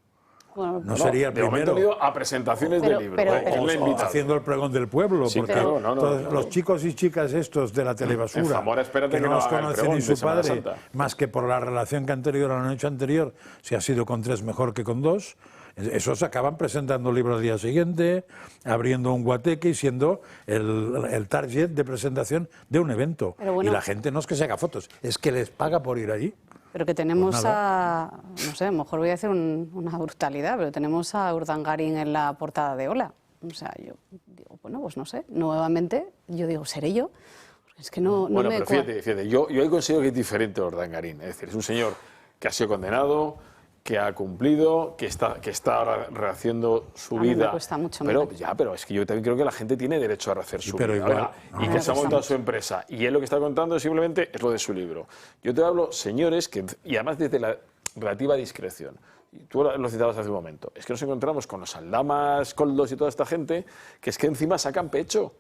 Bueno, no sería el de momento primero. he ido a presentaciones de libros. O haciendo el pregón del pueblo, Sí, porque claro, los chicos y chicas estos de la telebasura, en Zamora, espérate que que no no los haga el conocen pregón ni de su Semana padre, Santa. más que por la relación que anterior a la noche anterior, si ha sido con 3 mejor que con 2, esos acaban presentando libros al día siguiente, abriendo un guateque y siendo el target de presentación de un evento. Bueno, y la gente no es que se haga fotos, es que les paga por ir allí. Pero que tenemos Pues no sé, a lo mejor voy a hacer una brutalidad, pero tenemos a Urdangarín en la portada de Hola. O sea, yo digo, bueno, pues no sé, nuevamente yo digo, ¿seré yo? Porque es que no Bueno, me... pero fíjate, yo he considerado que es diferente Urdangarín. Es decir, es un señor que ha sido condenado, que ha cumplido, que está ahora rehaciendo su A mí me vida. cuesta mucho pero más. pero es que yo también creo que la gente tiene derecho a rehacer su vida. igual, Y que se ha montado su empresa. Y él lo que está contando simplemente es lo de su libro. Yo te hablo, señores, y además desde la relativa discreción. Tú lo citabas hace un momento. Es que nos encontramos con los Aldamas, Koldos y toda esta gente que es que encima sacan pecho.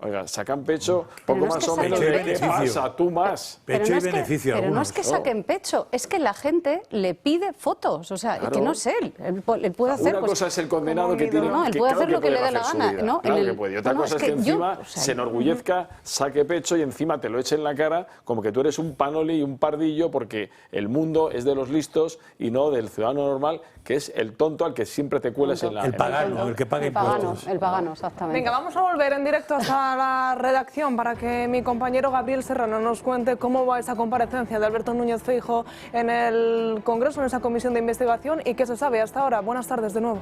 Oiga, sacan pecho poco más o menos de qué pasa, tú más. Pecho y beneficio. Pero no es que saquen pecho, es que la gente le pide fotos, o sea, Claro. que no es él puede hacer... Una cosa es el condenado que tiene él puede hacer lo que le dé la gana, ¿no? Claro que puede. Y otra cosa es que encima yo, se enorgullezca, saque pecho y encima te lo eche en la cara como que tú eres un panoli y un pardillo porque el mundo es de los listos y no del ciudadano normal, que es el tonto al que siempre te cuelas en la... El pagano, el que paga impuestos. El pagano, exactamente. Venga, vamos a volver en directo hasta la redacción para que mi compañero Gabriel Serrano nos cuente cómo va esa comparecencia de Alberto Núñez Feijóo en el Congreso, en esa comisión de investigación y qué se sabe hasta ahora. Buenas tardes de nuevo.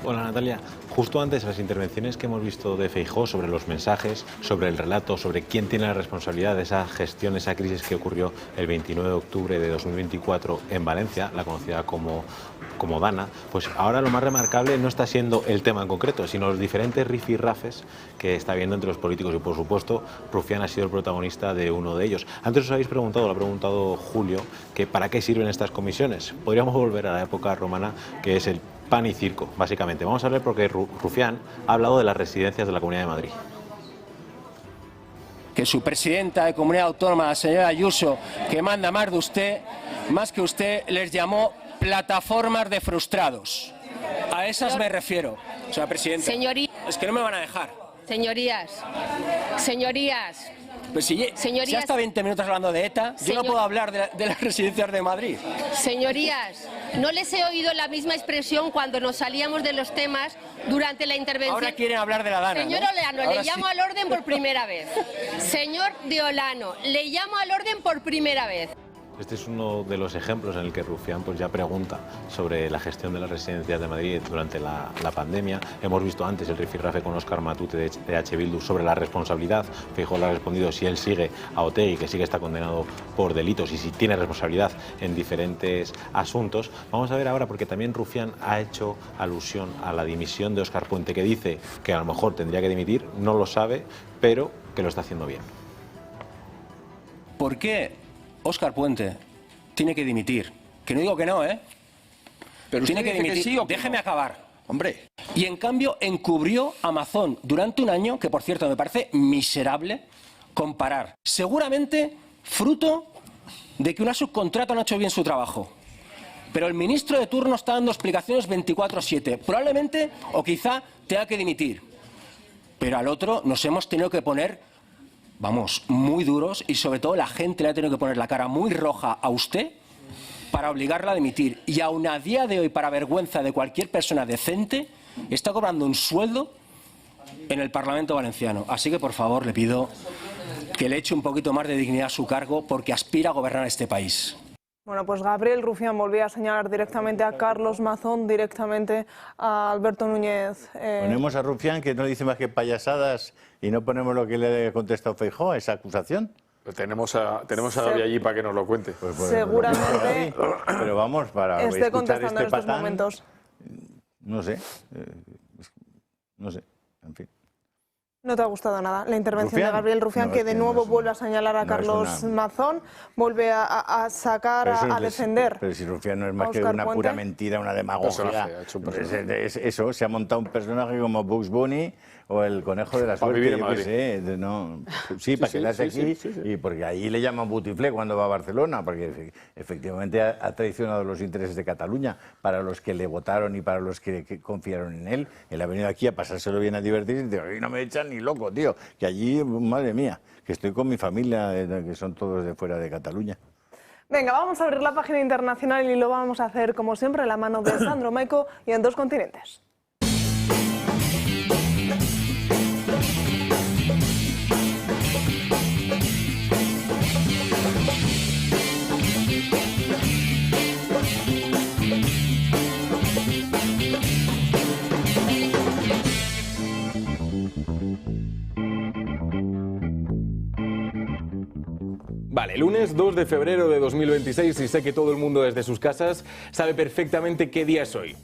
Hola Natalia, justo antes las intervenciones que hemos visto de Feijóo sobre los mensajes, sobre el relato, sobre quién tiene la responsabilidad de esa gestión, esa crisis que ocurrió el 29 de octubre de 2024 en Valencia, la conocida como Dana, pues ahora lo más remarcable no está siendo el tema en concreto, sino los diferentes rifirrafes que está habiendo entre los políticos y por supuesto Rufián ha sido el protagonista de uno de ellos. Antes os habéis preguntado, lo ha preguntado Julio, que para qué sirven estas comisiones. Podríamos volver a la época romana, que es el pan y circo, básicamente. Vamos a ver porque Rufián ha hablado de las residencias de la Comunidad de Madrid. Que su presidenta de Comunidad Autónoma, la señora Ayuso, que manda más que usted, les llamó plataformas de frustrados. A esas me refiero, señora presidenta. Es que no me van a dejar. Señorías, Pues si ya está 20 minutos hablando de ETA, yo no puedo hablar de las residencias de Madrid. señorías, no les he oído la misma expresión cuando nos salíamos de los temas durante la intervención. Ahora quieren hablar de la Dana, Señor ¿no? Olano, Ahora le llamo sí. al orden por primera vez. Señor de Olano, le llamo al orden por primera vez. Este es uno de los ejemplos en el que Rufián pues ya pregunta sobre la gestión de las residencias de Madrid durante la pandemia. Hemos visto antes el rifirrafe con Óscar Matute de H. Bildu sobre la responsabilidad. Feijóo le ha respondido si él sigue a Otegi, que sí que está condenado por delitos y si tiene responsabilidad en diferentes asuntos. Vamos a ver ahora, porque también Rufián ha hecho alusión a la dimisión de Óscar Puente, que dice que a lo mejor tendría que dimitir, no lo sabe, pero que lo está haciendo bien. ¿Por qué Óscar Puente tiene que dimitir? Que no digo que no, ¿eh? Pero tiene usted que dice que dimitir. sí o que Déjeme no. acabar. Hombre. Y en cambio encubrió a Amazon durante un año, que por cierto me parece miserable comparar. Seguramente fruto de que una subcontrata no ha hecho bien su trabajo. Pero el ministro de turno está dando explicaciones 24/7. Probablemente o quizá tenga que dimitir. Pero al otro nos hemos tenido que poner, vamos, muy duros, y sobre todo la gente le ha tenido que poner la cara muy roja a usted para obligarla a dimitir. Y aun a día de hoy, para vergüenza de cualquier persona decente, está cobrando un sueldo en el Parlamento valenciano. Así que, por favor, le pido que le eche un poquito más de dignidad a su cargo, porque aspira a gobernar este país. Bueno, pues Gabriel Rufián volvía a señalar directamente a Carlos Mazón, directamente a Alberto Núñez. Ponemos a Rufián, que no dice más que payasadas, y no ponemos lo que le ha contestado Feijóo a esa acusación. Pues tenemos a Gaby allí para que nos lo cuente. Pues, Seguramente pero vamos, para esté escuchar contestando este en estos patán, momentos. no sé, no sé, en fin. No te ha gustado nada la intervención ¿Rufián? de Gabriel Rufián, No, que es de que nuevo no vuelve a señalar a Carlos Mazón, vuelve a sacar, a defender. Pero si Rufián no es más que Óscar una Puente. pura mentira, una demagogia. Eso, se ha montado un personaje como Bugs Bunny o el conejo de la Para suerte, vivir en yo qué Madrid. sé. No, sí, para quedarse aquí, y porque ahí le llaman butiflé cuando va a Barcelona, porque efectivamente ha traicionado los intereses de Cataluña para los que le votaron y para los que confiaron en él. Él ha venido aquí a pasárselo bien, a divertirse, y dice, "Ay, no me echan ni loco, tío, que allí, madre mía, que estoy con mi familia, que son todos de fuera de Cataluña". Venga, vamos a abrir la página internacional y lo vamos a hacer, como siempre, a la mano de Sandro Maico y en 2 continentes. Vale, lunes 2 de febrero de 2026 y sé que todo el mundo desde sus casas sabe perfectamente qué día es hoy.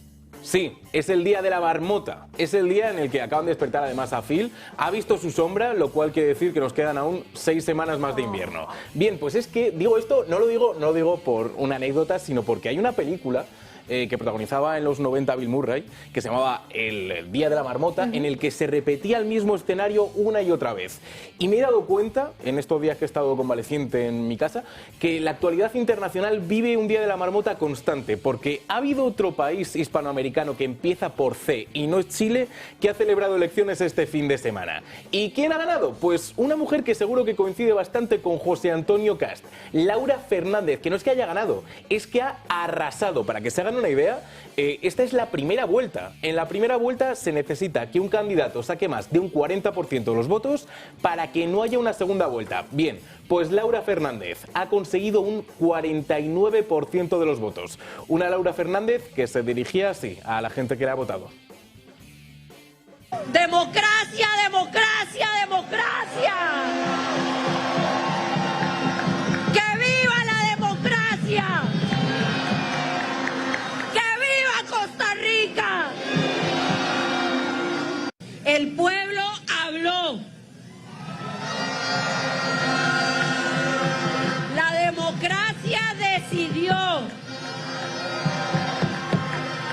Sí, es el día de la marmota. Es el día en el que acaban de despertar además a Phil. Ha visto su sombra, lo cual quiere decir que nos quedan aún 6 semanas más de invierno. Bien, pues es que digo esto, no lo digo por una anécdota, sino porque hay una película que protagonizaba en los 90 Bill Murray, que se llamaba El Día de la Marmota, en el que se repetía el mismo escenario una y otra vez. Y me he dado cuenta, en estos días que he estado convaleciente en mi casa, que la actualidad internacional vive un Día de la Marmota constante, porque ha habido otro país hispanoamericano que empieza por C, y no es Chile, que ha celebrado elecciones este fin de semana. ¿Y quién ha ganado? Pues una mujer que seguro que coincide bastante con José Antonio Cast, Laura Fernández, que no es que haya ganado, es que ha arrasado. Para que se hagan una idea, esta es la primera vuelta. En la primera vuelta se necesita que un candidato saque más de un 40% de los votos para que no haya una segunda vuelta. Bien, pues Laura Fernández ha conseguido un 49% de los votos. Una Laura Fernández que se dirigía así a la gente que le ha votado. ¡Democracia, democracia, democracia! ¡Que viva la democracia! Costa Rica. El pueblo habló. La democracia decidió.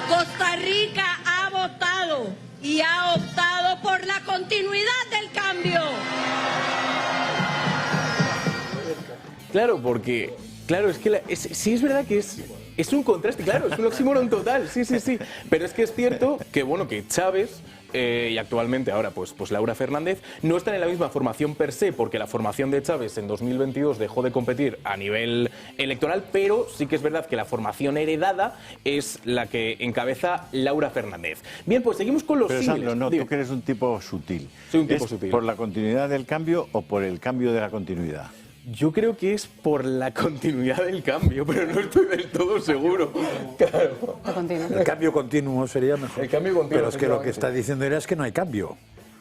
Costa Rica ha votado y ha optado por la continuidad del cambio. Claro, porque es que sí es verdad que es un contraste, claro, es un oxímoron total, sí. Pero es que es cierto que, bueno, que Chávez y actualmente ahora pues Laura Fernández no están en la misma formación per se, porque la formación de Chávez en 2022 dejó de competir a nivel electoral, pero sí que es verdad que la formación heredada es la que encabeza Laura Fernández. Bien, pues seguimos con los Pero símiles. Sandro, no, tú que eres un tipo sutil. Soy un tipo ¿Es sutil. por la continuidad del cambio o por el cambio de la continuidad? Yo creo que es por la continuidad del cambio, pero no estoy del todo seguro. Claro. El cambio continuo sería mejor. El cambio continuo. Pero es que lo que está diciendo era es que no hay cambio.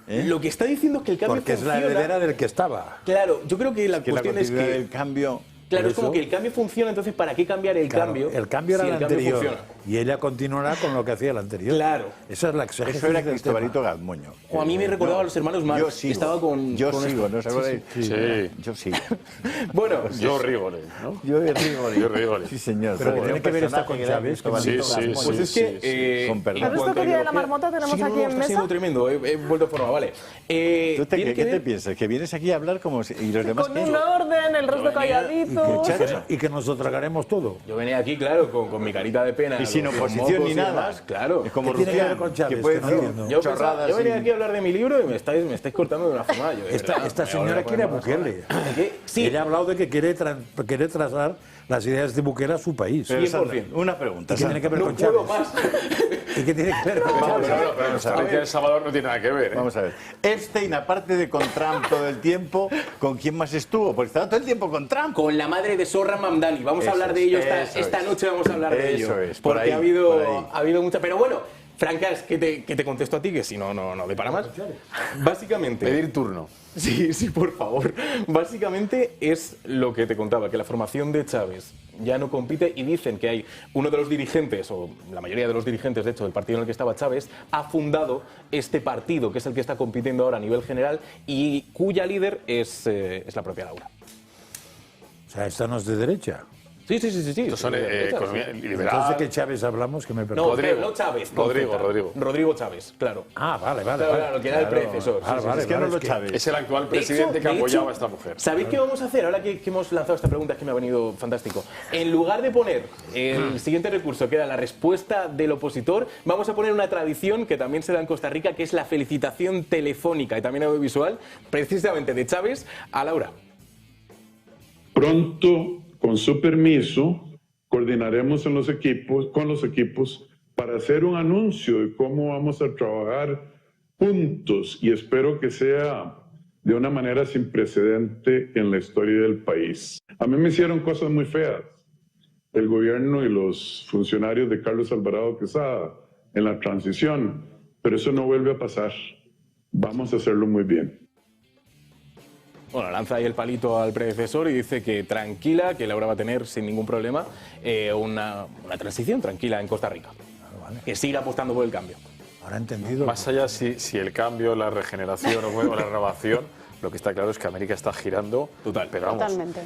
Lo que está diciendo es que el cambio Porque funciona. es la heredera del que estaba. Claro, yo creo que la cuestión es que el cambio... Claro, es como que el cambio funciona, entonces ¿para qué cambiar el cambio? El cambio era si el cambio anterior. funciona? Y ella continuará con lo que hacía el anterior. Claro. Esa es la exégesis. Eso era del Cristobalito tema. Gazmoño. O a mí me recordaba a los hermanos Marx. Yo sigo. Estaba con Yo con sigo, esto. ¿no os acordáis? Sí. Yo sigo. Bueno, Yo Rigole, ¿no? Yo Rigole. Yo Rigole. Sí, señor. Pero que tiene que ver esta con Chávez. Pues es que... Con perdón. ¿Has visto qué día de la marmota tenemos aquí en Está mesa? siendo tremendo, he vuelto a forma, vale. ¿Tú tiene ¿Qué que te ver- piensas? ¿Que vienes aquí a hablar como si... y los demás Con qué? un orden, el resto calladitos. Y que nos lo tragaremos todo. Yo venía aquí, claro, con mi carita de pena. Y sin los oposición mocos ni y nada. demás, claro. Es como ¿Qué tiene que ver Rufián, con Chávez? que puede Que no decir entiendo. Yo chorradas. venía y- aquí a hablar de mi libro y me estáis cortando de una forma. Yo, de verdad, Esta me señora voy a quiere a poner más Bukele. ¿Qué? Sí. Ella ha hablado de que quiere trazar las ideas de Bukele a su país. Pero, 100%. Sandra, una pregunta. ¿Y qué tiene que ver No con puedo Chávez? más. ¿Y qué tiene que ver con Vamos Chávez? a ver, Pero vamos a nuestra ver. noticia de Salvador no tiene nada que ver, ¿eh? Vamos a ver. Epstein, aparte de con Trump todo el tiempo, ¿con quién más estuvo? Porque estaba todo el tiempo con Trump. Con la madre de Zorra Mamdani. Vamos a Eso hablar de es, ello eso esta es. noche. Vamos a hablar de ello. Eso es, por Porque ahí, ha habido mucha. Pero bueno, Francas, que te contesto a ti, que si no doy para más. Básicamente. Pedir turno. Sí, por favor. Básicamente es lo que te contaba, que la formación de Chávez ya no compite, y dicen que hay uno de los dirigentes, o la mayoría de los dirigentes, de hecho, del partido en el que estaba Chávez, ha fundado este partido, que es el que está compitiendo ahora a nivel general y cuya líder es la propia Laura. O sea, esta no es de derecha. Sí. Estos son economía liberal. Entonces, ¿de qué Chávez hablamos? Que me No, no Chávez. Rodrigo Chávez, claro. Ah, vale. Claro, que era el predecesor. Es que no lo Chávez. Es el actual presidente que apoyaba a esta mujer. ¿Sabéis qué vamos a hacer? Ahora que hemos lanzado esta pregunta, que me ha venido fantástico. En lugar de poner el siguiente recurso, que era la respuesta del opositor, vamos a poner una tradición que también se da en Costa Rica, que es la felicitación telefónica y también audiovisual, precisamente de Chávez a Laura. Pronto, con su permiso, coordinaremos con los equipos para hacer un anuncio de cómo vamos a trabajar juntos, y espero que sea de una manera sin precedente en la historia del país. A mí me hicieron cosas muy feas el gobierno y los funcionarios de Carlos Alvarado Quesada en la transición, pero eso no vuelve a pasar. Vamos a hacerlo muy bien. Bueno, lanza ahí el palito al predecesor y dice que tranquila, que Laura va a tener sin ningún problema una transición tranquila en Costa Rica. Que siga apostando por el cambio. Ahora he entendido. Más allá si el cambio, la regeneración o la renovación, lo que está claro es que América está girando. Total. Pero vamos. Totalmente.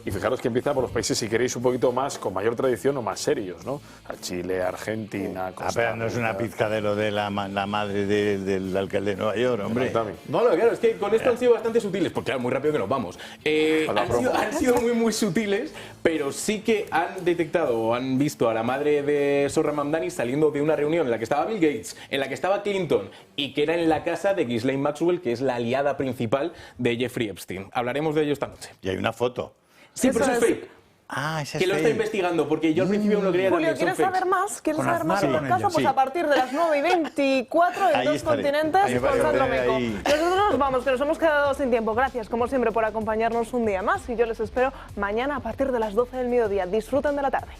Y fijaros que empieza por los países, si queréis, un poquito más, con mayor tradición o más serios, ¿no? Chile, Argentina, Costa Rica. Pero no es una pizcadero de la madre del alcalde de Nueva York, hombre. No, claro, es que con esto han sido bastante sutiles, porque claro, muy rápido que nos vamos. Han sido muy sutiles, pero sí que han detectado o han visto a la madre de Zohran Mamdani saliendo de una reunión en la que estaba Bill Gates, en la que estaba Clinton y que era en la casa de Ghislaine Maxwell, que es la aliada principal de Jeffrey Epstein. Hablaremos de ello esta noche. Y hay una foto. Sí, pero eso es fake. Esa que lo está investigando, porque yo al principio no creía Julio, ¿quieres saber más? ¿Quieres saber más en el caso? Pues a partir de las 9:24 en Dos Continentes con Sandro Meco. Nosotros nos vamos, que nos hemos quedado sin tiempo. Gracias, como siempre, por acompañarnos un día más y yo les espero mañana a partir de las 12 del mediodía. Disfruten de la tarde.